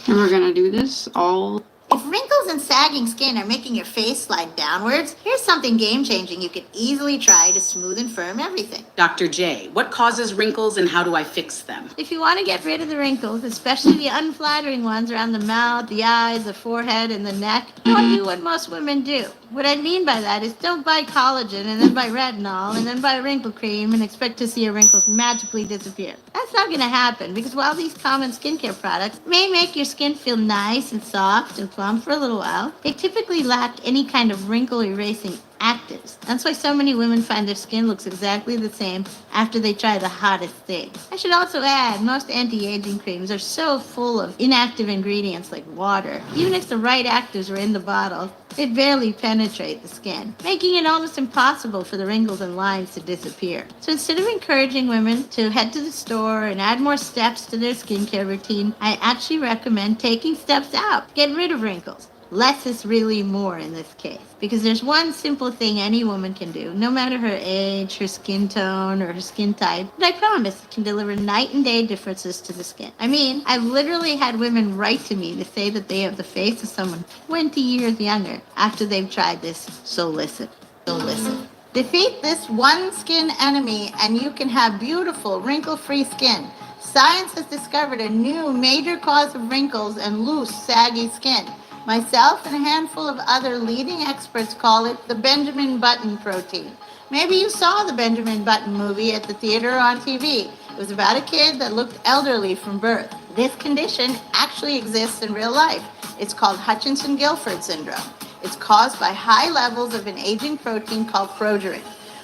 And we're going to do this all. If wrinkles and sagging skin are making your face slide downwards, here's something game-changing you can easily try to smooth and firm everything. Dr. J, what causes wrinkles and how do I fix them? If you want to get rid of the wrinkles, especially the unflattering ones around the mouth, the eyes, the forehead, and the neck, don't do what most women do. What I mean by that is don't buy collagen and then buy retinol and then buy wrinkle cream and expect to see your wrinkles magically disappear. That's not going to happen because while these common skincare products may make your skin feel nice and soft and plump for a little while, they typically lack any kind of wrinkle erasing actives. That's why so many women find their skin looks exactly the same after they try the hottest thing. I should also add, most anti-aging creams are so full of inactive ingredients like water. Even if the right actives were in the bottle, they barely penetrate the skin, making it almost impossible for the wrinkles and lines to disappear. So instead of encouraging women to head to the store and add more steps to their skincare routine, I actually recommend taking steps out. Get rid of wrinkles. Less is really more in this case, because there's one simple thing any woman can do, no matter her age, her skin tone, or her skin type, that I promise can deliver night and day differences to the skin. I mean, I've literally had women write to me to say that they have the face of someone 20 years younger after they've tried this. So listen. Defeat this one skin enemy and you can have beautiful, wrinkle-free skin. Science has discovered a new major cause of wrinkles and loose, saggy skin. Myself and a handful of other leading experts call it the Benjamin Button protein. Maybe you saw the Benjamin Button movie at the theater or on TV. It was about a kid that looked elderly from birth. This condition actually exists in real life. It's called Hutchinson-Gilford syndrome. It's caused by high levels of an aging protein called progerin.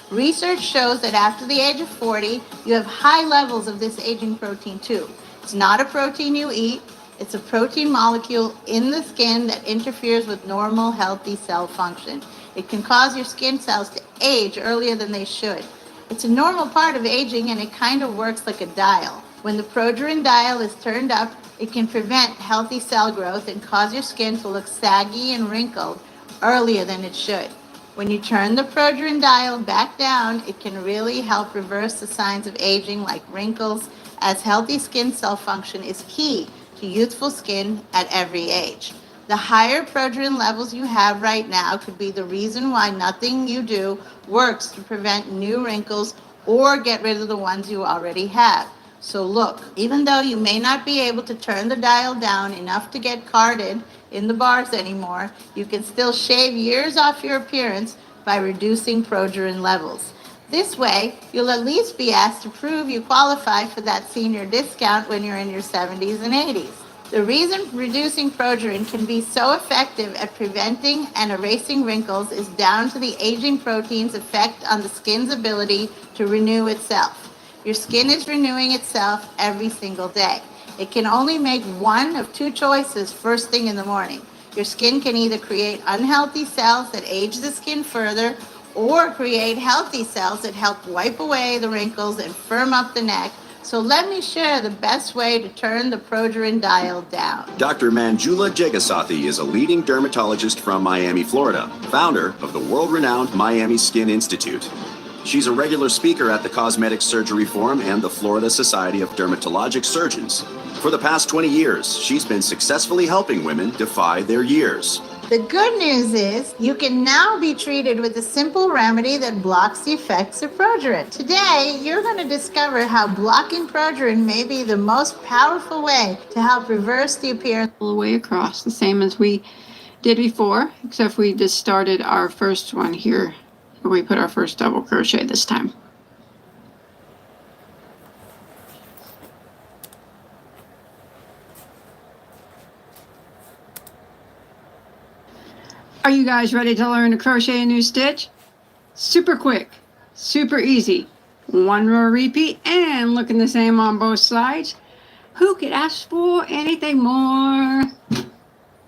Research shows that after the age of 40, you have high levels of this aging protein too. It's not a protein you eat. It's a protein molecule in the skin that interferes with normal, healthy cell function. It can cause your skin cells to age earlier than they should. It's a normal part of aging, and it kind of works like a dial. When the progerin dial is turned up, it can prevent healthy cell growth and cause your skin to look saggy and wrinkled earlier than it should. When you turn the progerin dial back down, it can really help reverse the signs of aging like wrinkles, as healthy skin cell function is key to youthful skin at every age. The higher progerin levels you have right now could be the reason why nothing you do works to prevent new wrinkles or get rid of the ones you already have. So look, even though you may not be able to turn the dial down enough to get carded in the bars anymore, you can still shave years off your appearance by reducing progerin levels. This way, you'll at least be asked to prove you qualify for that senior discount when you're in your 70s and 80s. The reason reducing progerin can be so effective at preventing and erasing wrinkles is down to the aging protein's effect on the skin's ability to renew itself. Your skin is renewing itself every single day. It can only make one of two choices first thing in the morning. Your skin can either create unhealthy cells that age the skin further or create healthy cells that help wipe away the wrinkles and firm up the neck. So let me share the best way to turn the progerin dial down. Dr. Manjula Jegasathy is a leading dermatologist from Miami, Florida, founder of the world-renowned Miami Skin Institute. She's a regular speaker at the Cosmetic Surgery Forum and the Florida Society of Dermatologic Surgeons. For the past 20 years, she's been successfully helping women defy their years. The good news is you can now be treated with a simple remedy that blocks the effects of progerin. Today, you're going to discover how blocking progerin may be the most powerful way to help reverse the appearance. All the way across, the same as we did before, except we just started our first one here. We put our first double crochet this time. Are you guys ready to learn to crochet a new stitch? Super quick, super easy. One row repeat and looking the same on both sides. Who could ask for anything more?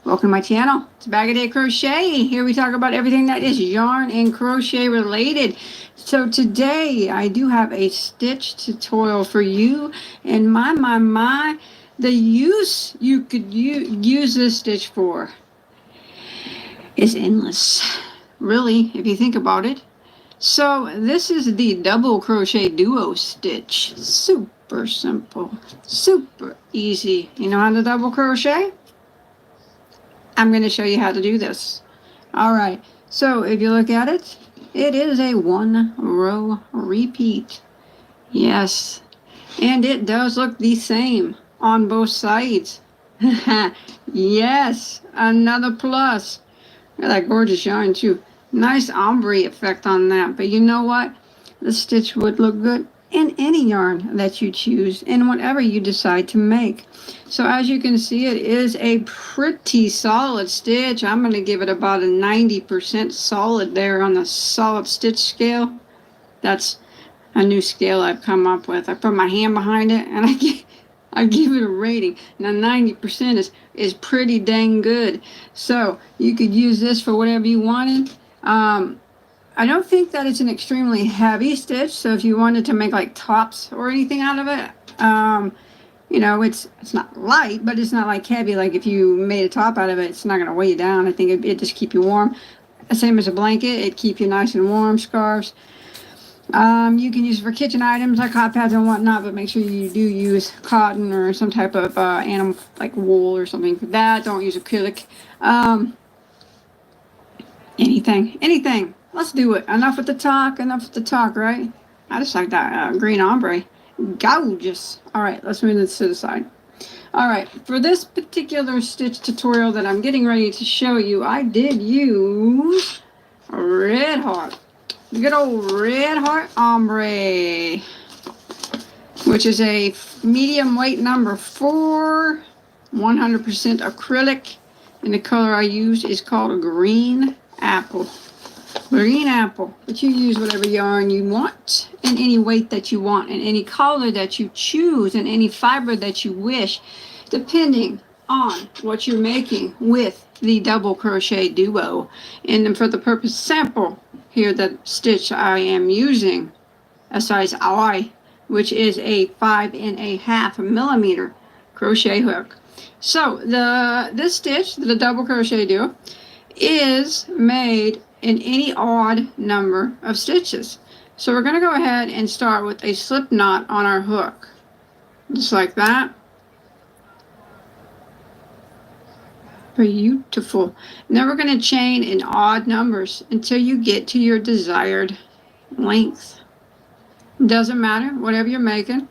Welcome to my channel. It's Bag a Day Crochet. Here we talk about everything that is yarn and crochet related. So today I do have a stitch tutorial for you, and my, the use you could use this stitch for is endless, really, if you think about it. So this is the double crochet duo stitch. Super simple, super easy. You know how to double crochet? I'm going to show you how to do this. All right, so if you look at it, it is a one row repeat. Yes, and it does look the same on both sides. Yes, another plus. Look at that gorgeous yarn too. Nice ombre effect on that. But you know what? The stitch would look good in any yarn that you choose and whatever you decide to make. So as you can see, it is a pretty solid stitch. I'm going to give it about a 90% solid there on the solid stitch scale. That's a new scale I've come up with. I put my hand behind it and I give it a rating. Now 90% is pretty dang good. So you could use this for whatever you wanted. I don't think that it's an extremely heavy stitch, so if you wanted to make like tops or anything out of it, you know, it's not light, but it's not like heavy. Like if you made a top out of it, it's not going to weigh you down. I think it just keep you warm. Same as a blanket, it keep you nice and warm. Scarves. You can use it for kitchen items like hot pads and whatnot, but make sure you do use cotton or some type of animal like wool or something for that. Don't use acrylic. Anything. Let's do it. Enough with the talk, right? I just like that green ombre. Gorgeous. All right, let's move this to the side. All right, for this particular stitch tutorial that I'm getting ready to show you, I did use a red heart. Good old red heart ombre, which is a medium weight number 4, 100% acrylic, and the color I used is called a green apple. Green apple, but you use whatever yarn you want and any weight that you want and any color that you choose and any fiber that you wish, depending on what you're making with the double crochet duo. And then for the purpose sample here, the stitch I am using a size I, which is a 5.5 millimeter crochet hook. So this stitch, the double crochet duo, is made in any odd number of stitches. So we're going to go ahead and start with a slip knot on our hook, just like that. Beautiful. Now we're going to chain in odd numbers until you get to your desired length. Doesn't matter, whatever you're making.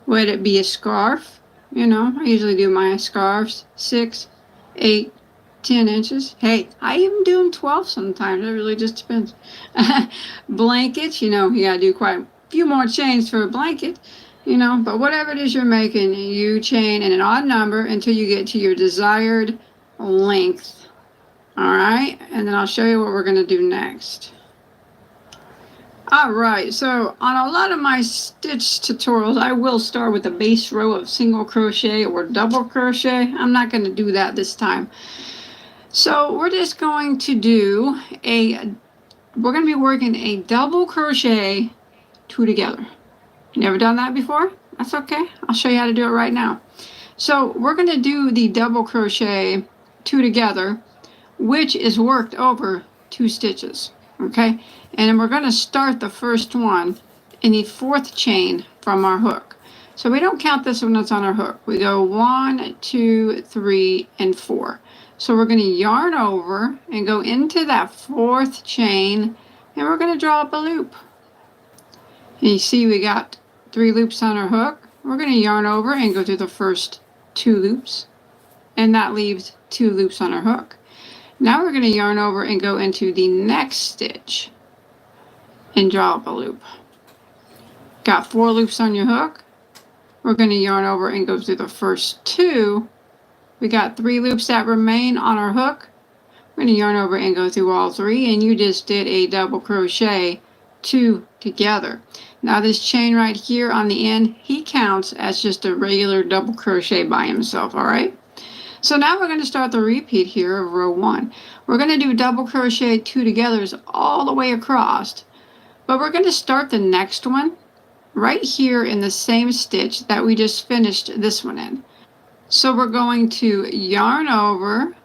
Would it be a scarf? You know, I usually do my scarves 6, 8, 10 inches. Hey, I even do them 12 sometimes. It really just depends. Blankets, you know, you gotta do quite a few more chains for a blanket, you know, but whatever it is you're making, you chain in an odd number until you get to your desired length. All right, and then I'll show you what we're gonna do next. All right, so on a lot of my stitch tutorials, I will start with a base row of single crochet or double crochet. I'm not going to do that this time. So we're just going to do we're going to be working a double crochet 2 together. Never done that before? That's okay. I'll show you how to do it right now. So we're going to do the double crochet 2 together, which is worked over 2 stitches. Okay, and then we're going to start the first one in the 4th chain from our hook. So we don't count this when it's on our hook. We go 1, 2, 3, and 4. So we're going to yarn over and go into that 4th chain, and we're going to draw up a loop. And you see we got 3 loops on our hook. We're going to yarn over and go through the first 2 loops, and that leaves 2 loops on our hook. Now we're going to yarn over and go into the next stitch and draw up a loop. Got 4 loops on your hook. We're going to yarn over and go through the first 2. We got 3 loops that remain on our hook. We're going to yarn over and go through all 3, and you just did a double crochet 2 together. Now this chain right here on the end, he counts as just a regular double crochet by himself, all right? So now we're going to start the repeat here of row 1. We're going to do double crochet 2 togethers all the way across, but we're going to start the next one right here in the same stitch that we just finished this one in. So we're going to yarn over,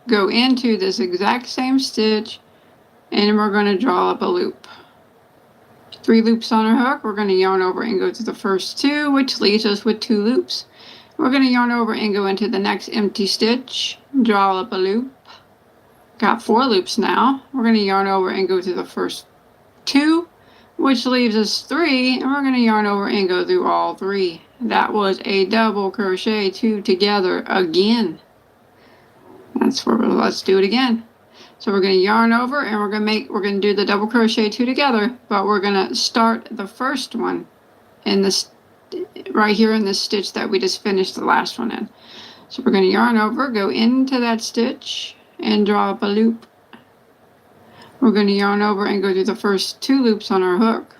go into this exact same stitch, and we're going to draw up a loop. 3 loops on our hook. We're going to yarn over and go to the first 2, which leaves us with 2 loops. We're going to yarn over and go into the next empty stitch, draw up a loop. Got 4 loops now. We're going to yarn over and go to the first 2, which leaves us 3, and we're going to yarn over and go through all 3. That was a double crochet 2 together again. Let's do it again. So we're going to yarn over and we're going to do the double crochet 2 together, but we're going to start the first one in this right here in this stitch that we just finished the last one in. So we're going to yarn over, go into that stitch and draw up a loop. We're going to yarn over and go through the first 2 loops on our hook.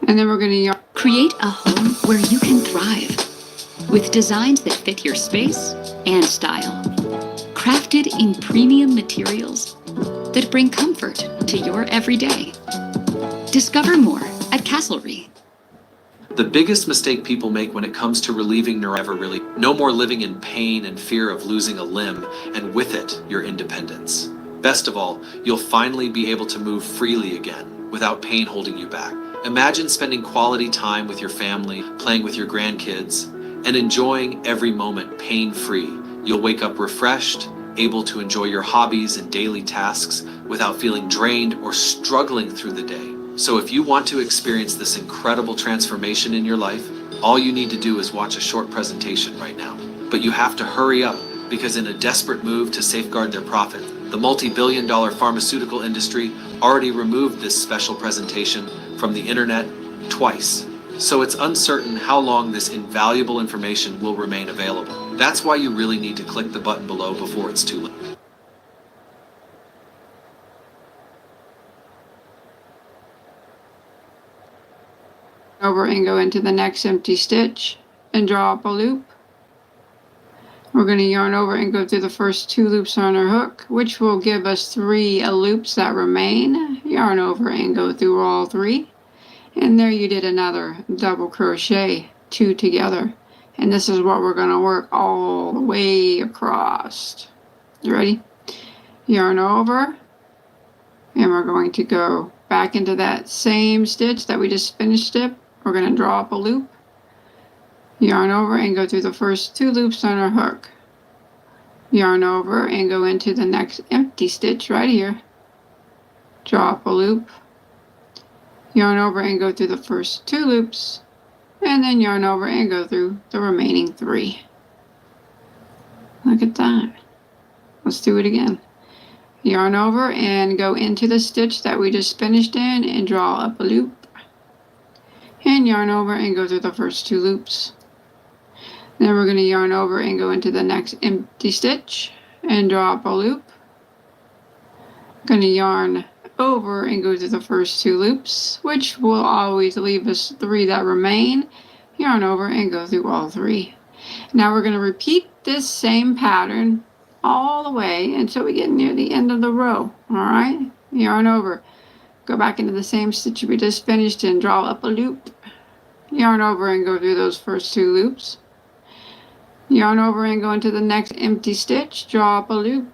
And then we're going to Create a home where you can thrive with designs that fit your space and style. Crafted in premium materials that bring comfort to your everyday. Discover more at Castlery. The biggest mistake people make when it comes to relieving no more living in pain and fear of losing a limb, and with it, your independence. Best of all, you'll finally be able to move freely again, without pain holding you back. Imagine spending quality time with your family, playing with your grandkids, and enjoying every moment pain-free. You'll wake up refreshed, able to enjoy your hobbies and daily tasks without feeling drained or struggling through the day. So if you want to experience this incredible transformation in your life, all you need to do is watch a short presentation right now. But you have to hurry up, because in a desperate move to safeguard their profit, the multi-billion-dollar pharmaceutical industry already removed this special presentation from the internet twice. So it's uncertain how long this invaluable information will remain available. That's why you really need to click the button below before it's too late. over and go into the next empty stitch and draw up a loop. We're going to yarn over and go through the first 2 loops on our hook, which will give us 3 loops that remain. Yarn over and go through all 3. And there you did another double crochet 2 together. And this is what we're going to work all the way across. You ready? Yarn over. And we're going to go back into that same stitch that we just finished it. We're going to draw up a loop. Yarn over and go through the first 2 loops on our hook. yarn over and go into the next empty stitch right here, draw up a loop, yarn over and go through the first 2 loops, and then yarn over and go through the remaining 3. Look at that. Let's do it again. Yarn over and go into the stitch that we just finished in and draw up a loop, and yarn over and go through the first 2 loops. Then we're going to yarn over and go into the next empty stitch and draw up a loop. Going to yarn over and go through the first 2 loops, which will always leave us 3 that remain. Yarn over and go through all 3. Now we're going to repeat this same pattern all the way until we get near the end of the row. Alright, yarn over, go back into the same stitch we just finished and draw up a loop. Yarn over and go through those first 2 loops. Yarn over and go into the next empty stitch, draw up a loop.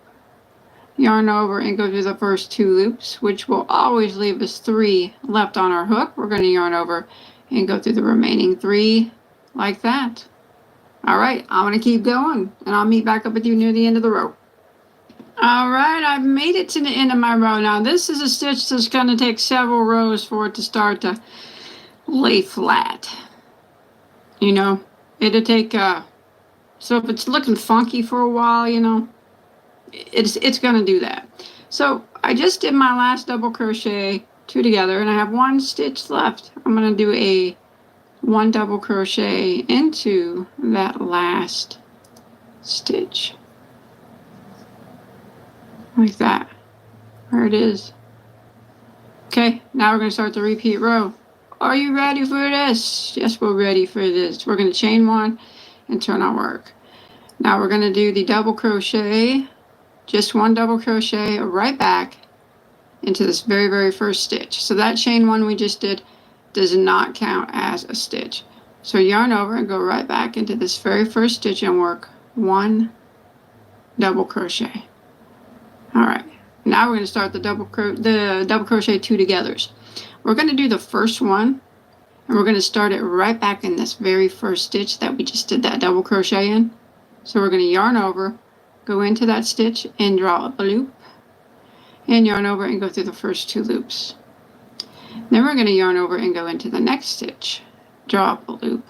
Yarn over and go through the first 2 loops, which will always leave us 3 left on our hook. We're going to yarn over and go through the remaining 3 like that. Alright, I'm going to keep going, and I'll meet back up with you near the end of the row. Alright, I've made it to the end of my row. Now this is a stitch that's going to take several rows for it to start to lay flat. You know, it'll take, so if it's looking funky for a while, you know, it's going to do that. So I just did my last double crochet, 2 together, and I have 1 stitch left. I'm going to do a 1 double crochet into that last stitch. Like that. There it is. Okay, now we're going to start the repeat row. Are you ready for this? Yes, we're ready for this. We're going to chain 1 and turn our work. Now we're going to do the double crochet, just 1 double crochet right back into this very, very first stitch. So that chain 1 we just did does not count as a stitch. So yarn over and go right back into this very first stitch and work 1 double crochet. Alright, now we're going to start the double crochet 2 togethers. We're going to do the first one, and we're going to start it right back in this very first stitch that we just did that double crochet in. So we're going to yarn over, go into that stitch and draw up a loop, and yarn over and go through the first 2 loops. Then we're going to yarn over and go into the next stitch, draw up a loop.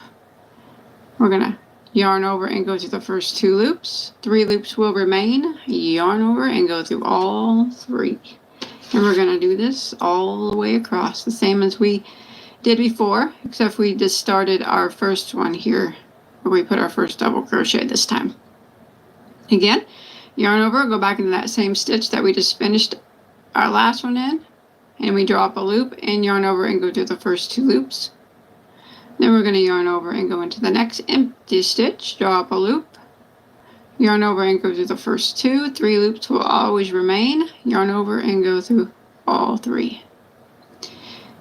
We're going to yarn over and go through the first 2 loops. 3 loops will remain. Yarn over and go through all 3. And we're going to do this all the way across, the same as we did before, except we just started our first one here, where we put our first double crochet this time. Again, yarn over, go back into that same stitch that we just finished our last one in, and we draw up a loop and yarn over and go through the first 2 loops. Then we're going to yarn over and go into the next empty stitch, draw up a loop, yarn over and go through the first 2. 3 loops will always remain. Yarn over and go through all 3.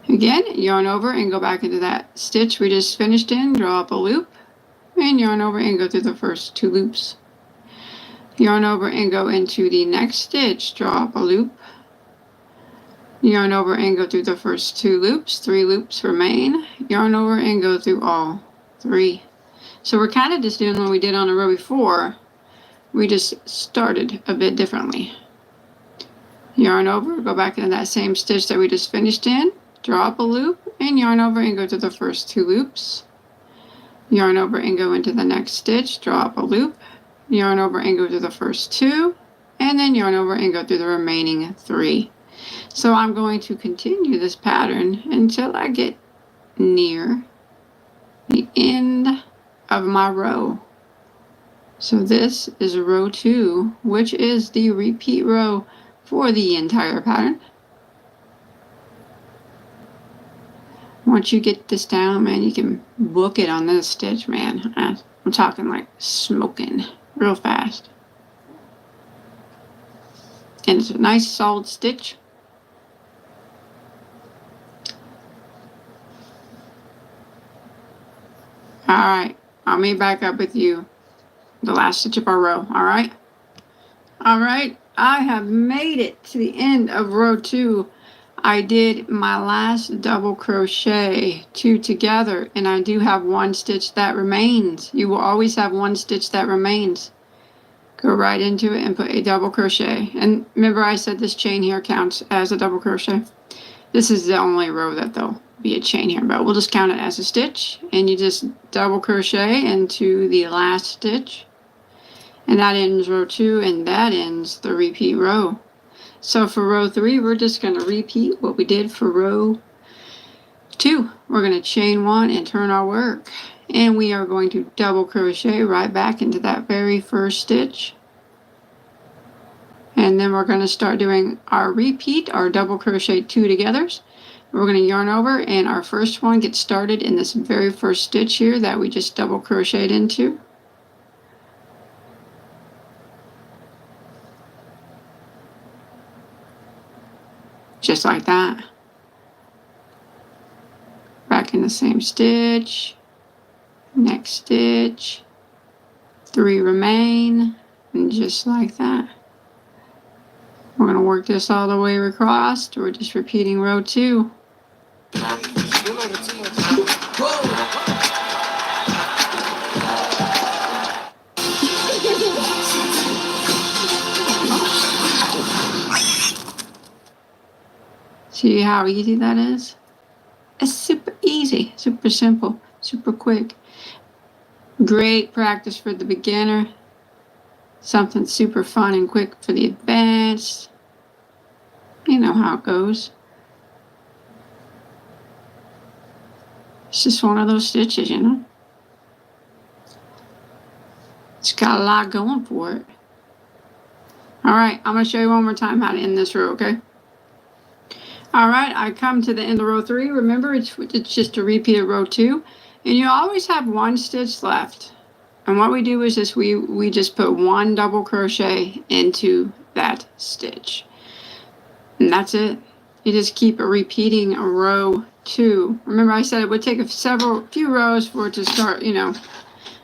Again, yarn over and go back into that stitch we just finished in, draw up a loop, and yarn over and go through the first 2 loops. Yarn over and go into the next stitch, draw up a loop, yarn over and go through the first 2 loops. 3 loops remain. Yarn over and go through all 3. So we're kind of just doing what we did on the row before. We just started a bit differently. Yarn over, go back into that same stitch that we just finished in, draw up a loop, and yarn over and go through the first 2 loops. Yarn over and go into the next stitch, draw up a loop, yarn over and go through the first 2, and then yarn over and go through the remaining 3. So I'm going to continue this pattern until I get near the end of my row. So this is row 2, which is the repeat row for the entire pattern. Once you get this down, man, you can book it on this stitch, man. I'm talking like smoking real fast. And it's a nice solid stitch. Alright, I'll meet back up with you the last stitch of our row, alright? Alright, I have made it to the end of row 2. I did my last double crochet 2 together, and I do have 1 stitch that remains. You will always have 1 stitch that remains. go right into it and put a double crochet. And remember I said this chain here counts as a double crochet. This is the only row that there'll be a chain here, but we'll just count it as a stitch, and you just double crochet into the last stitch, and that ends row 2, and that ends the repeat row. So for row 3, we're just going to repeat what we did for row 2. We're going to chain 1 and turn our work, and we are going to double crochet right back into that very first stitch. And then we're going to start doing our repeat, our double crochet 2 togethers. We're going to yarn over, and our first one gets started in this very first stitch here that we just double crocheted into. Just like that. Back in the same stitch. Next stitch. 3 remain, and just like that. We're going to work this all the way across. We're just repeating row 2. See how easy that is? It's super easy, super simple, super quick. Great practice for the beginner. Something super fun and quick for the advanced. You know how it goes. It's just one of those stitches, you know. It's got a lot going for it. Alright, I'm going to show you one more time how to end this row, okay? Alright, I come to the end of row 3. Remember, it's just a repeat of row 2. And you always have 1 stitch left. And what we do is this, we just put 1 double crochet into that stitch. And that's it. You just keep repeating row 2. Remember I said it would take a few rows for it to start, you know.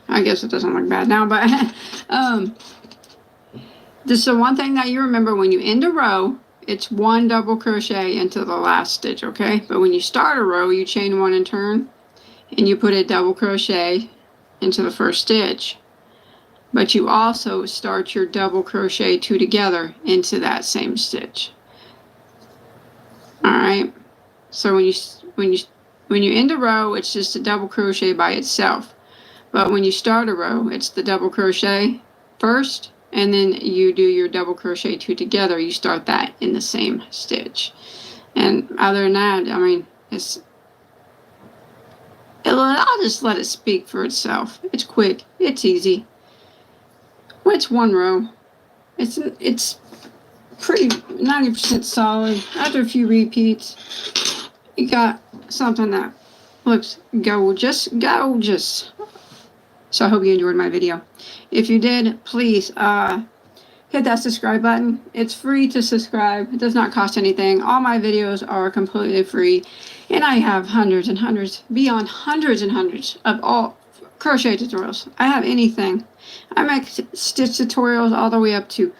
I guess it doesn't look bad now, but this is the one thing that you remember: when you end a row, it's 1 double crochet into the last stitch, okay? But when you start a row, you chain 1 and turn, and you put a double crochet into the first stitch. But you also start your double crochet 2 together into that same stitch. All right. So when you end a row, it's just a double crochet by itself. But when you start a row, it's the double crochet first, and then you do your double crochet 2 together. You start that in the same stitch. And other than that, I mean, I'll just let it speak for itself. It's quick. It's easy. Well, it's 1 row. It's pretty 90% solid. After a few repeats, you got something that looks gorgeous. So I hope you enjoyed my video. If you did, please hit that subscribe button. It's free to subscribe. It does not cost anything. All my videos are completely free. And I have hundreds and hundreds, beyond hundreds and hundreds of all crochet tutorials. I have anything. I make stitch tutorials all the way up to,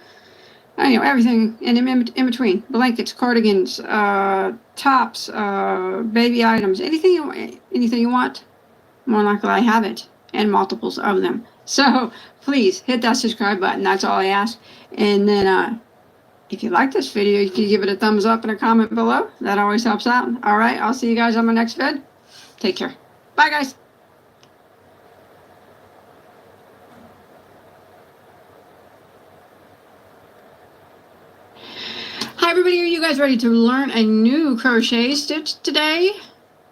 you know, everything in between. Blankets, cardigans, tops, baby items, anything you want. More likely I have it, and multiples of them. So please hit that subscribe button. That's all I ask. And then if you like this video, you can give it a thumbs up and a comment below. That always helps out. All right, I'll see you guys on my next vid. Take care. Bye, guys. Hi, everybody. Are you guys ready to learn a new crochet stitch today?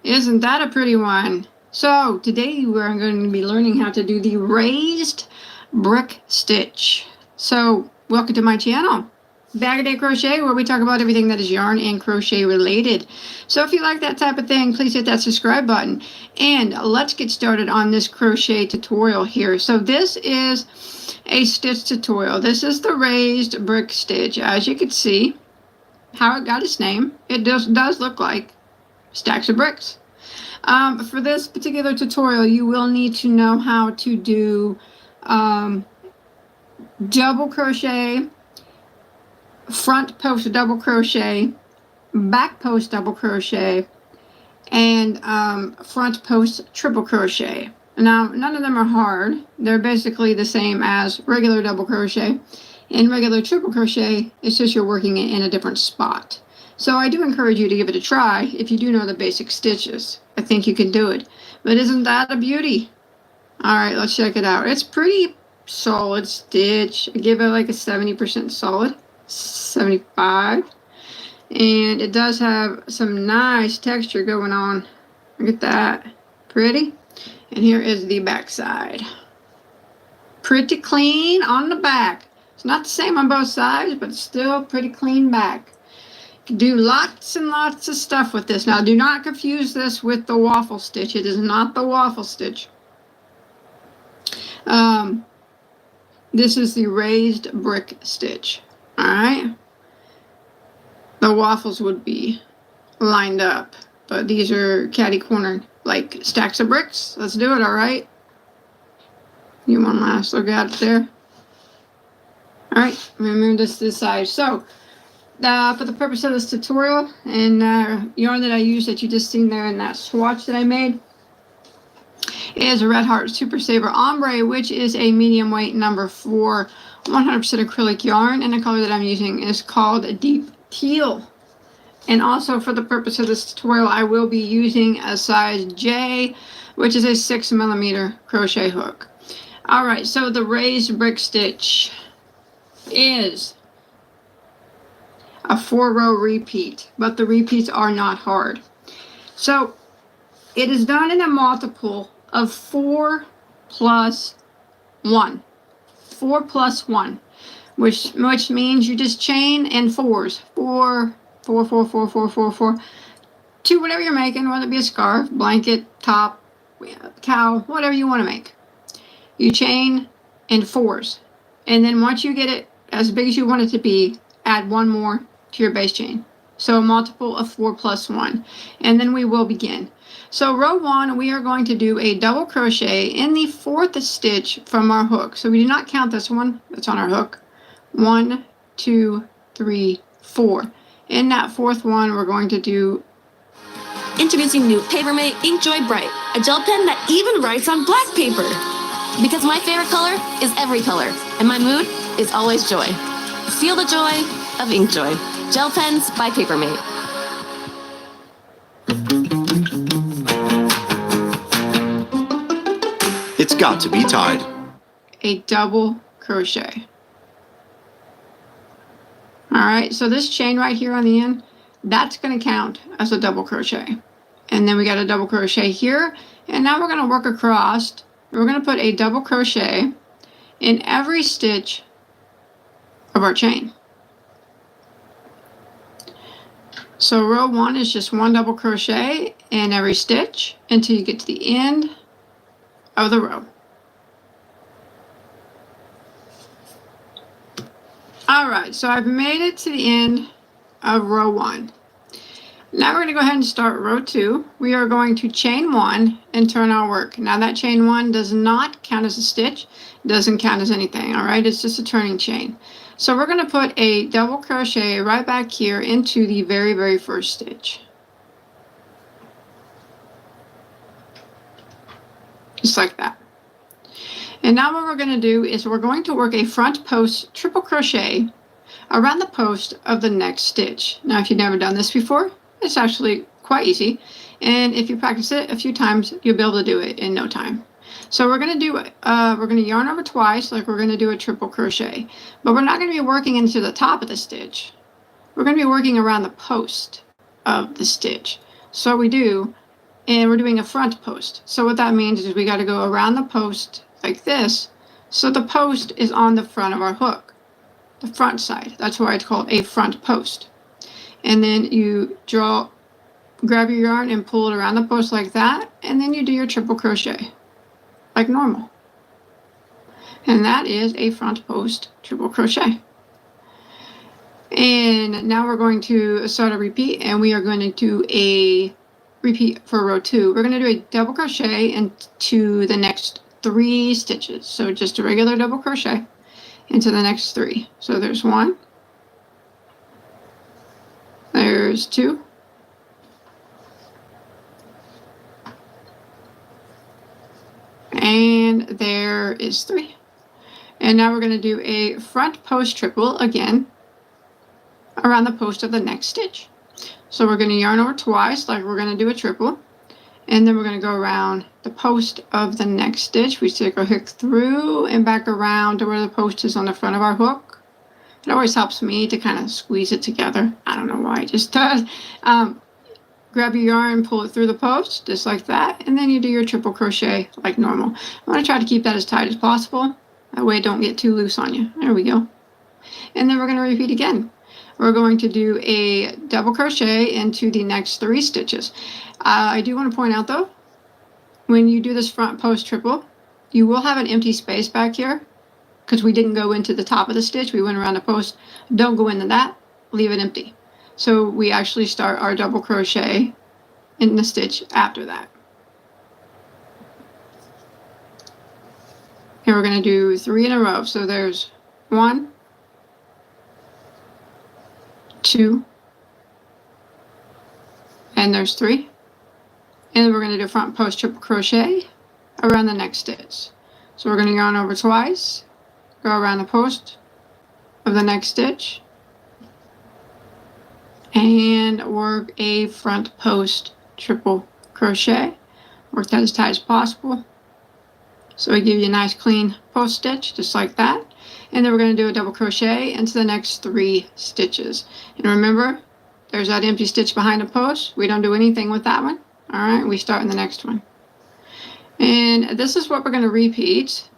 Isn't that a pretty one? So today we're going to be learning how to do the raised brick stitch. So welcome to my channel, Bag a Day Crochet, where we talk about everything that is yarn and crochet related. So if you like that type of thing, please hit that subscribe button. And let's get started on this crochet tutorial here. So this is a stitch tutorial. This is the raised brick stitch. As you can see how it got its name, it does look like stacks of bricks. For this particular tutorial, you will need to know how to do double crochet, front post double crochet, back post double crochet, and front post triple crochet. Now, none of them are hard. They're basically the same as regular double crochet. In regular triple crochet, it's just you're working it in a different spot. So I do encourage you to give it a try if you do know the basic stitches. I think you can do it. But isn't that a beauty? All right, let's check it out. It's pretty solid stitch. I give it like a 70% solid, 75. And it does have some nice texture going on. Look at that. Pretty. And here is the back side. Pretty clean on the back. It's not the same on both sides, but it's still pretty clean back. You can do lots and lots of stuff with this. Now, do not confuse this with the waffle stitch. It is not the waffle stitch. This is the raised brick stitch. All right. The waffles would be lined up, but these are catty cornered, like stacks of bricks. Let's do it. All right. You one last look at it there. All right, I'm gonna move this to the side. So, for the purpose of this tutorial, and yarn that I used that you just seen there in that swatch that I made, is a Red Heart Super Saver Ombre, which is a medium weight number 4 100% acrylic yarn, and the color that I'm using is called Deep Teal. And also for the purpose of this tutorial, I will be using a size J, which is a 6mm crochet hook. All right, so the raised brick stitch is a 4-row repeat, but the repeats are not hard. So it is done in a multiple of 4 plus 1. 4 plus 1, which means you just chain in 4s. 4, 4, 4, 4, 4, 4, 4. To whatever you're making, whether it be a scarf, blanket, top, cowl, whatever you want to make. You chain in 4s. And then once you get it as big as you want it to be, add 1 more to your base chain. So a multiple of 4 plus 1. And then we will begin. So row 1, we are going to do a double crochet in the 4th stitch from our hook. So we do not count this one that's on our hook. 1, 2, 3, 4. In that 4th one, we're going to do... Introducing new Papermate Inkjoy Bright, a gel pen that even writes on black paper. Because my favorite color is every color, and my mood is always joy. Feel the joy of Inkjoy. Gel pens by Papermate. It's got to be tied. A double crochet. All right, so this chain right here on the end, that's going to count as a double crochet. And then we got a double crochet here, and now we're going to work across. We're going to put a double crochet in every stitch of our chain. So row 1 is just 1 double crochet in every stitch until you get to the end of the row. All right, so I've made it to the end of row 1. Now we're going to go ahead and start row 2. We are going to chain 1 and turn our work. Now that chain 1 does not count as a stitch, doesn't count as anything, all right? It's just a turning chain. So we're going to put a double crochet right back here into the very, very first stitch. Just like that. And now what we're going to do is we're going to work a front post triple crochet around the post of the next stitch. Now if you've never done this before, it's actually quite easy. And if you practice it a few times, you'll be able to do it in no time. So we're going to do we're going to yarn over twice like we're going to do a triple crochet. But we're not going to be working into the top of the stitch. We're going to be working around the post of the stitch. So we do, and we're doing a front post. So what that means is we got to go around the post like this. So the post is on the front of our hook, the front side. That's why it's called a front post. And then you grab your yarn and pull it around the post like that, and then you do your triple crochet like normal. And that is a front post triple crochet. And now we're going to start a repeat, and we are going to do a repeat for row 2. We're going to do a double crochet into the next 3 stitches. So just a regular double crochet into the next 3. So there's 1, there's 2, And there is 3. And now we're going to do a front post triple again around the post of the next stitch. So we're going to yarn over twice like we're going to do a triple. And then we're going to go around the post of the next stitch. We stick our hook through and back around to where the post is on the front of our hook. It always helps me to kind of squeeze it together. I don't know why, it just does. Grab your yarn, pull it through the post, just like that. And then you do your triple crochet like normal. I want to try to keep that as tight as possible. That way it don't get too loose on you. There we go. And then we're going to repeat again. We're going to do a double crochet into the next 3 stitches. I do want to point out though, when you do this front post triple, you will have an empty space back here because we didn't go into the top of the stitch. We went around the post. Don't go into that. Leave it empty. So we actually start our double crochet in the stitch after that. Here we're going to do 3 in a row. So there's 1, 2, and there's 3. And then we're going to do front post triple crochet around the next stitch. So we're going to yarn over twice, go around the post of the next stitch, and work a front post triple crochet. Work that as tight as possible. So we give you a nice clean post stitch, just like that. And then we're going to do a double crochet into the next 3 stitches. And remember, there's that empty stitch behind the post. We don't do anything with that one. All right, we start in the next one. And this is what we're going to repeat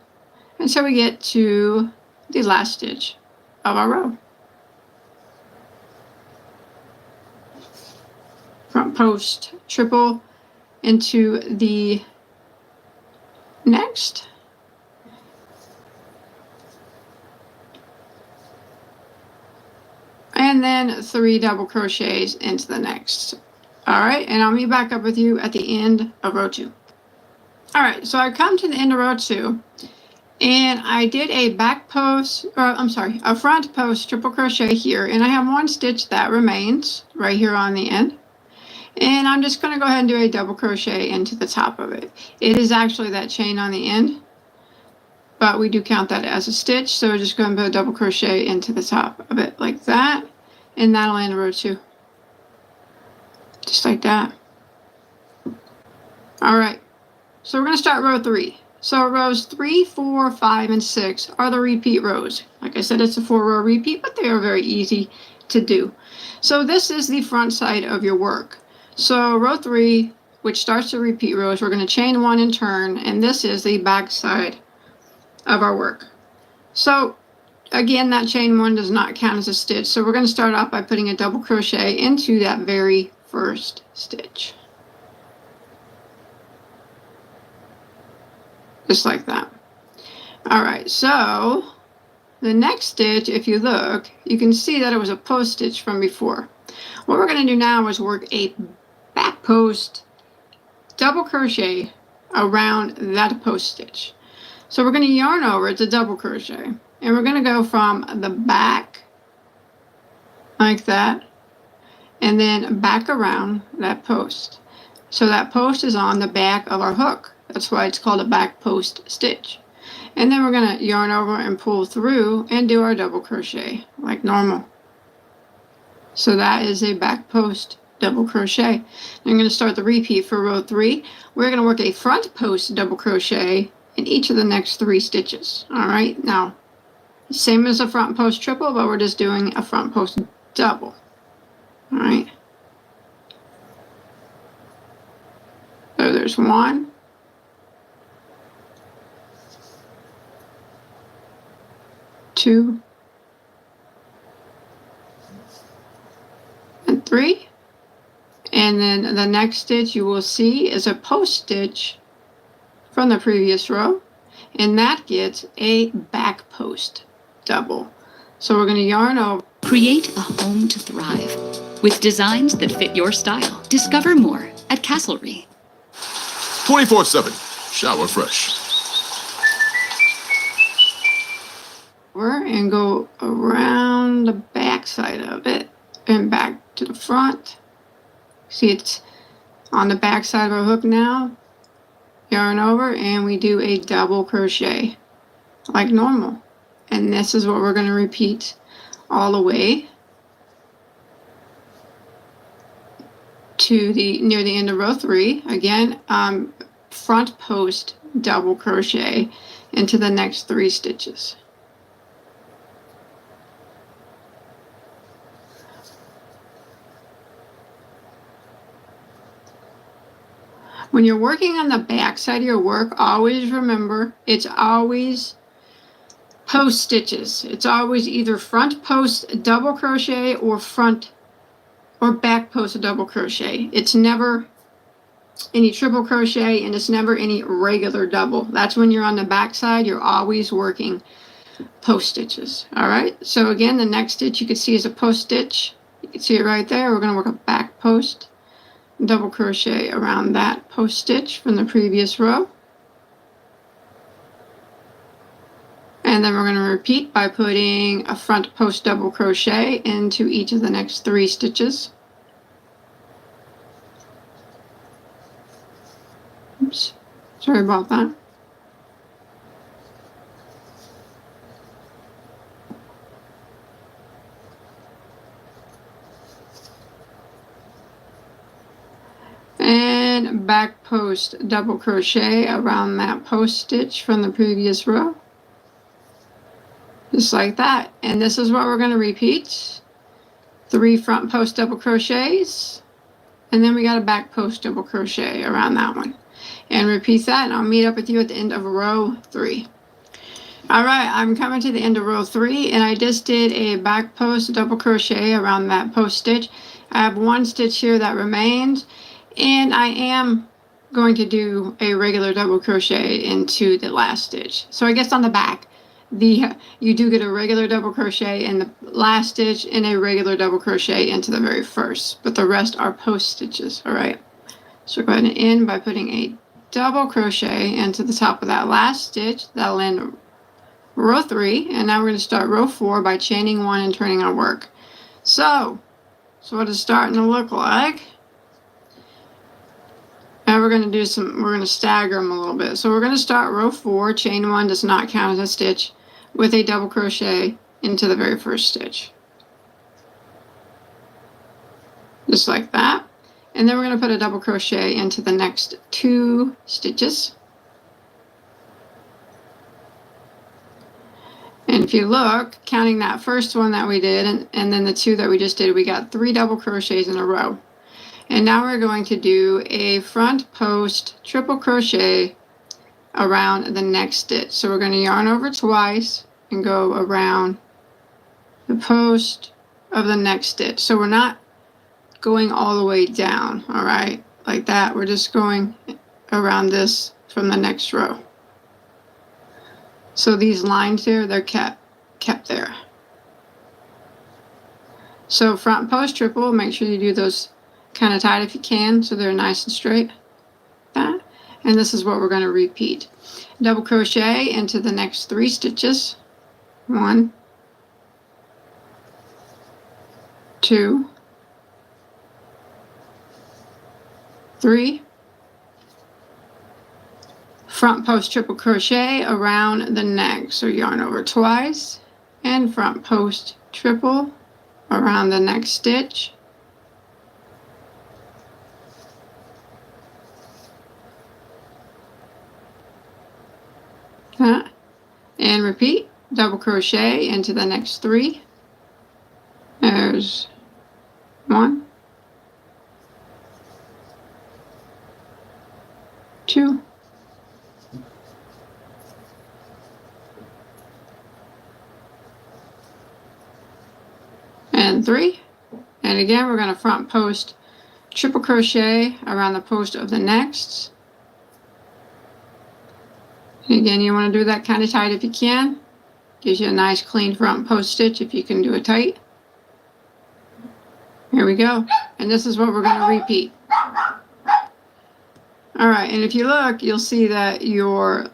until we get to the last stitch of our row. Front post triple into the next. And then 3 double crochets into the next. All right, and I'll meet back up with you at the end of row 2. All right, so I come to the end of row 2, and I did a a front post triple crochet here, and I have 1 stitch that remains right here on the end. And I'm just going to go ahead and do a double crochet into the top of it. It is actually that chain on the end, but we do count that as a stitch, so we're just going to put a double crochet into the top of it like that, and that'll end row 2. Just like that. All right, so we're going to start row 3. So rows 3, 4, 5, and 6 are the repeat rows. Like I said, it's a 4-row repeat, but they are very easy to do. So this is the front side of your work. So row 3, which starts the repeat rows, we're going to chain 1 and turn, and this is the back side of our work. So again, that chain 1 does not count as a stitch. So we're going to start off by putting a double crochet into that very first stitch. Just like that. All right, so the next stitch, if you look, you can see that it was a post stitch from before. What we're going to do now is work a back post double crochet around that post stitch. So we're going to yarn over the double crochet, and we're going to go from the back like that, and then back around that post. So that post is on the back of our hook. That's why it's called a back post stitch. And then we're going to yarn over and pull through and do our double crochet like normal. So that is a back post double crochet. I'm going to start the repeat for row 3. We're going to work a front post double crochet in each of the next 3 stitches. All right, now same as a front post triple, but we're just doing a front post double. All right, so there's 1, 2, and 3. And then the next stitch you will see is a post stitch from the previous row, and that gets a back post double. So we're going to yarn over. Create a home to thrive with designs that fit your style. Discover more at Castlery. 24/7. Shower fresh. And go around the back side of it and back to the front. See, it's on the back side of our hook now, yarn over, and we do a double crochet like normal. And this is what we're going to repeat all the way to near the end of row 3. Again, front post double crochet into the next 3 stitches. When you're working on the back side of your work, always remember it's always post stitches. It's always either front post double crochet or front or back post double crochet. It's never any triple crochet, and it's never any regular double. That's when you're on the back side, you're always working post stitches. All right, so again, the next stitch you can see is a post stitch. You can see it right there. We're going to work a back post double crochet around that post stitch from the previous row. And then we're going to repeat by putting a front post double crochet into each of the next 3 stitches. Oops, sorry about that. And back post double crochet around that post stitch from the previous row. Just like that. And this is what we're going to repeat. 3 front post double crochets, and then we got a back post double crochet around that one. And repeat that, and I'll meet up with you at the end of row 3. All right, I'm coming to the end of row 3, and I just did a back post double crochet around that post stitch. I have 1 stitch here that remains, and I am going to do a regular double crochet into the last stitch. So I guess on the back, you do get a regular double crochet in the last stitch and a regular double crochet into the very first, but the rest are post stitches. All right, so go ahead and end by putting a double crochet into the top of that last stitch. That'll end row 3, and now we're going to start row 4 by chaining 1 and turning our work. So what it's starting to look like. And we're going to stagger them a little bit. So we're going to start row 4, chain 1 does not count as a stitch, with a double crochet into the very first stitch. Just like that. And then we're going to put a double crochet into the next 2 stitches. And if you look, counting that first one that we did and then the 2 that we just did, we got 3 double crochets in a row. And now we're going to do a front post triple crochet around the next stitch. So we're going to yarn over twice and go around the post of the next stitch. So we're not going all the way down, all right, like that. We're just going around this from the next row. So these lines here, they're kept there. So front post triple, make sure you do those kind of tight if you can, so they're nice and straight. That. And this is what we're going to repeat. Double crochet into the next 3 stitches. 1, 2, 3. Front post triple crochet around the neck. So yarn over twice and front post triple around the next stitch. And repeat, double crochet into the next 3. There's 1, 2, and 3. And again, we're going to front post triple crochet around the post of the next. Again, you want to do that kind of tight if you can. Gives you a nice clean front post stitch if you can do it tight. Here we go. And this is what we're going to repeat. All right, and if you look, you'll see that your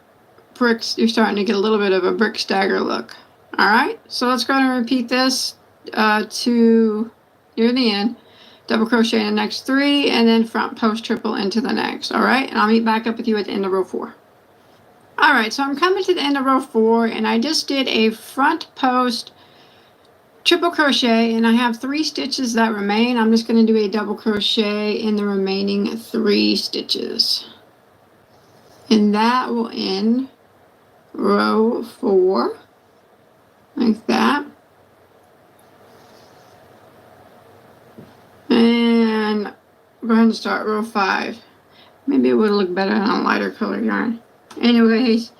bricks, you're starting to get a little bit of a brick stagger look. All right, so let's go ahead and repeat this to near the end. double crochet in the next 3, and then front post triple into the next. All right, and I'll meet back up with you at the end of row 4. All right, so I'm coming to the end of row 4, and I just did a front post triple crochet, and I have 3 stitches that remain. I'm just going to do a double crochet in the remaining 3 stitches, and that will end row 4 like that. And go ahead and start row 5. Maybe it would look better on a lighter color yarn. Anyways,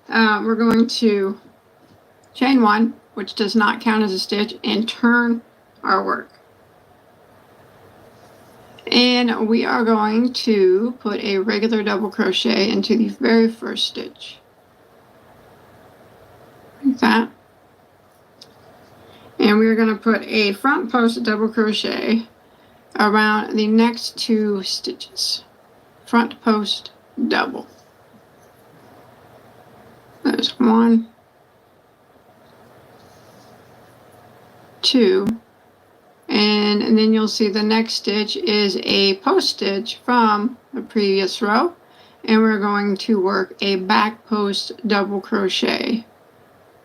we're going to chain 1, which does not count as a stitch, and turn our work. And we are going to put a regular double crochet into the very first stitch. Like that. And we're going to put a front post double crochet around the next 2 stitches. Front post double. There's 1, 2, and then you'll see the next stitch is a post stitch from the previous row, and we're going to work a back post double crochet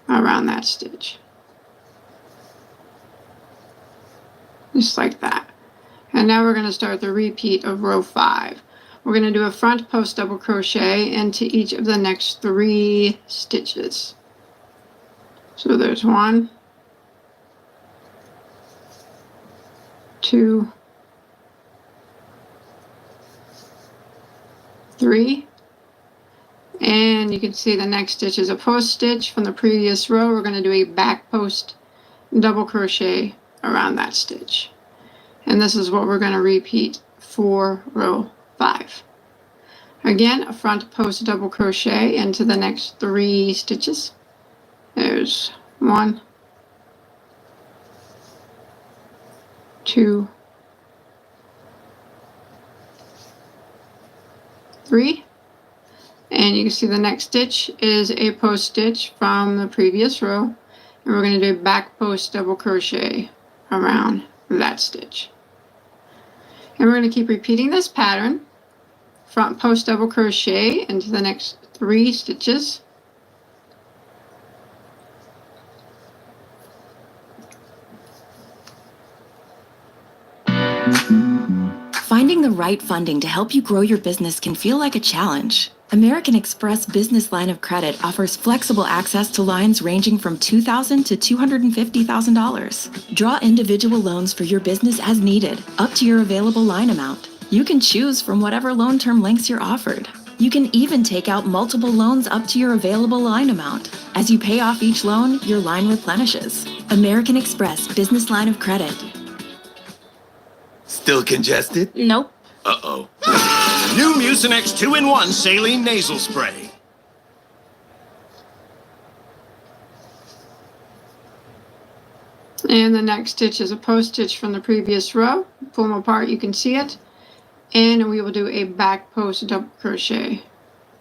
around that stitch. Just like that. And now we're going to start the repeat of row 5. We're going to do a front post double crochet into each of the next 3 stitches. So there's 1, 2, 3, and you can see the next stitch is a post stitch from the previous row. We're going to do a back post double crochet around that stitch, and this is what we're going to repeat for row 5. Again, a front post double crochet into the next 3 stitches. There's 1, 2, 3, and you can see the next stitch is a post stitch from the previous row, and we're going to do back post double crochet around that stitch. And we're going to keep repeating this pattern. Front post double crochet into the next 3 stitches. Finding the right funding to help you grow your business can feel like a challenge. American Express Business Line of Credit offers flexible access to lines ranging from $2,000 to $250,000. Draw individual loans for your business as needed, up to your available line amount. You can choose from whatever loan term lengths you're offered. You can even take out multiple loans up to your available line amount. As you pay off each loan, your line replenishes. American Express Business Line of Credit. Still congested? Nope. Uh-oh. New Mucinex 2-in-1 Saline Nasal Spray. And the next stitch is a post stitch from the previous row. Pull them apart, you can see it. And we will do a back post double crochet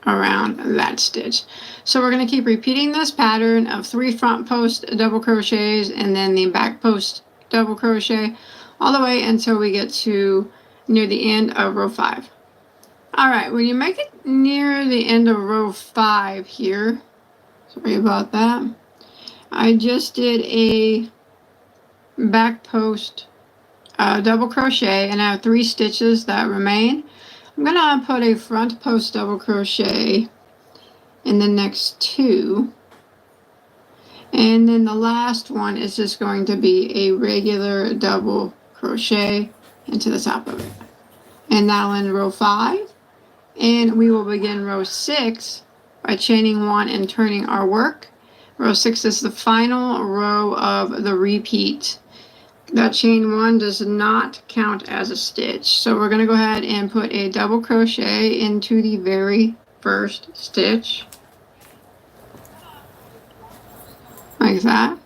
around that stitch. So we're going to keep repeating this pattern of 3 front post double crochets and then the back post double crochet all the way until we get to near the end of row 5. All right, when you make it near the end of row 5 here, sorry about that, I just did a back post double crochet, and I have 3 stitches that remain. I'm gonna put a front post double crochet in the next 2, and then the last one is just going to be a regular double crochet into the top of it, and that'll end row 5. And we will begin row 6 by chaining 1 and turning our work. Row 6 is the final row of the repeat. That chain 1 does not count as a stitch. So we're going to go ahead and put a double crochet into the very first stitch. Like that.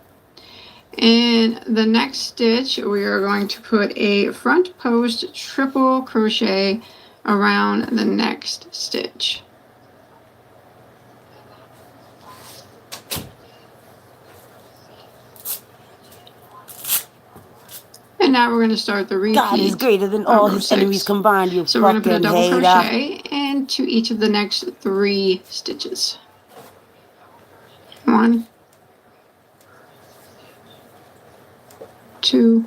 And the next stitch, we are going to put a front post triple crochet around the next stitch. And now we're going to start the repeat. God is greater than all of row his enemies 6. combined, you So we're going to put a fucking double hater. crochet into each of the next 3 stitches. 1, 2,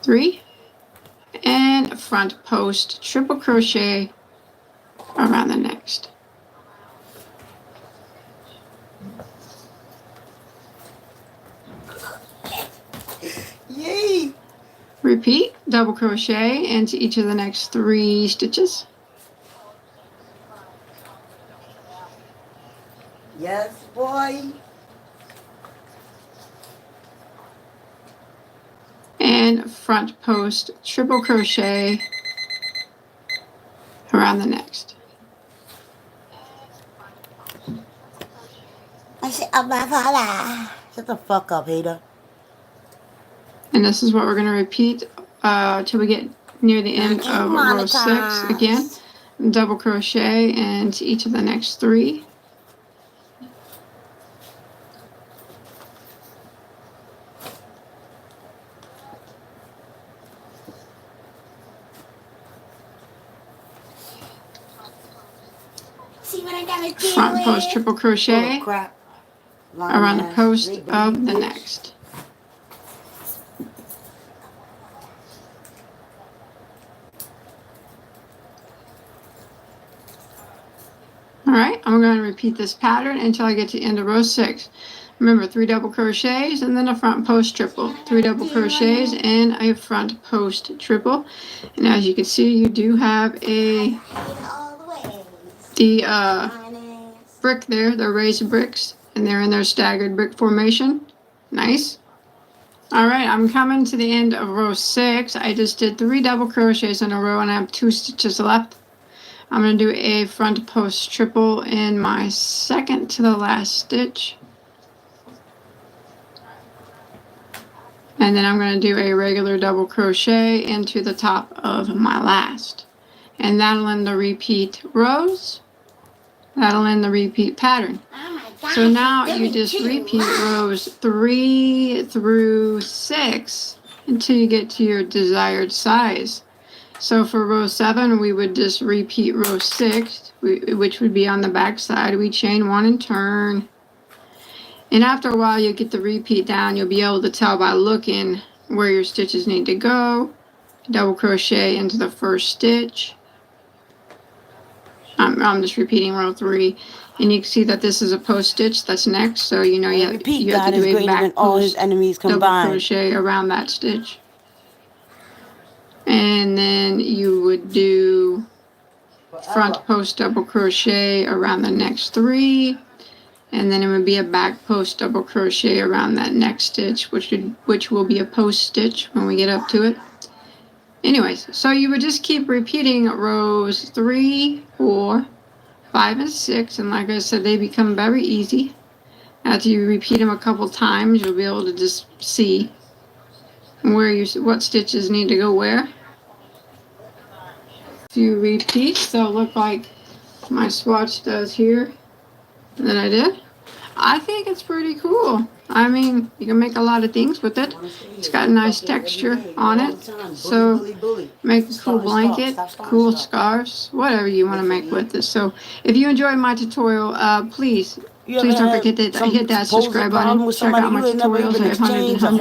3, and front post triple crochet around the next. Yay! Repeat, double crochet into each of the next 3 stitches. Yes, boy. And front post triple crochet around the next. I said, oh my father. Shut the fuck up, hater. And this is what we're going to repeat till we get near the end of row 6 again. Double crochet into each of the next 3. See what I gotta do? Front post triple crochet around the post of the next. Alright, I'm going to repeat this pattern until I get to the end of row 6. Remember, 3 double crochets and then a front post triple. 3 double crochets and a front post triple. And as you can see, you do have the brick there, the raised bricks, and they're in their staggered brick formation. Nice. Alright, I'm coming to the end of row 6. I just did 3 double crochets in a row and I have 2 stitches left. I'm going to do a front post triple in my second to the last stitch. And then I'm going to do a regular double crochet into the top of my last. And that'll end the repeat rows. That'll end the repeat pattern. So now you just repeat rows 3 through 6 until you get to your desired size. So for row 7, we would just repeat row 6, which would be on the back side. We chain 1 and turn. And after a while, you'll get the repeat down. You'll be able to tell by looking where your stitches need to go. Double crochet into the first stitch. I'm just repeating row 3. And you can see that this is a post stitch that's next. So you know you have to do a back post double crochet around that stitch. And then you would do front post double crochet around the next 3, and then it would be a back post double crochet around that next stitch, which will be a post stitch when we get up to it. Anyways, so you would just keep repeating rows 3, 4, 5, and 6, and like I said, they become very easy. After you repeat them a couple times, you'll be able to just see what stitches need to go where. Few repeats, they'll look like my swatch does here that I did. I think it's pretty cool. I mean, you can make a lot of things with it. It's got a nice texture on it. So make a cool blanket, cool scarves, whatever you want to make with it. So if you enjoyed my tutorial, please don't forget to hit that subscribe button. Check out my tutorials. I have hundreds of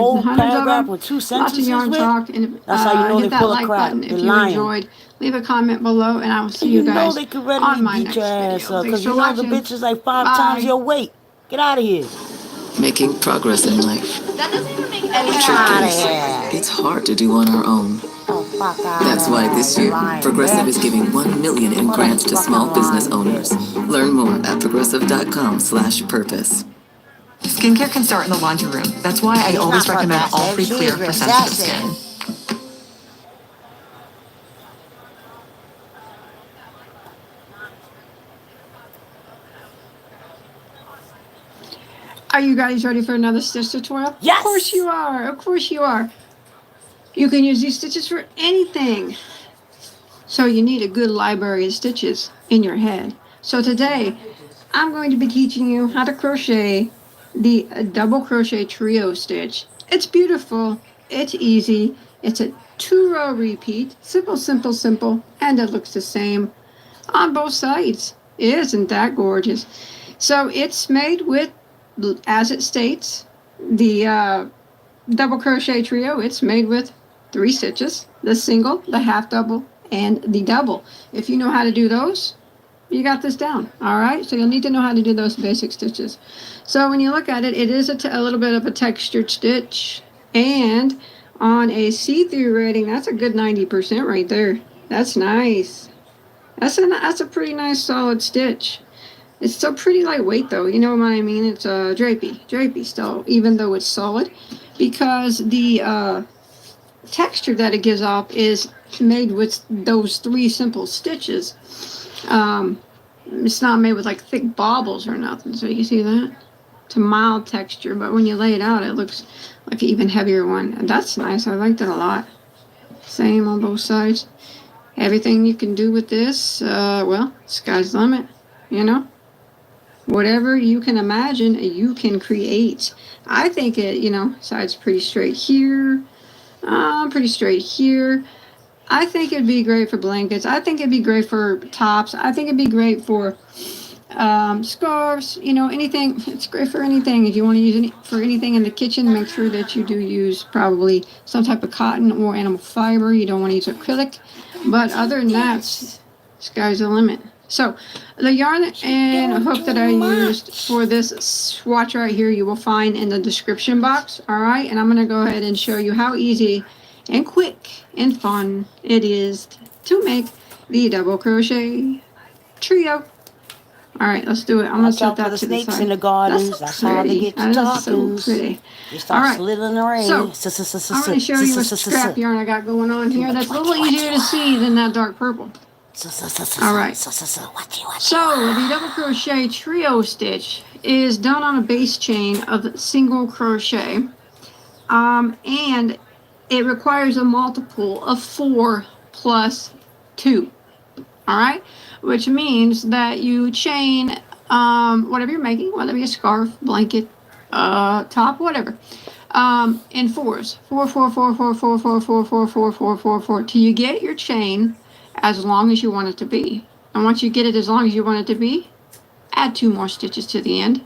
them. Lots of yarn talk. And hit that like button if you enjoyed. Leave a comment below, and I will see you guys on my next video. Because you know the bitch is like 5 times your weight. Get out of here. Making progress in life. That doesn't even make The any truth sense. is, it's hard to do on our own. That's why this year, Progressive is giving $1 million in grants to small business owners. Learn more at progressive.com/purpose. Skincare can start in the laundry room. That's why I always recommend All Free Clear for sensitive skin. Are you guys ready for another stitch tutorial? Yes! Of course you are. Of course you are. You can use these stitches for anything. So you need a good library of stitches in your head. So today, I'm going to be teaching you how to crochet the double crochet trio stitch It's beautiful. It's easy. It's a 2-row repeat. Simple, simple, simple. And it looks the same on both sides. Isn't that gorgeous? So it's made with, as it states, the double crochet trio. It's made with 3 stitches, the single, the half double, and the double. If you know how to do those, you got this down. All right, so you'll need to know how to do those basic stitches. So when you look at it, it is a little bit of a textured stitch, and on a see-through rating, that's a good 90% right there. That's nice. That's a pretty nice solid stitch. It's still pretty lightweight though, you know what I mean? It's drapey still, even though it's solid, because the texture that it gives off is made with those 3 simple stitches. It's not made with like thick baubles or nothing, so you see that? It's a mild texture, but when you lay it out, it looks like an even heavier one, and that's nice. I liked it a lot. Same on both sides. Everything you can do with this, well, sky's the limit, you know? Whatever you can imagine, you can create. I think it, you know, side's pretty straight here, pretty straight here. I think it'd be great for blankets. I think it'd be great for tops. I think it'd be great for scarves, you know, anything. It's great for anything. If you want to use it for anything in the kitchen, make sure that you do use probably some type of cotton or animal fiber. You don't want to use acrylic. But other than that, sky's the limit. So the yarn and hook that I used for this swatch right here, you will find in the description box. All right, and I'm going to go ahead and show you how easy and quick and fun it is to make the double crochet trio. All right, let's do it. I'm going to set that to the snakes side. in the gardens. That's how they get to so pretty. All right, so I'm going to show you a scrap yarn I got going on here that's a little easier to see than that dark purple. All right, so the double crochet trio stitch is done on a base chain of single crochet, and it requires a multiple of 4 plus 2. All right, which means that you chain whatever you're making, whether it be a scarf, blanket, top, whatever, in 4s. 4, 4, 4, 4, 4, 4, 4, 4, 4, 4, 4, 4, till you get your chain as long as you want it to be. And once you get it as long as you want it to be, add 2 more stitches to the end.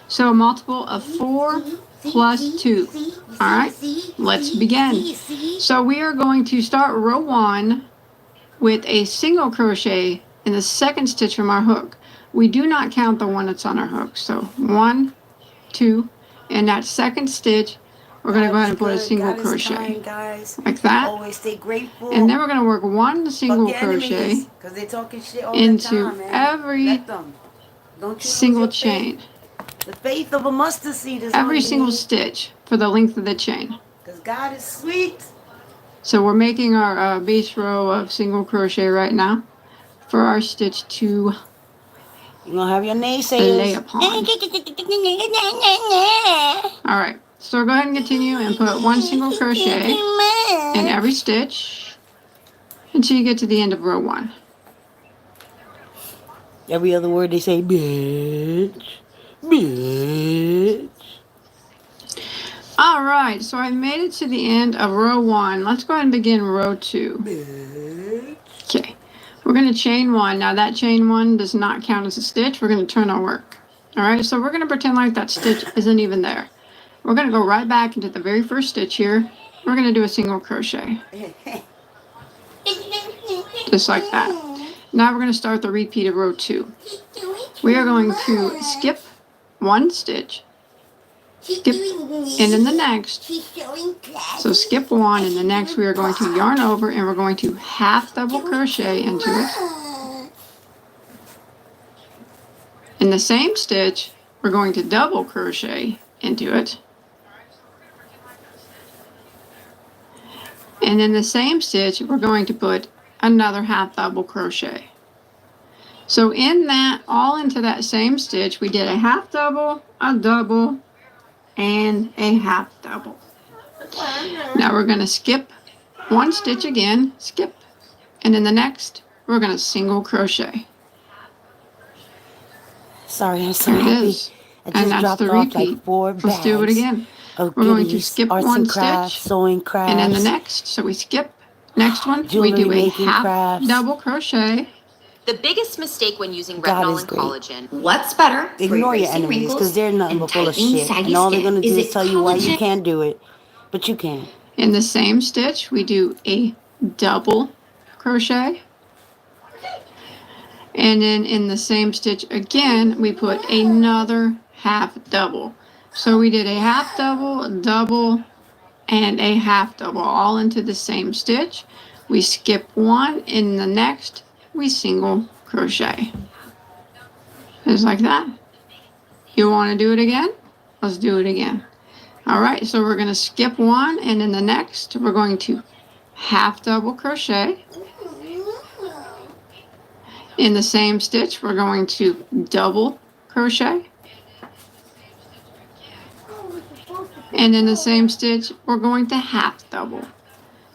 So a multiple of 4 plus 2. All right, let's begin. So we are going to start row 1 with a single crochet in the 2nd stitch from our hook. We do not count the one that's on our hook. So 1, 2, and that 2nd stitch, we're going to go ahead and put a single crochet like that. Always stay grateful. And then we're going to work 1 single crochet into every single chain. The faith of a mustard seed is every single stitch for the length of the chain. Because God is sweet. So we're making our base row of single crochet right now for our stitch to you're going to have your naysayers. Lay upon. All right. So go ahead and continue and put 1 single crochet in every stitch until you get to the end of row 1. Every other word they say, bitch, bitch. All right, so I made it to the end of row 1. Let's go ahead and begin row 2. Okay, we're going to chain 1. Now that chain 1 does not count as a stitch. We're going to turn our work. All right, so we're going to pretend like that stitch isn't even there. We're going to go right back into the very first stitch here. We're going to do a single crochet. Just like that. Now we're going to start the repeat of row 2. We are going to skip 1 stitch, skip, and in the next, so skip 1, and the next we are going to yarn over, and we're going to half double crochet into it. In the same stitch, we're going to double crochet into it. And in the same stitch, we're going to put another half double crochet. So in that, all into that same stitch, we did a half double, a double, and a half double. Now we're going to skip 1 stitch again, skip, and in the next, we're going to single crochet. Sorry, I'm sorry. There it is. And that's the repeat. Let's do it again. Oh, we're going to goodies. skip Arts one and crafts, stitch, sewing and then the crafts, next, so we skip, next one, we jewelry do a making half crafts. double crochet. The biggest mistake when using God retinol is and great. collagen. What's better for Ignore your erasing enemies because wrinkles they're nothing and but full of tightening shit. saggy And all they're skin? going to Is do it is tell you why you collagen? can't do it. But you can. In the same stitch, we do a double crochet. And then in the same stitch again, we put another half double. So we did a half double, double, and a half double all into the same stitch. We skip one, in the next we single crochet. Just like that. You want to do it again? Let's do it again. All right, so we're going to skip one, and in the next we're going to half double crochet. In the same stitch we're going to double crochet. And in the same stitch we're going to half double.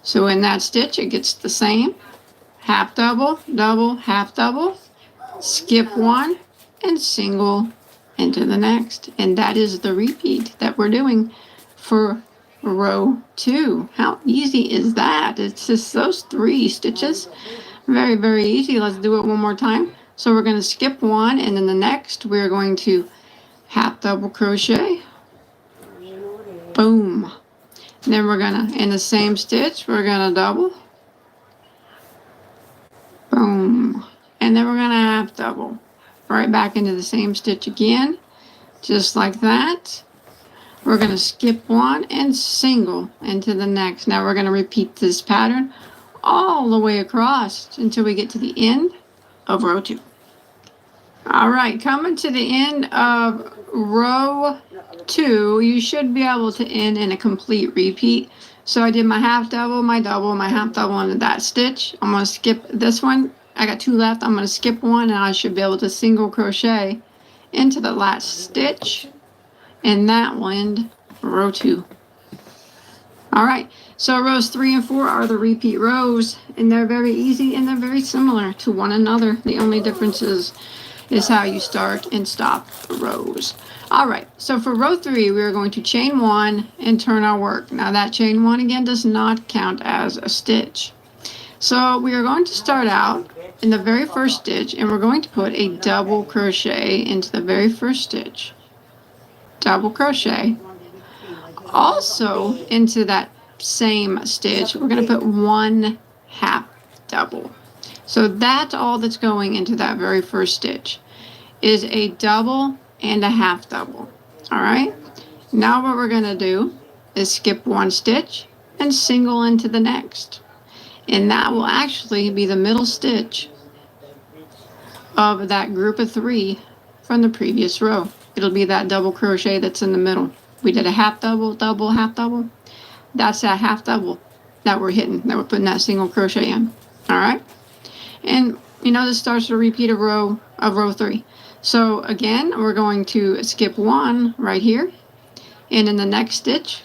So in that stitch it gets the same. Half double, double, half double, skip one, and single into the next. And that is the repeat that we're doing for row 2. How easy is that? It's just those 3 stitches. Very, very easy. Let's do it one more time. So we're going to skip one, and in the next we're going to half double crochet. Boom. Then we're going to, in the same stitch, we're going to double. Boom. And then we're going to half double. Right back into the same stitch again. Just like that. We're going to skip one and single into the next. Now we're going to repeat this pattern all the way across until we get to the end of row 2. All right, coming to the end of row 2, you should be able to end in a complete repeat. So I did my half double, my double, my half double into that stitch. I'm going to skip this one. I got 2 left. I'm going to skip one, and I should be able to single crochet into the last stitch, and that will end row 2. All right, so rows 3 and 4 are the repeat rows, and they're very easy and they're very similar to one another. The only difference is how you start and stop rows. All right, so for row 3, we are going to chain 1 and turn our work. Now that chain 1 again does not count as a stitch. So we are going to start out in the very first stitch, and we're going to put a double crochet into the very first stitch. Double crochet. Also into that same stitch, we're going to put 1 half double. So that's all that's going into that very first stitch, is a double and a half double. All right, now what we're going to do is skip 1 stitch and single into the next, and that will actually be the middle stitch of that group of 3 from the previous row. It'll be that double crochet that's in the middle. We did a half double, double, half double. That's that half double that we're hitting, that we're putting that single crochet in. All right, and you know this starts to repeat a row of row 3. So again, we're going to skip 1 right here, and in the next stitch,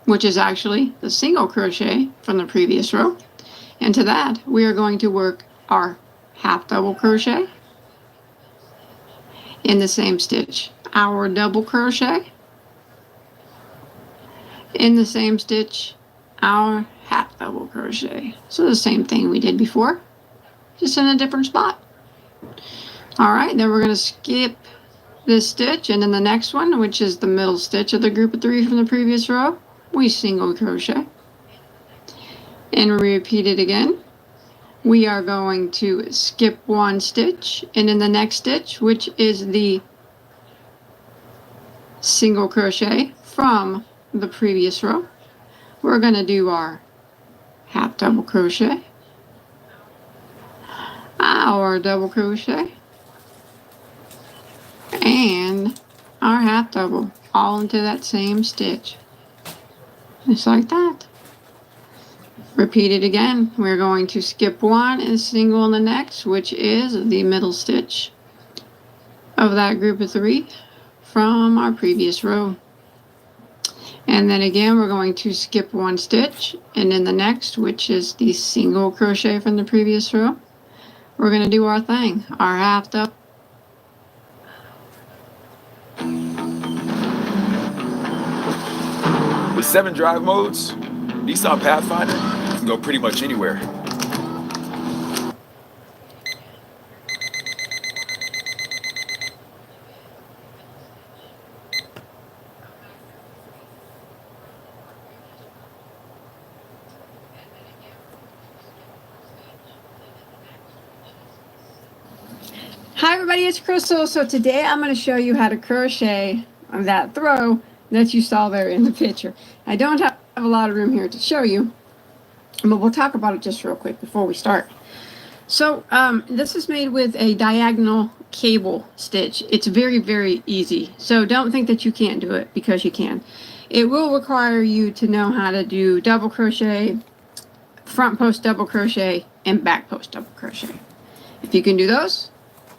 which is actually the single crochet from the previous row, and to that we are going to work our half double crochet in the same stitch, our double crochet in the same stitch, our half double crochet. So the same thing we did before, just in a different spot. All right, then we're going to skip this stitch, and in the next one, which is the middle stitch of the group of 3 from the previous row, we single crochet and repeat it again. We are going to skip 1 stitch, and in the next stitch, which is the single crochet from the previous row, we're going to do our half double crochet, our double crochet, and our half double, all into that same stitch, just like that. Repeat it again. We're going to skip 1 and single in the next, which is the middle stitch of that group of 3 from our previous row. And then again, we're going to skip 1 stitch, and in the next, which is the single crochet from the previous row, we're going to do our thing, our half double. 7 drive modes, Nissan Pathfinder can go pretty much anywhere. Hi everybody, it's Crystal. So today I'm going to show you how to crochet that throw that you saw there in the picture. I don't have a lot of room here to show you, but we'll talk about it just real quick before we start. So this is made with a diagonal cable stitch. It's very, very easy. So don't think that you can't do it, because you can. It will require you to know how to do double crochet, front post double crochet, and back post double crochet. If you can do those,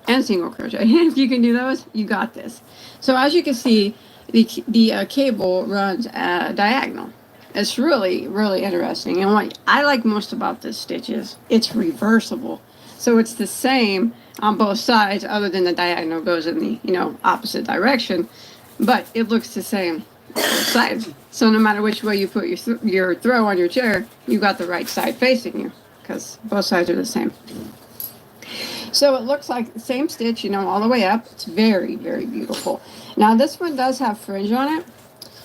and single crochet. If you can do those, you got this. So as you can see, the cable runs diagonal. It's really, really interesting. And what I like most about this stitch is it's reversible. So it's the same on both sides, other than the diagonal goes in the, opposite direction. But it looks the same on both sides. So no matter which way you put your throw on your chair, you got the right side facing you, because both sides are the same. So it looks like the same stitch, all the way up. It's very, very beautiful. Now this one does have fringe on it.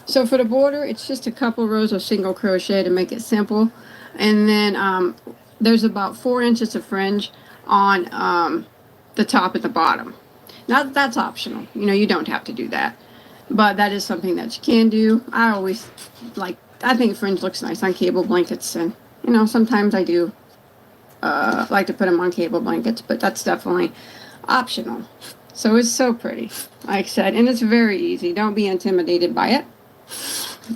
So for the border, it's just a couple rows of single crochet to make it simple. And then there's about 4 inches of fringe on the top and the bottom. Now that's optional. You don't have to do that. But that is something that you can do. I think fringe looks nice on cable blankets. And, sometimes I do like to put them on cable blankets, but that's definitely optional. So it's so pretty, like I said, and it's very easy. Don't be intimidated by it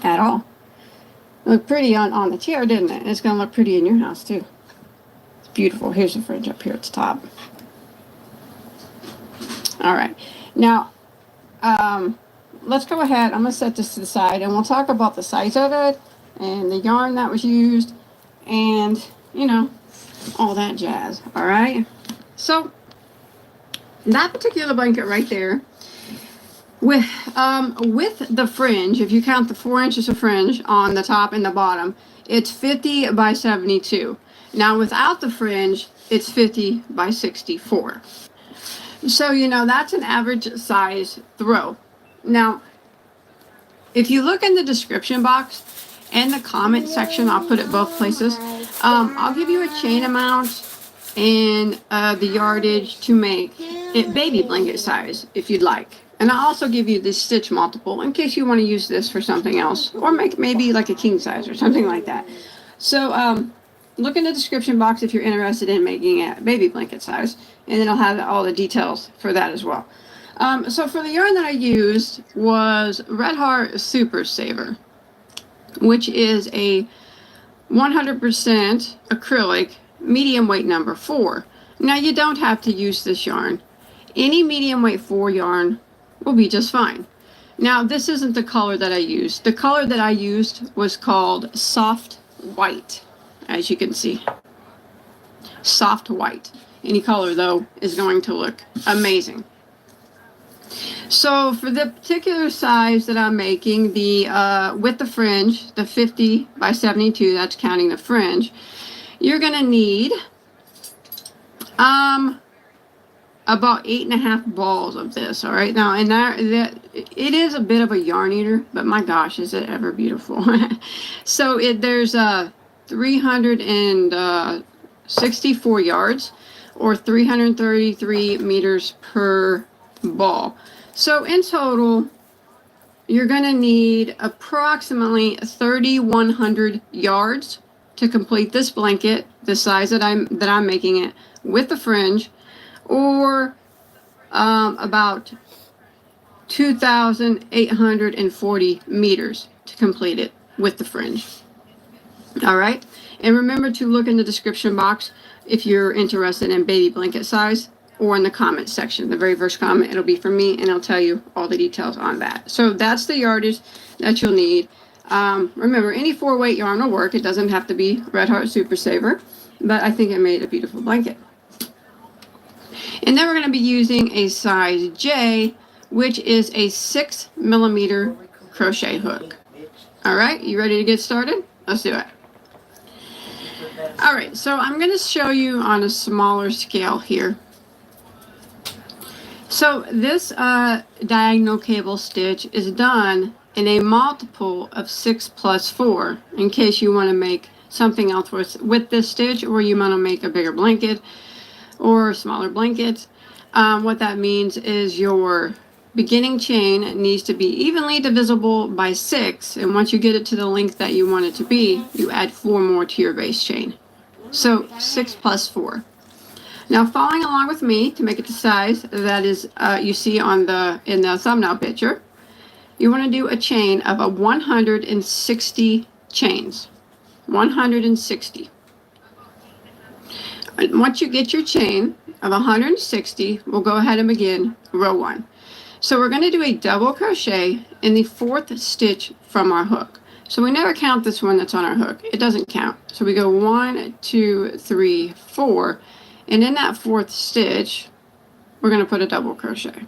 at all. It looked pretty on the chair, didn't it? It's going to look pretty in your house too. It's beautiful. Here's the fringe up here at the top. All right, now let's go ahead. I'm going to set this to the side, and we'll talk about the size of it and the yarn that was used, and all that jazz. All right, so that particular blanket right there, with the fringe, if you count the 4 inches of fringe on the top and the bottom, it's 50 by 72. Now without the fringe, it's 50 by 64. So that's an average size throw. Now if you look in the description box and the comment section, I'll put it both places. I'll give you a chain amount and the yardage to make it baby blanket size if you'd like. And I'll also give you this stitch multiple in case you want to use this for something else, or make maybe like a king size or something like that. So look in the description box if you're interested in making it baby blanket size, and it'll have all the details for that as well. So for the yarn that I used was Red Heart Super Saver, which is a 100% acrylic medium weight number 4. Now you don't have to use this yarn. Any medium weight 4 yarn will be just fine. Now this isn't the color that I used. The color that I used was called Soft White, as you can see. Soft white. Any color though is going to look amazing. So for the particular size that I'm making, the with the fringe, the 50 by 72, that's counting the fringe, you're gonna need about 8.5 balls of this. All right, now, and that it is a bit of a yarn eater, but my gosh, is it ever beautiful. So there's 364 yards, or 333 meters per ball. So in total, you're going to need approximately 3,100 yards to complete this blanket, the size that I'm making it, with the fringe, or about 2,840 meters to complete it with the fringe. All right, and remember to look in the description box if you're interested in baby blanket size, or in the comment section. The very first comment, it'll be from me, and I'll tell you all the details on that. So that's the yardage that you'll need. Remember, any 4-weight yarn will work. It doesn't have to be Red Heart Super Saver, but I think it made a beautiful blanket. And then we're going to be using a size J, which is a 6mm crochet hook. All right, you ready to get started? Let's do it. All right, so I'm going to show you on a smaller scale here. So this diagonal cable stitch is done in a multiple of 6 plus 4 in case you want to make something else with this stitch, or you want to make a bigger blanket or smaller blankets. What that means is your beginning chain needs to be evenly divisible by 6, and once you get it to the length that you want it to be, you add 4 more to your base chain. So 6 plus 4. Now, following along with me to make it the size that is you see on in the thumbnail picture, you want to do a chain of 160 chains. 160. And once you get your chain of 160, we'll go ahead and begin row 1. So we're going to do a double crochet in the 4th stitch from our hook. So we never count this one that's on our hook. It doesn't count. So we go 1, 2, 3, 4. And in that 4th stitch, we're going to put a double crochet.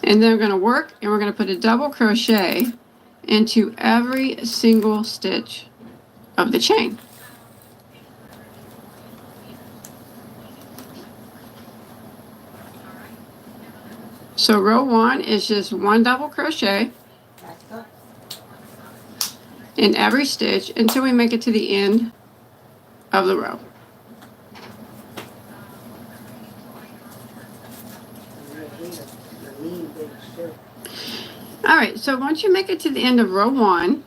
And then we're going to work, and we're going to put a double crochet into every single stitch of the chain. So row 1 is just 1 double crochet in every stitch until we make it to the end of the row. All right, so once you make it to the end of row 1,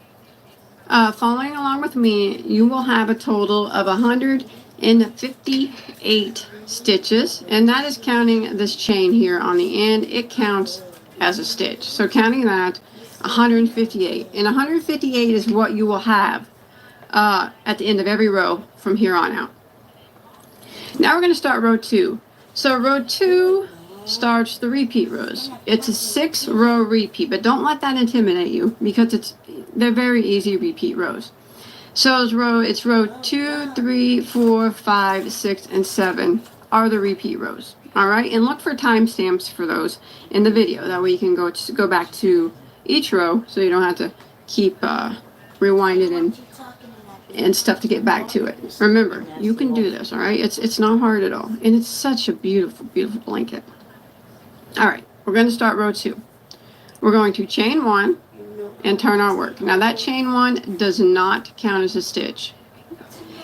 following along with me, you will have a total of 158 stitches, and that is counting this chain here on the end. It counts as a stitch. So counting that, 158. And 158 is what you will have at the end of every row from here on out. Now we're going to start row 2. So row 2 starts the repeat rows. It's a 6-row repeat, but don't let that intimidate you because they're very easy repeat rows. So it's row 2, 3, 4, 5, 6, and 7 are the repeat rows. All right, and look for timestamps for those in the video. That way you can go back to each row, so you don't have to keep rewinding and stuff to get back to it. Remember, you can do this. All right, it's not hard at all, and it's such a beautiful, beautiful blanket. All right, we're going to start row 2. We're going to chain 1 and turn our work. Now that chain 1 does not count as a stitch.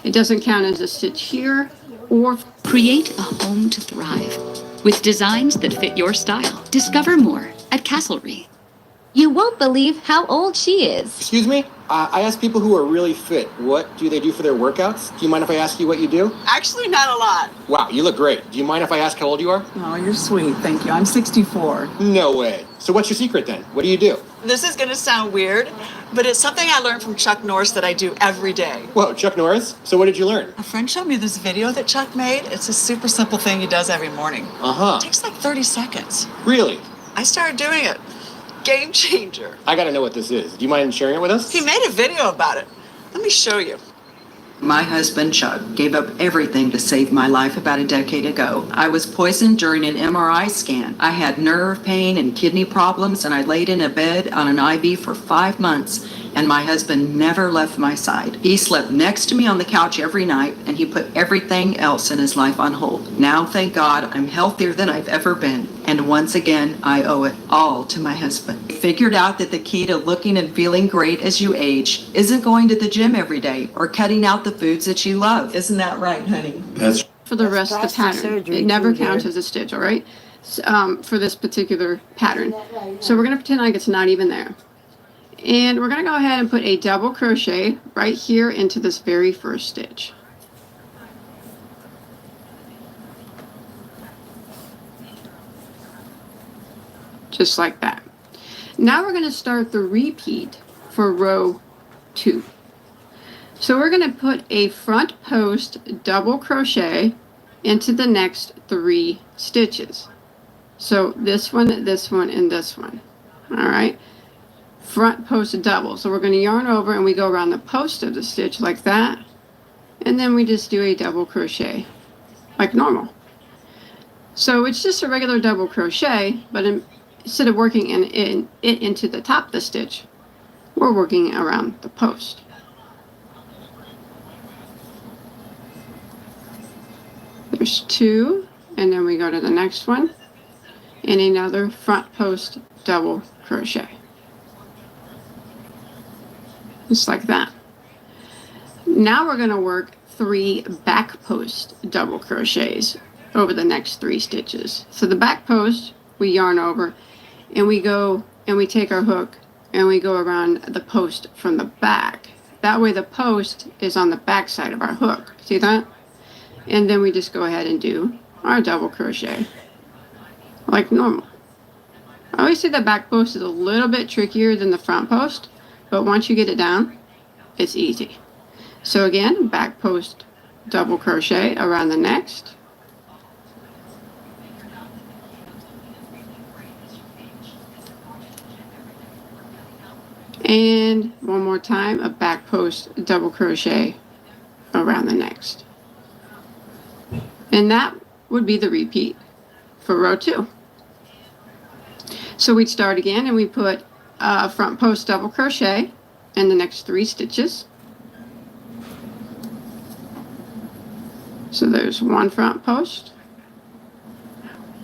It doesn't count as a stitch here or... Create a home to thrive with designs that fit your style. Discover more at Castlery. You won't believe how old she is. Excuse me? I ask people who are really fit, what do they do for their workouts? Do you mind if I ask you what you do? Actually, not a lot. Wow, you look great. Do you mind if I ask how old you are? Oh, you're sweet. Thank you. I'm 64. No way. So what's your secret then? What do you do? This is going to sound weird, but it's something I learned from Chuck Norris that I do every day. Whoa, Chuck Norris? So what did you learn? A friend showed me this video that Chuck made. It's a super simple thing he does every morning. Uh-huh. It takes like 30 seconds. Really? I started doing it. Game changer. I gotta know what this is. Do you mind sharing it with us? He made a video about it. Let me show you. My husband, Chuck, gave up everything to save my life about a decade ago. I was poisoned during an MRI scan. I had nerve pain and kidney problems, and I laid in a bed on an IV for 5 months, and my husband never left my side. He slept next to me on the couch every night, and he put everything else in his life on hold. Now, thank God, I'm healthier than I've ever been, and once again, I owe it all to my husband. I figured out that the key to looking and feeling great as you age isn't going to the gym every day or cutting out the foods that you love. Isn't that right, honey? That's for the rest of the pattern. It never counts as a stitch, all right? For this particular pattern. So we're going to pretend like it's not even there. And we're going to go ahead and put a double crochet right here into this very first stitch. Just like that. Now we're going to start the repeat for row 2. So we're going to put a front post double crochet into the next 3 stitches. So this one, and this one. All right. Front post double. So we're going to yarn over and we go around the post of the stitch like that. And then we just do a double crochet like normal. So it's just a regular double crochet, but instead of working it into the top of the stitch, we're working around the post. There's 2, and then we go to the next one, and another front post double crochet. Just like that. Now we're going to work 3 back post double crochets over the next 3 stitches. So the back post, we yarn over, and we go and we take our hook and we go around the post from the back. That way the post is on the back side of our hook. See that? And then we just go ahead and do our double crochet like normal. I always say the back post is a little bit trickier than the front post, but once you get it down, it's easy. So again, back post double crochet around the next. And one more time, a back post double crochet around the next. And that would be the repeat for row 2. So we'd start again and we put a front post double crochet in the next 3 stitches. So there's 1 front post,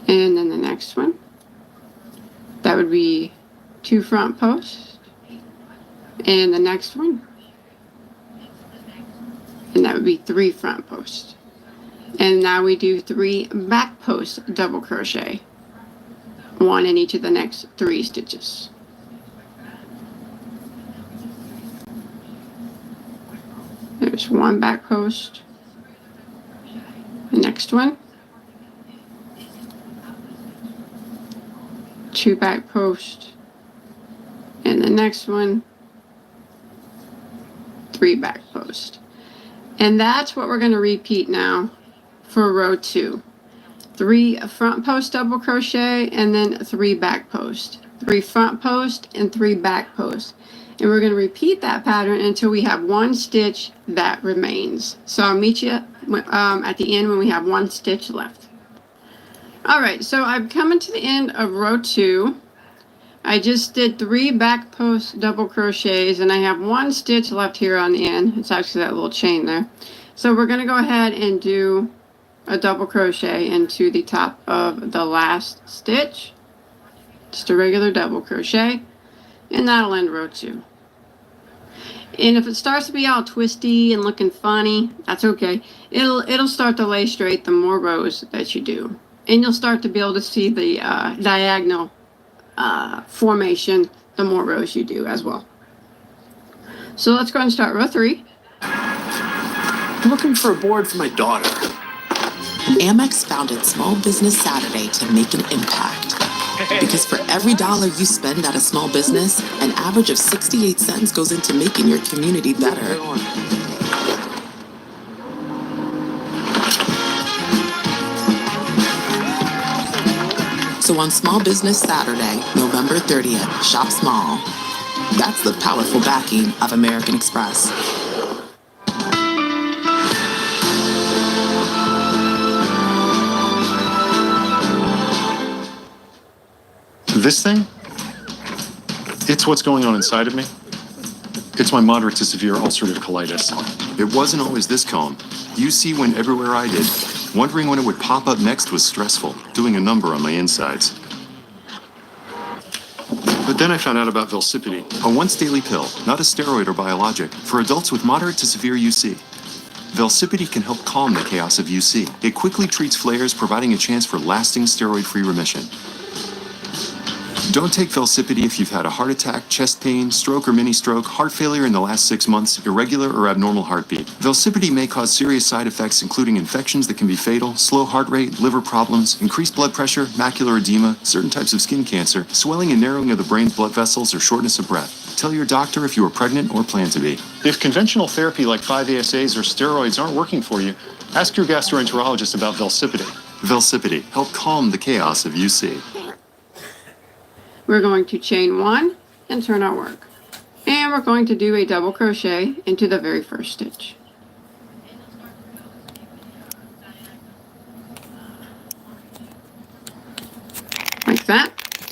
and then the next one, that would be 2 front posts, and the next one, and that would be 3 front posts. And now we do 3 back post double crochet, 1 in each of the next 3 stitches. There's 1 back post, the next one, 2 back post, and the next one, 3 back post. And that's what we're going to repeat now for row 2. 3 front post double crochet and then 3 back post. 3 front post and 3 back post. And we're going to repeat that pattern until we have 1 stitch that remains. So I'll meet you at the end when we have 1 stitch left. Alright, so I'm coming to the end of row 2. I just did 3 back post double crochets and I have 1 stitch left here on the end. It's actually that little chain there. So we're going to go ahead and do a double crochet into the top of the last stitch. Just a regular double crochet. And that'll end row 2. And if it starts to be all twisty and looking funny, that's okay. It'll start to lay straight the more rows that you do. And you'll start to be able to see the diagonal formation the more rows you do as well. So let's go ahead and start row 3. I'm looking for a board for my daughter. Amex founded Small Business Saturday to make an impact. Because for every dollar you spend at a small business, an average of 68 cents goes into making your community better. So on Small Business Saturday, November 30th, shop small. That's the powerful backing of American Express. This thing? It's what's going on inside of me. It's my moderate to severe ulcerative colitis. It wasn't always this calm. UC went everywhere I did. Wondering when it would pop up next was stressful, doing a number on my insides. But then I found out about Velsipity. A once-daily pill, not a steroid or biologic, for adults with moderate to severe UC. Velsipity can help calm the chaos of UC. It quickly treats flares, providing a chance for lasting steroid-free remission. Don't take Velsipity if you've had a heart attack, chest pain, stroke or mini-stroke, heart failure in the last 6 months, irregular or abnormal heartbeat. Velsipity may cause serious side effects including infections that can be fatal, slow heart rate, liver problems, increased blood pressure, macular edema, certain types of skin cancer, swelling and narrowing of the brain's blood vessels, or shortness of breath. Tell your doctor if you are pregnant or plan to be. If conventional therapy like 5-ASAs or steroids aren't working for you, ask your gastroenterologist about Velsipity. Velsipity, help calm the chaos of UC. We're going to chain 1 and turn our work. And we're going to do a double crochet into the very first stitch. Like that.